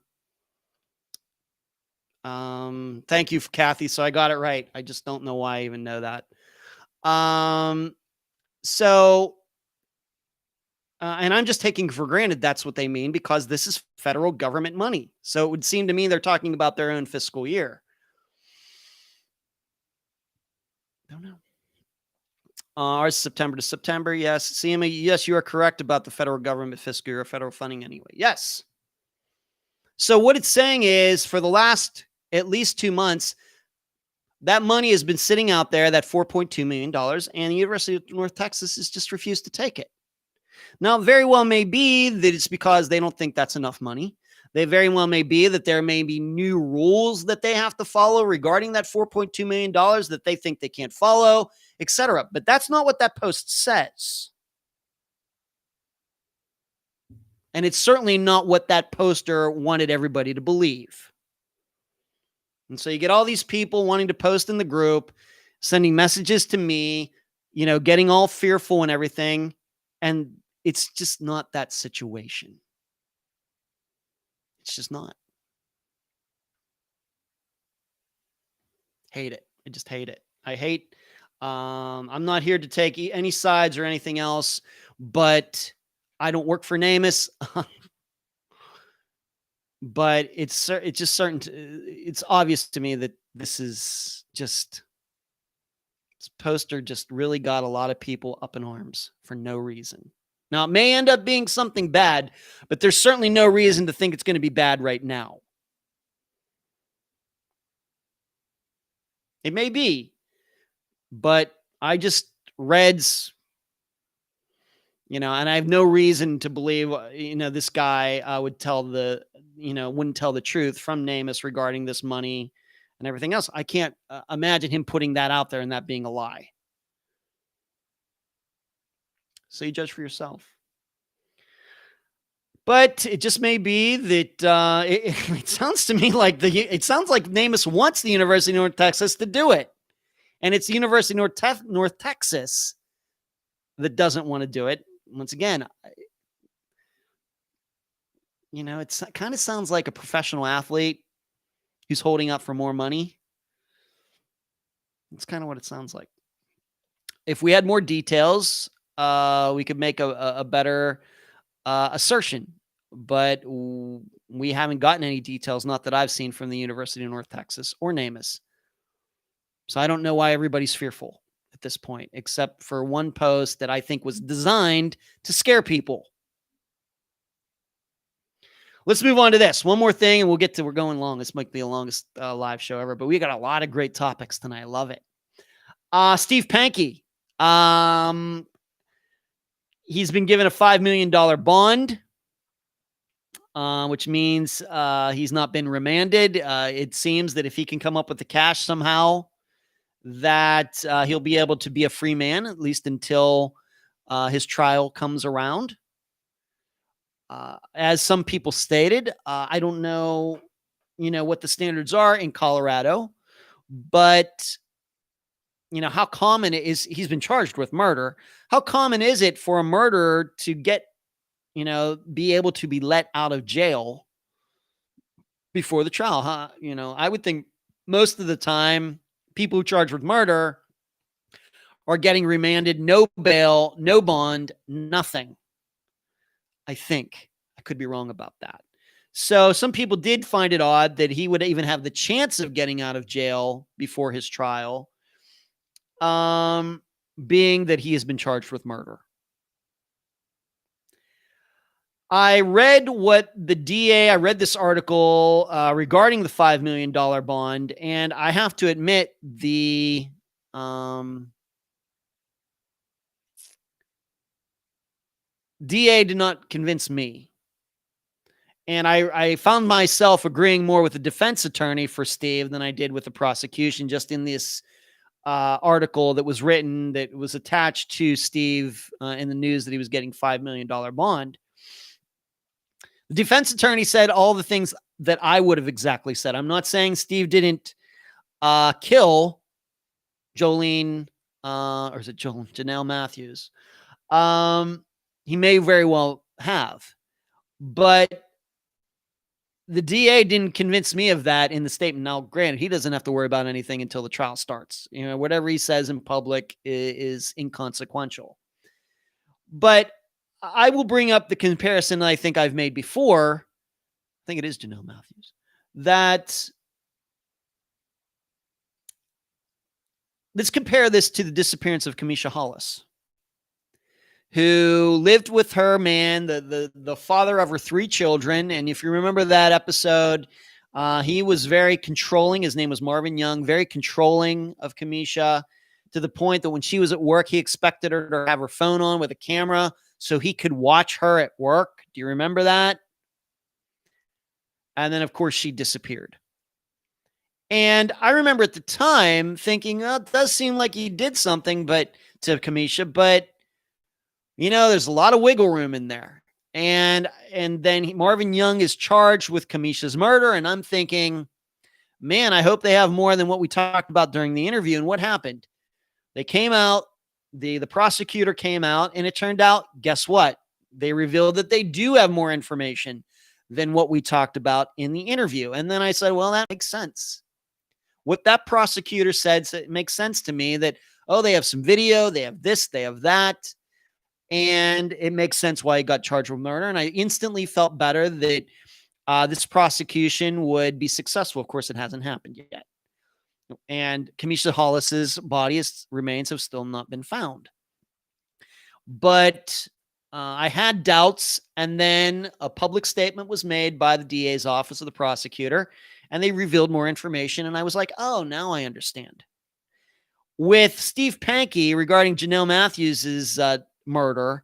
Thank you, Kathy. So I got it right. I just don't know why I even know that. And I'm just taking for granted that's what they mean because this is federal government money. So it would seem to me they're talking about their own fiscal year. Don't know. Ours September to September. Yes. Seema, yes, you are correct about the federal government fiscal year, federal funding anyway. Yes. So what it's saying is for the last at least 2 months, that money has been sitting out there, that $4.2 million, and the University of North Texas has just refused to take it. Now, very well may be that it's because they don't think that's enough money. They very well may be that there may be new rules that they have to follow regarding that $4.2 million that they think they can't follow, etc. But that's not what that post says. And it's certainly not what that poster wanted everybody to believe. And so you get all these people wanting to post in the group, sending messages to me, getting all fearful and everything. And it's just not that situation. It's just not. Hate it. I just hate it. I'm not here to take any sides or anything else, but I don't work for NAMUS. But it's obvious to me that this poster just really got a lot of people up in arms for no reason. Now, it may end up being something bad, but there's certainly no reason to think it's going to be bad right now. It may be, but I just Reds, and I have no reason to believe, this guy wouldn't tell the truth from NAMUS regarding this money and everything else. I can't imagine him putting that out there and that being a lie. So you judge for yourself. But it just may be that it sounds to me like NAMUS wants the University of North Texas to do it. And it's the University of North Texas that doesn't want to do it. Once again, it kind of sounds like a professional athlete who's holding up for more money. That's kind of what it sounds like. If we had more details, we could make a better assertion, but we haven't gotten any details, not that I've seen, from the University of North Texas or NAMUS. So I don't know why everybody's fearful at this point, except for one post that I think was designed to scare people. Let's move on to this. One more thing, and we're going long. This might be the longest live show ever, but we got a lot of great topics tonight. I love it. Steve Pankey. He's been given a $5 million bond, which means he's not been remanded. It seems that if he can come up with the cash somehow, that he'll be able to be a free man, at least until his trial comes around. As some people stated, I don't know, what the standards are in Colorado, but how common it is. He's been charged with murder. How common is it for a murderer to get, be able to be let out of jail before the trial? Huh? I would think most of the time people who charged with murder are getting remanded, no bail, no bond, nothing. I think. I could be wrong about that. So some people did find it odd that he would even have the chance of getting out of jail before his trial, being that he has been charged with murder. I read this article regarding the $5 million bond, and I have to admit the DA did not convince me. And I found myself agreeing more with the defense attorney for Steve than I did with the prosecution, just in this article that was written, that was attached to Steve in the news, that he was getting $5 million bond. The defense attorney said all the things that I would have exactly said. I'm not saying Steve didn't kill Jolene, or is it Janelle Matthews? He may very well have, but the DA didn't convince me of that in the statement. Now, granted, he doesn't have to worry about anything until the trial starts. You know, whatever he says in public is inconsequential. But I will bring up the comparison that I think I've made before. I think it is Janelle Matthews. That let's compare this to the disappearance of Kamisha Hollis, who lived with her man, the father of her 3 children. And if you remember that episode, he was very controlling. His name was Marvin Young, very controlling of Kamisha, to the point that when she was at work, he expected her to have her phone on with a camera so he could watch her at work. Do you remember that? And then, of course, she disappeared. And I remember at the time thinking, oh, it does seem like he did something to Kamisha, but you know, there's a lot of wiggle room in there. And then Marvin Young is charged with Kamisha's murder. And I'm thinking, man, I hope they have more than what we talked about during the interview. And what happened? They came out, the prosecutor came out, and it turned out, guess what? They revealed that they do have more information than what we talked about in the interview. And then I said, well, that makes sense. What that prosecutor said, it makes sense to me that, oh, they have some video, they have this, they have that. And it makes sense why he got charged with murder. And I instantly felt better that this prosecution would be successful. Of course, it hasn't happened yet. And Kamisha Hollis's remains have still not been found. But I had doubts. And then a public statement was made by the DA's office of the prosecutor, and they revealed more information. And I was like, oh, now I understand. With Steve Pankey regarding Janelle Matthews' murder,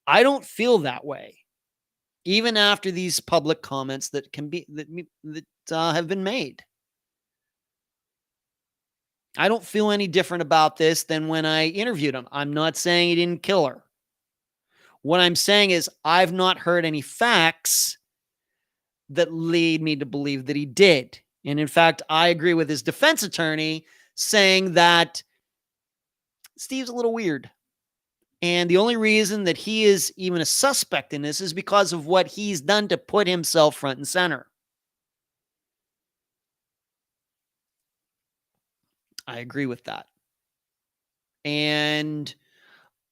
I don't feel that way, even after these public comments that have been made. I don't feel any different about this than when I interviewed him. I'm not saying he didn't kill her. What I'm saying is I've not heard any facts that lead me to believe that he did. And in fact, I agree with his defense attorney saying that Steve's a little weird. And the only reason that he is even a suspect in this is because of what he's done to put himself front and center. I agree with that. And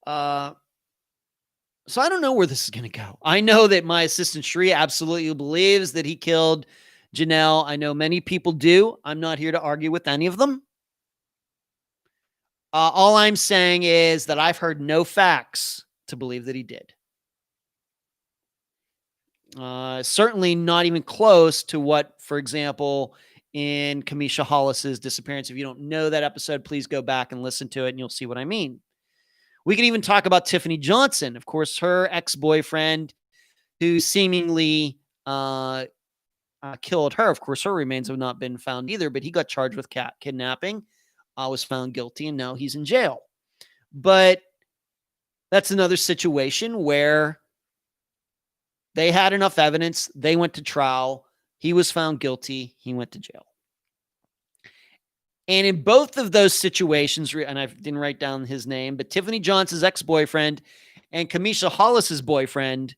so I don't know where this is going to go. I know that my assistant Sheree absolutely believes that he killed Janelle. I know many people do. I'm not here to argue with any of them. All I'm saying is that I've heard no facts to believe that he did. Certainly not even close to what, for example, in Kamisha Hollis's disappearance. If you don't know that episode, please go back and listen to it and you'll see what I mean. We can even talk about Tiffany Johnson, of course, her ex-boyfriend who seemingly killed her. Of course, her remains have not been found either, but he got charged with kidnapping, was found guilty, and now he's in jail. But that's another situation where they had enough evidence. They went to trial. He was found guilty. He went to jail. And in both of those situations, and I didn't write down his name, but Tiffany Johnson's ex-boyfriend and Kamisha Hollis's boyfriend,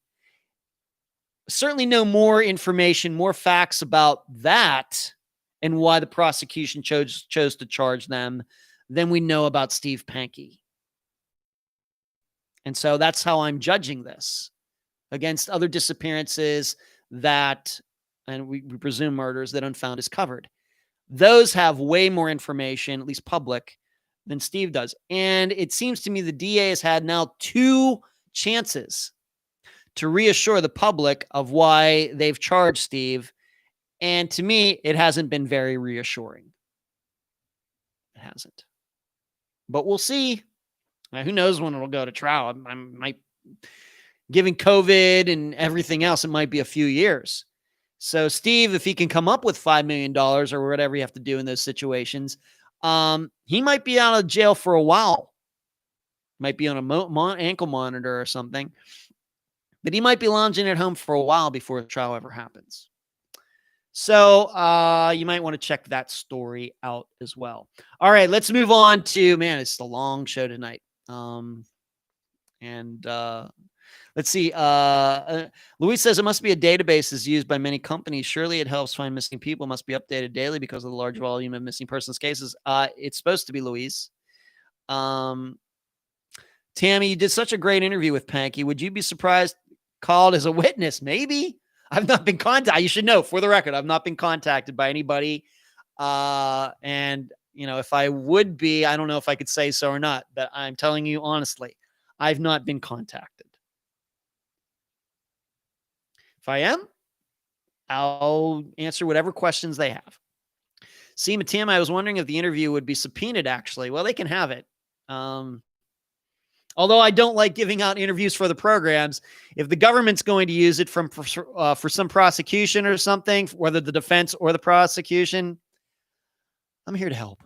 certainly know more information, more facts about that and why the prosecution chose to charge them than we know about Steve Pankey. And so that's how I'm judging this against other disappearances that, and we presume murders, that Unfound is covered. Those have way more information, at least public, than Steve does. And it seems to me the DA has had now 2 chances to reassure the public of why they've charged Steve. And to me, it hasn't been very reassuring. It hasn't. But we'll see. Now, who knows when it'll go to trial? I might, given COVID and everything else, it might be a few years. So Steve, if he can come up with $5 million or whatever you have to do in those situations, he might be out of jail for a while. Might be on a ankle monitor or something. but he might be lounging at home for a while before the trial ever happens. So you might want to check that story out as well. All right, let's move on to, man, it's a long show tonight. Let's see. Luis says it must be a database is used by many companies. Surely it helps find missing people. Must be updated daily because of the large volume of missing persons cases. It's supposed to be, Luis. Tammy, you did such a great interview with Pankey. Would you be surprised called as a witness? Maybe. I've not been contacted. You should know, for the record, I've not been contacted by anybody. And, if I would be, I don't know if I could say so or not, but I'm telling you honestly, I've not been contacted. If I am, I'll answer whatever questions they have. See, Matim, I was wondering if the interview would be subpoenaed, actually. Well, they can have it. Although I don't like giving out interviews for the programs, if the government's going to use it for some prosecution or something, whether the defense or the prosecution, I'm here to help.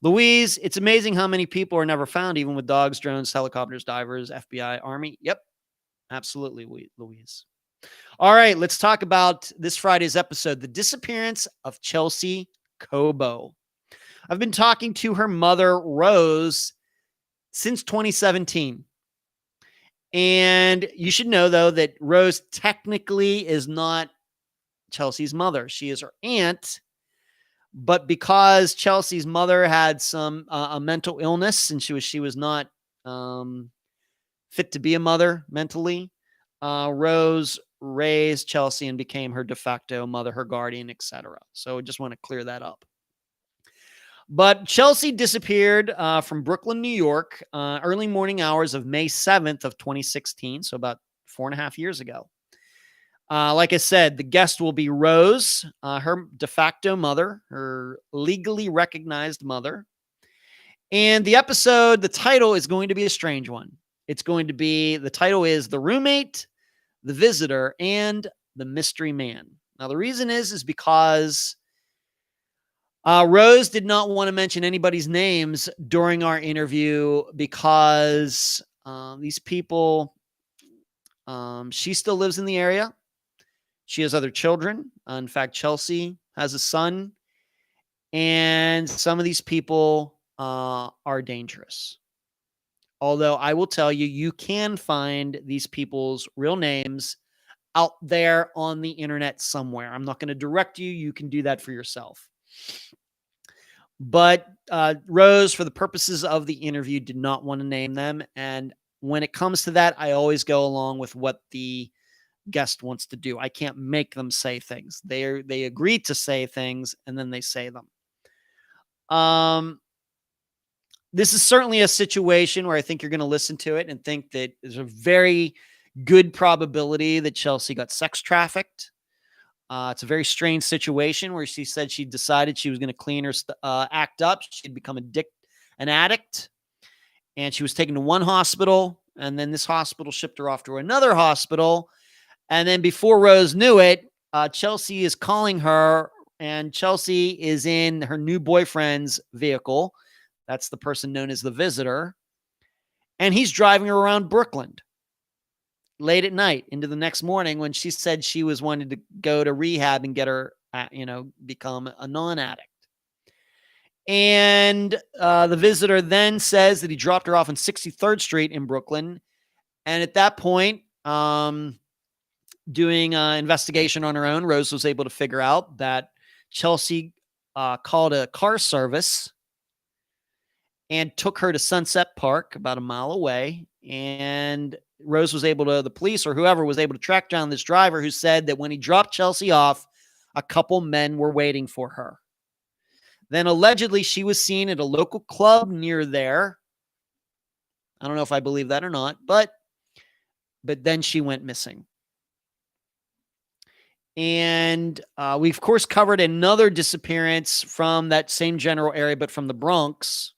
Louise, it's amazing how many people are never found, even with dogs, drones, helicopters, divers, FBI, Army. Yep, absolutely, Louise. All right, let's talk about this Friday's episode, the disappearance of Chelsea Cobo. I've been talking to her mother, Rose, since 2017. And you should know, though, that Rose technically is not Chelsea's mother. She is her aunt. But because Chelsea's mother had some a mental illness and she was not fit to be a mother mentally, Rose raised Chelsea and became her de facto mother, her guardian, etc. So I just want to clear that up. But Chelsea disappeared from Brooklyn, New York, early morning hours of May 7th of 2016, so about 4.5 years ago. Like I said, the guest will be Rose, her de facto mother, her legally recognized mother. And the episode, the title is going to be a strange one. The title is The Roommate, The Visitor, and The Mystery Man. Now, the reason is because Rose did not want to mention anybody's names during our interview because these people, she still lives in the area. She has other children. In fact, Chelsea has a son. And some of these people are dangerous. Although I will tell you, you can find these people's real names out there on the internet somewhere. I'm not going to direct you. You can do that for yourself. But Rose, for the purposes of the interview, did not want to name them. And when it comes to that, I always go along with what the guest wants to do. I can't make them say things. They agree to say things, and then they say them. This is certainly a situation where I think you're going to listen to it and think that there's a very good probability that Chelsea got sex trafficked. It's a very strange situation where she said she decided she was going to clean her act up. She'd become an addict, and she was taken to one hospital, and then this hospital shipped her off to another hospital. And then before Rose knew it, Chelsea is calling her, and Chelsea is in her new boyfriend's vehicle. That's the person known as the Visitor. And he's driving her around Brooklyn late at night into the next morning when she said she was wanting to go to rehab and get her, become a non-addict. And the Visitor then says that he dropped her off on 63rd Street in Brooklyn. And at that point, doing an investigation on her own, Rose was able to figure out that Chelsea called a car service and took her to Sunset Park about a mile away. And Rose was able to, the police or whoever was able to track down this driver who said that when he dropped Chelsea off, a couple men were waiting for her. Then allegedly she was seen at a local club near there. I don't know if I believe that or not, but then she went missing. And we, of course, covered another disappearance from that same general area, but from the Bronx.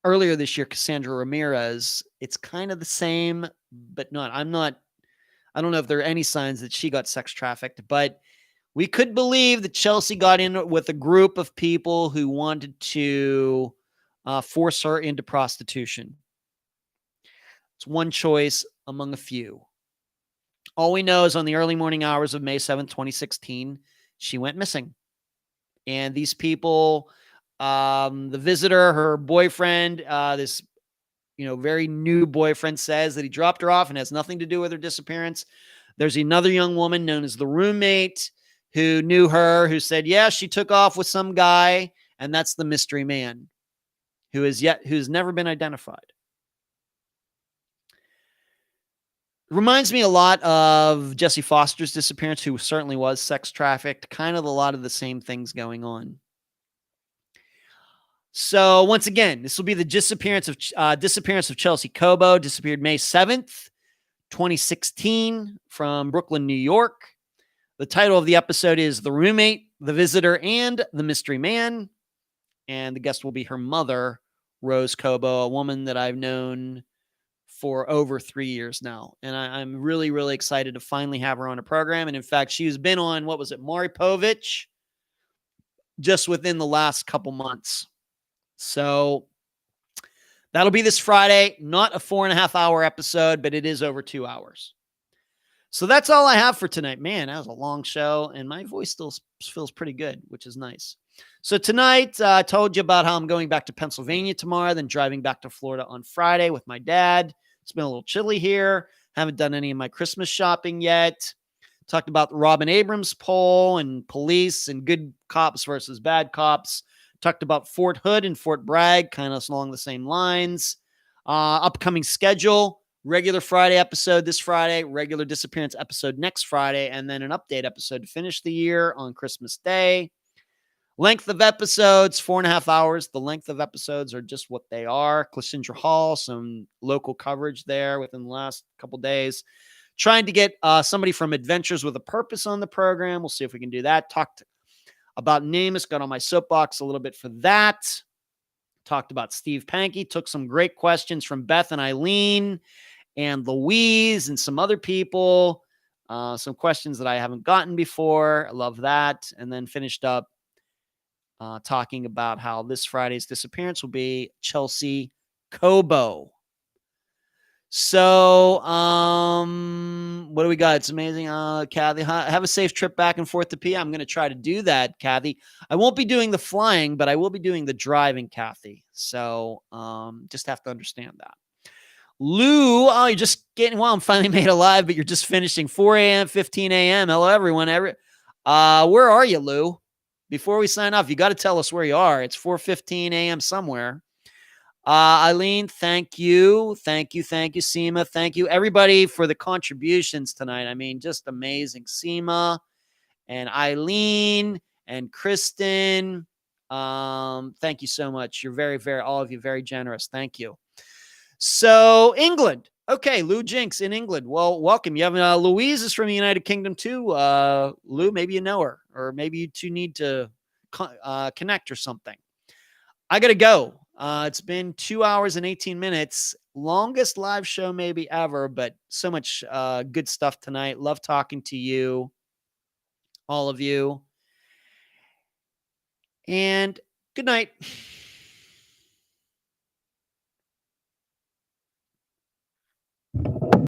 Earlier this year, Cassandra Ramirez. It's kind of the same, but not. I don't know if there are any signs that she got sex trafficked, but we could believe that Chelsea got in with a group of people who wanted to force her into prostitution. It's one choice among a few. All we know is on the early morning hours of May 7th, 2016, she went missing. And these people, the visitor, her boyfriend, this very new boyfriend, says that he dropped her off and has nothing to do with her disappearance. There's another young woman known as the roommate who knew her, who said, yeah, she took off with some guy, and that's the mystery man who's never been identified. Reminds me a lot of Jesse Foster's disappearance, who certainly was sex trafficked. Kind of a lot of the same things going on. So once again, this will be the disappearance of Chelsea Cobo. Disappeared May 7th, 2016, from Brooklyn, New York. The title of the episode is The Roommate, The Visitor, and The Mystery Man. And the guest will be her mother, Rose Cobo, a woman that I've known for over 3 years now. And I'm really, really excited to finally have her on a program. And in fact, she's been on, Maury Povich, just within the last couple months. So that'll be this Friday. Not a 4.5 hour episode, but it is over 2 hours. So that's all I have for tonight. Man, that was a long show, and my voice still feels pretty good, which is nice. So tonight, I told you about how I'm going back to Pennsylvania tomorrow, then driving back to Florida on Friday with my dad. It's been a little chilly here. Haven't done any of my Christmas shopping yet. Talked about the Robin Abrams poll and police and good cops versus bad cops. Talked about Fort Hood and Fort Bragg, kind of along the same lines. Upcoming schedule, regular Friday episode this Friday, regular disappearance episode next Friday, and then an update episode to finish the year on Christmas Day. Length of episodes, 4.5 hours. The length of episodes are just what they are. Klishindra Hall, some local coverage there within the last couple days. Trying to get somebody from Adventures with a Purpose on the program. We'll see if we can do that. Talked about NAMUS, got on my soapbox a little bit for that. Talked about Steve Pankey, took some great questions from Beth and Eileen and Louise and some other people. Some questions that I haven't gotten before. I love that. And then finished up talking about how this Friday's disappearance will be Chelsea Cobo. So, what do we got? It's amazing. Kathy, have a safe trip back and forth to PA. I'm going to try to do that, Kathy. I won't be doing the flying, but I will be doing the driving, Kathy. So, just have to understand that. Lou, you're just getting, I'm finally made alive, but you're just finishing 4 a.m., 15 a.m. Hello, everyone. Where are you, Lou? Before we sign off, you got to tell us where you are. It's 4:15 a.m. somewhere. Eileen, thank you. Thank you. Thank you. Seema, thank you. Everybody for the contributions tonight. I mean, just amazing. Seema and Eileen and Kristen. Thank you so much. You're very, very, all of you, very generous. Thank you. So, England. Okay, Lou Jinx in England. Well, welcome. You have Louise is from the United Kingdom too. Lou, maybe you know her, or maybe you two need to connect or something. I got to go. It's been 2 hours and 18 minutes. Longest live show maybe ever, but so much good stuff tonight. Love talking to you, all of you. And good night.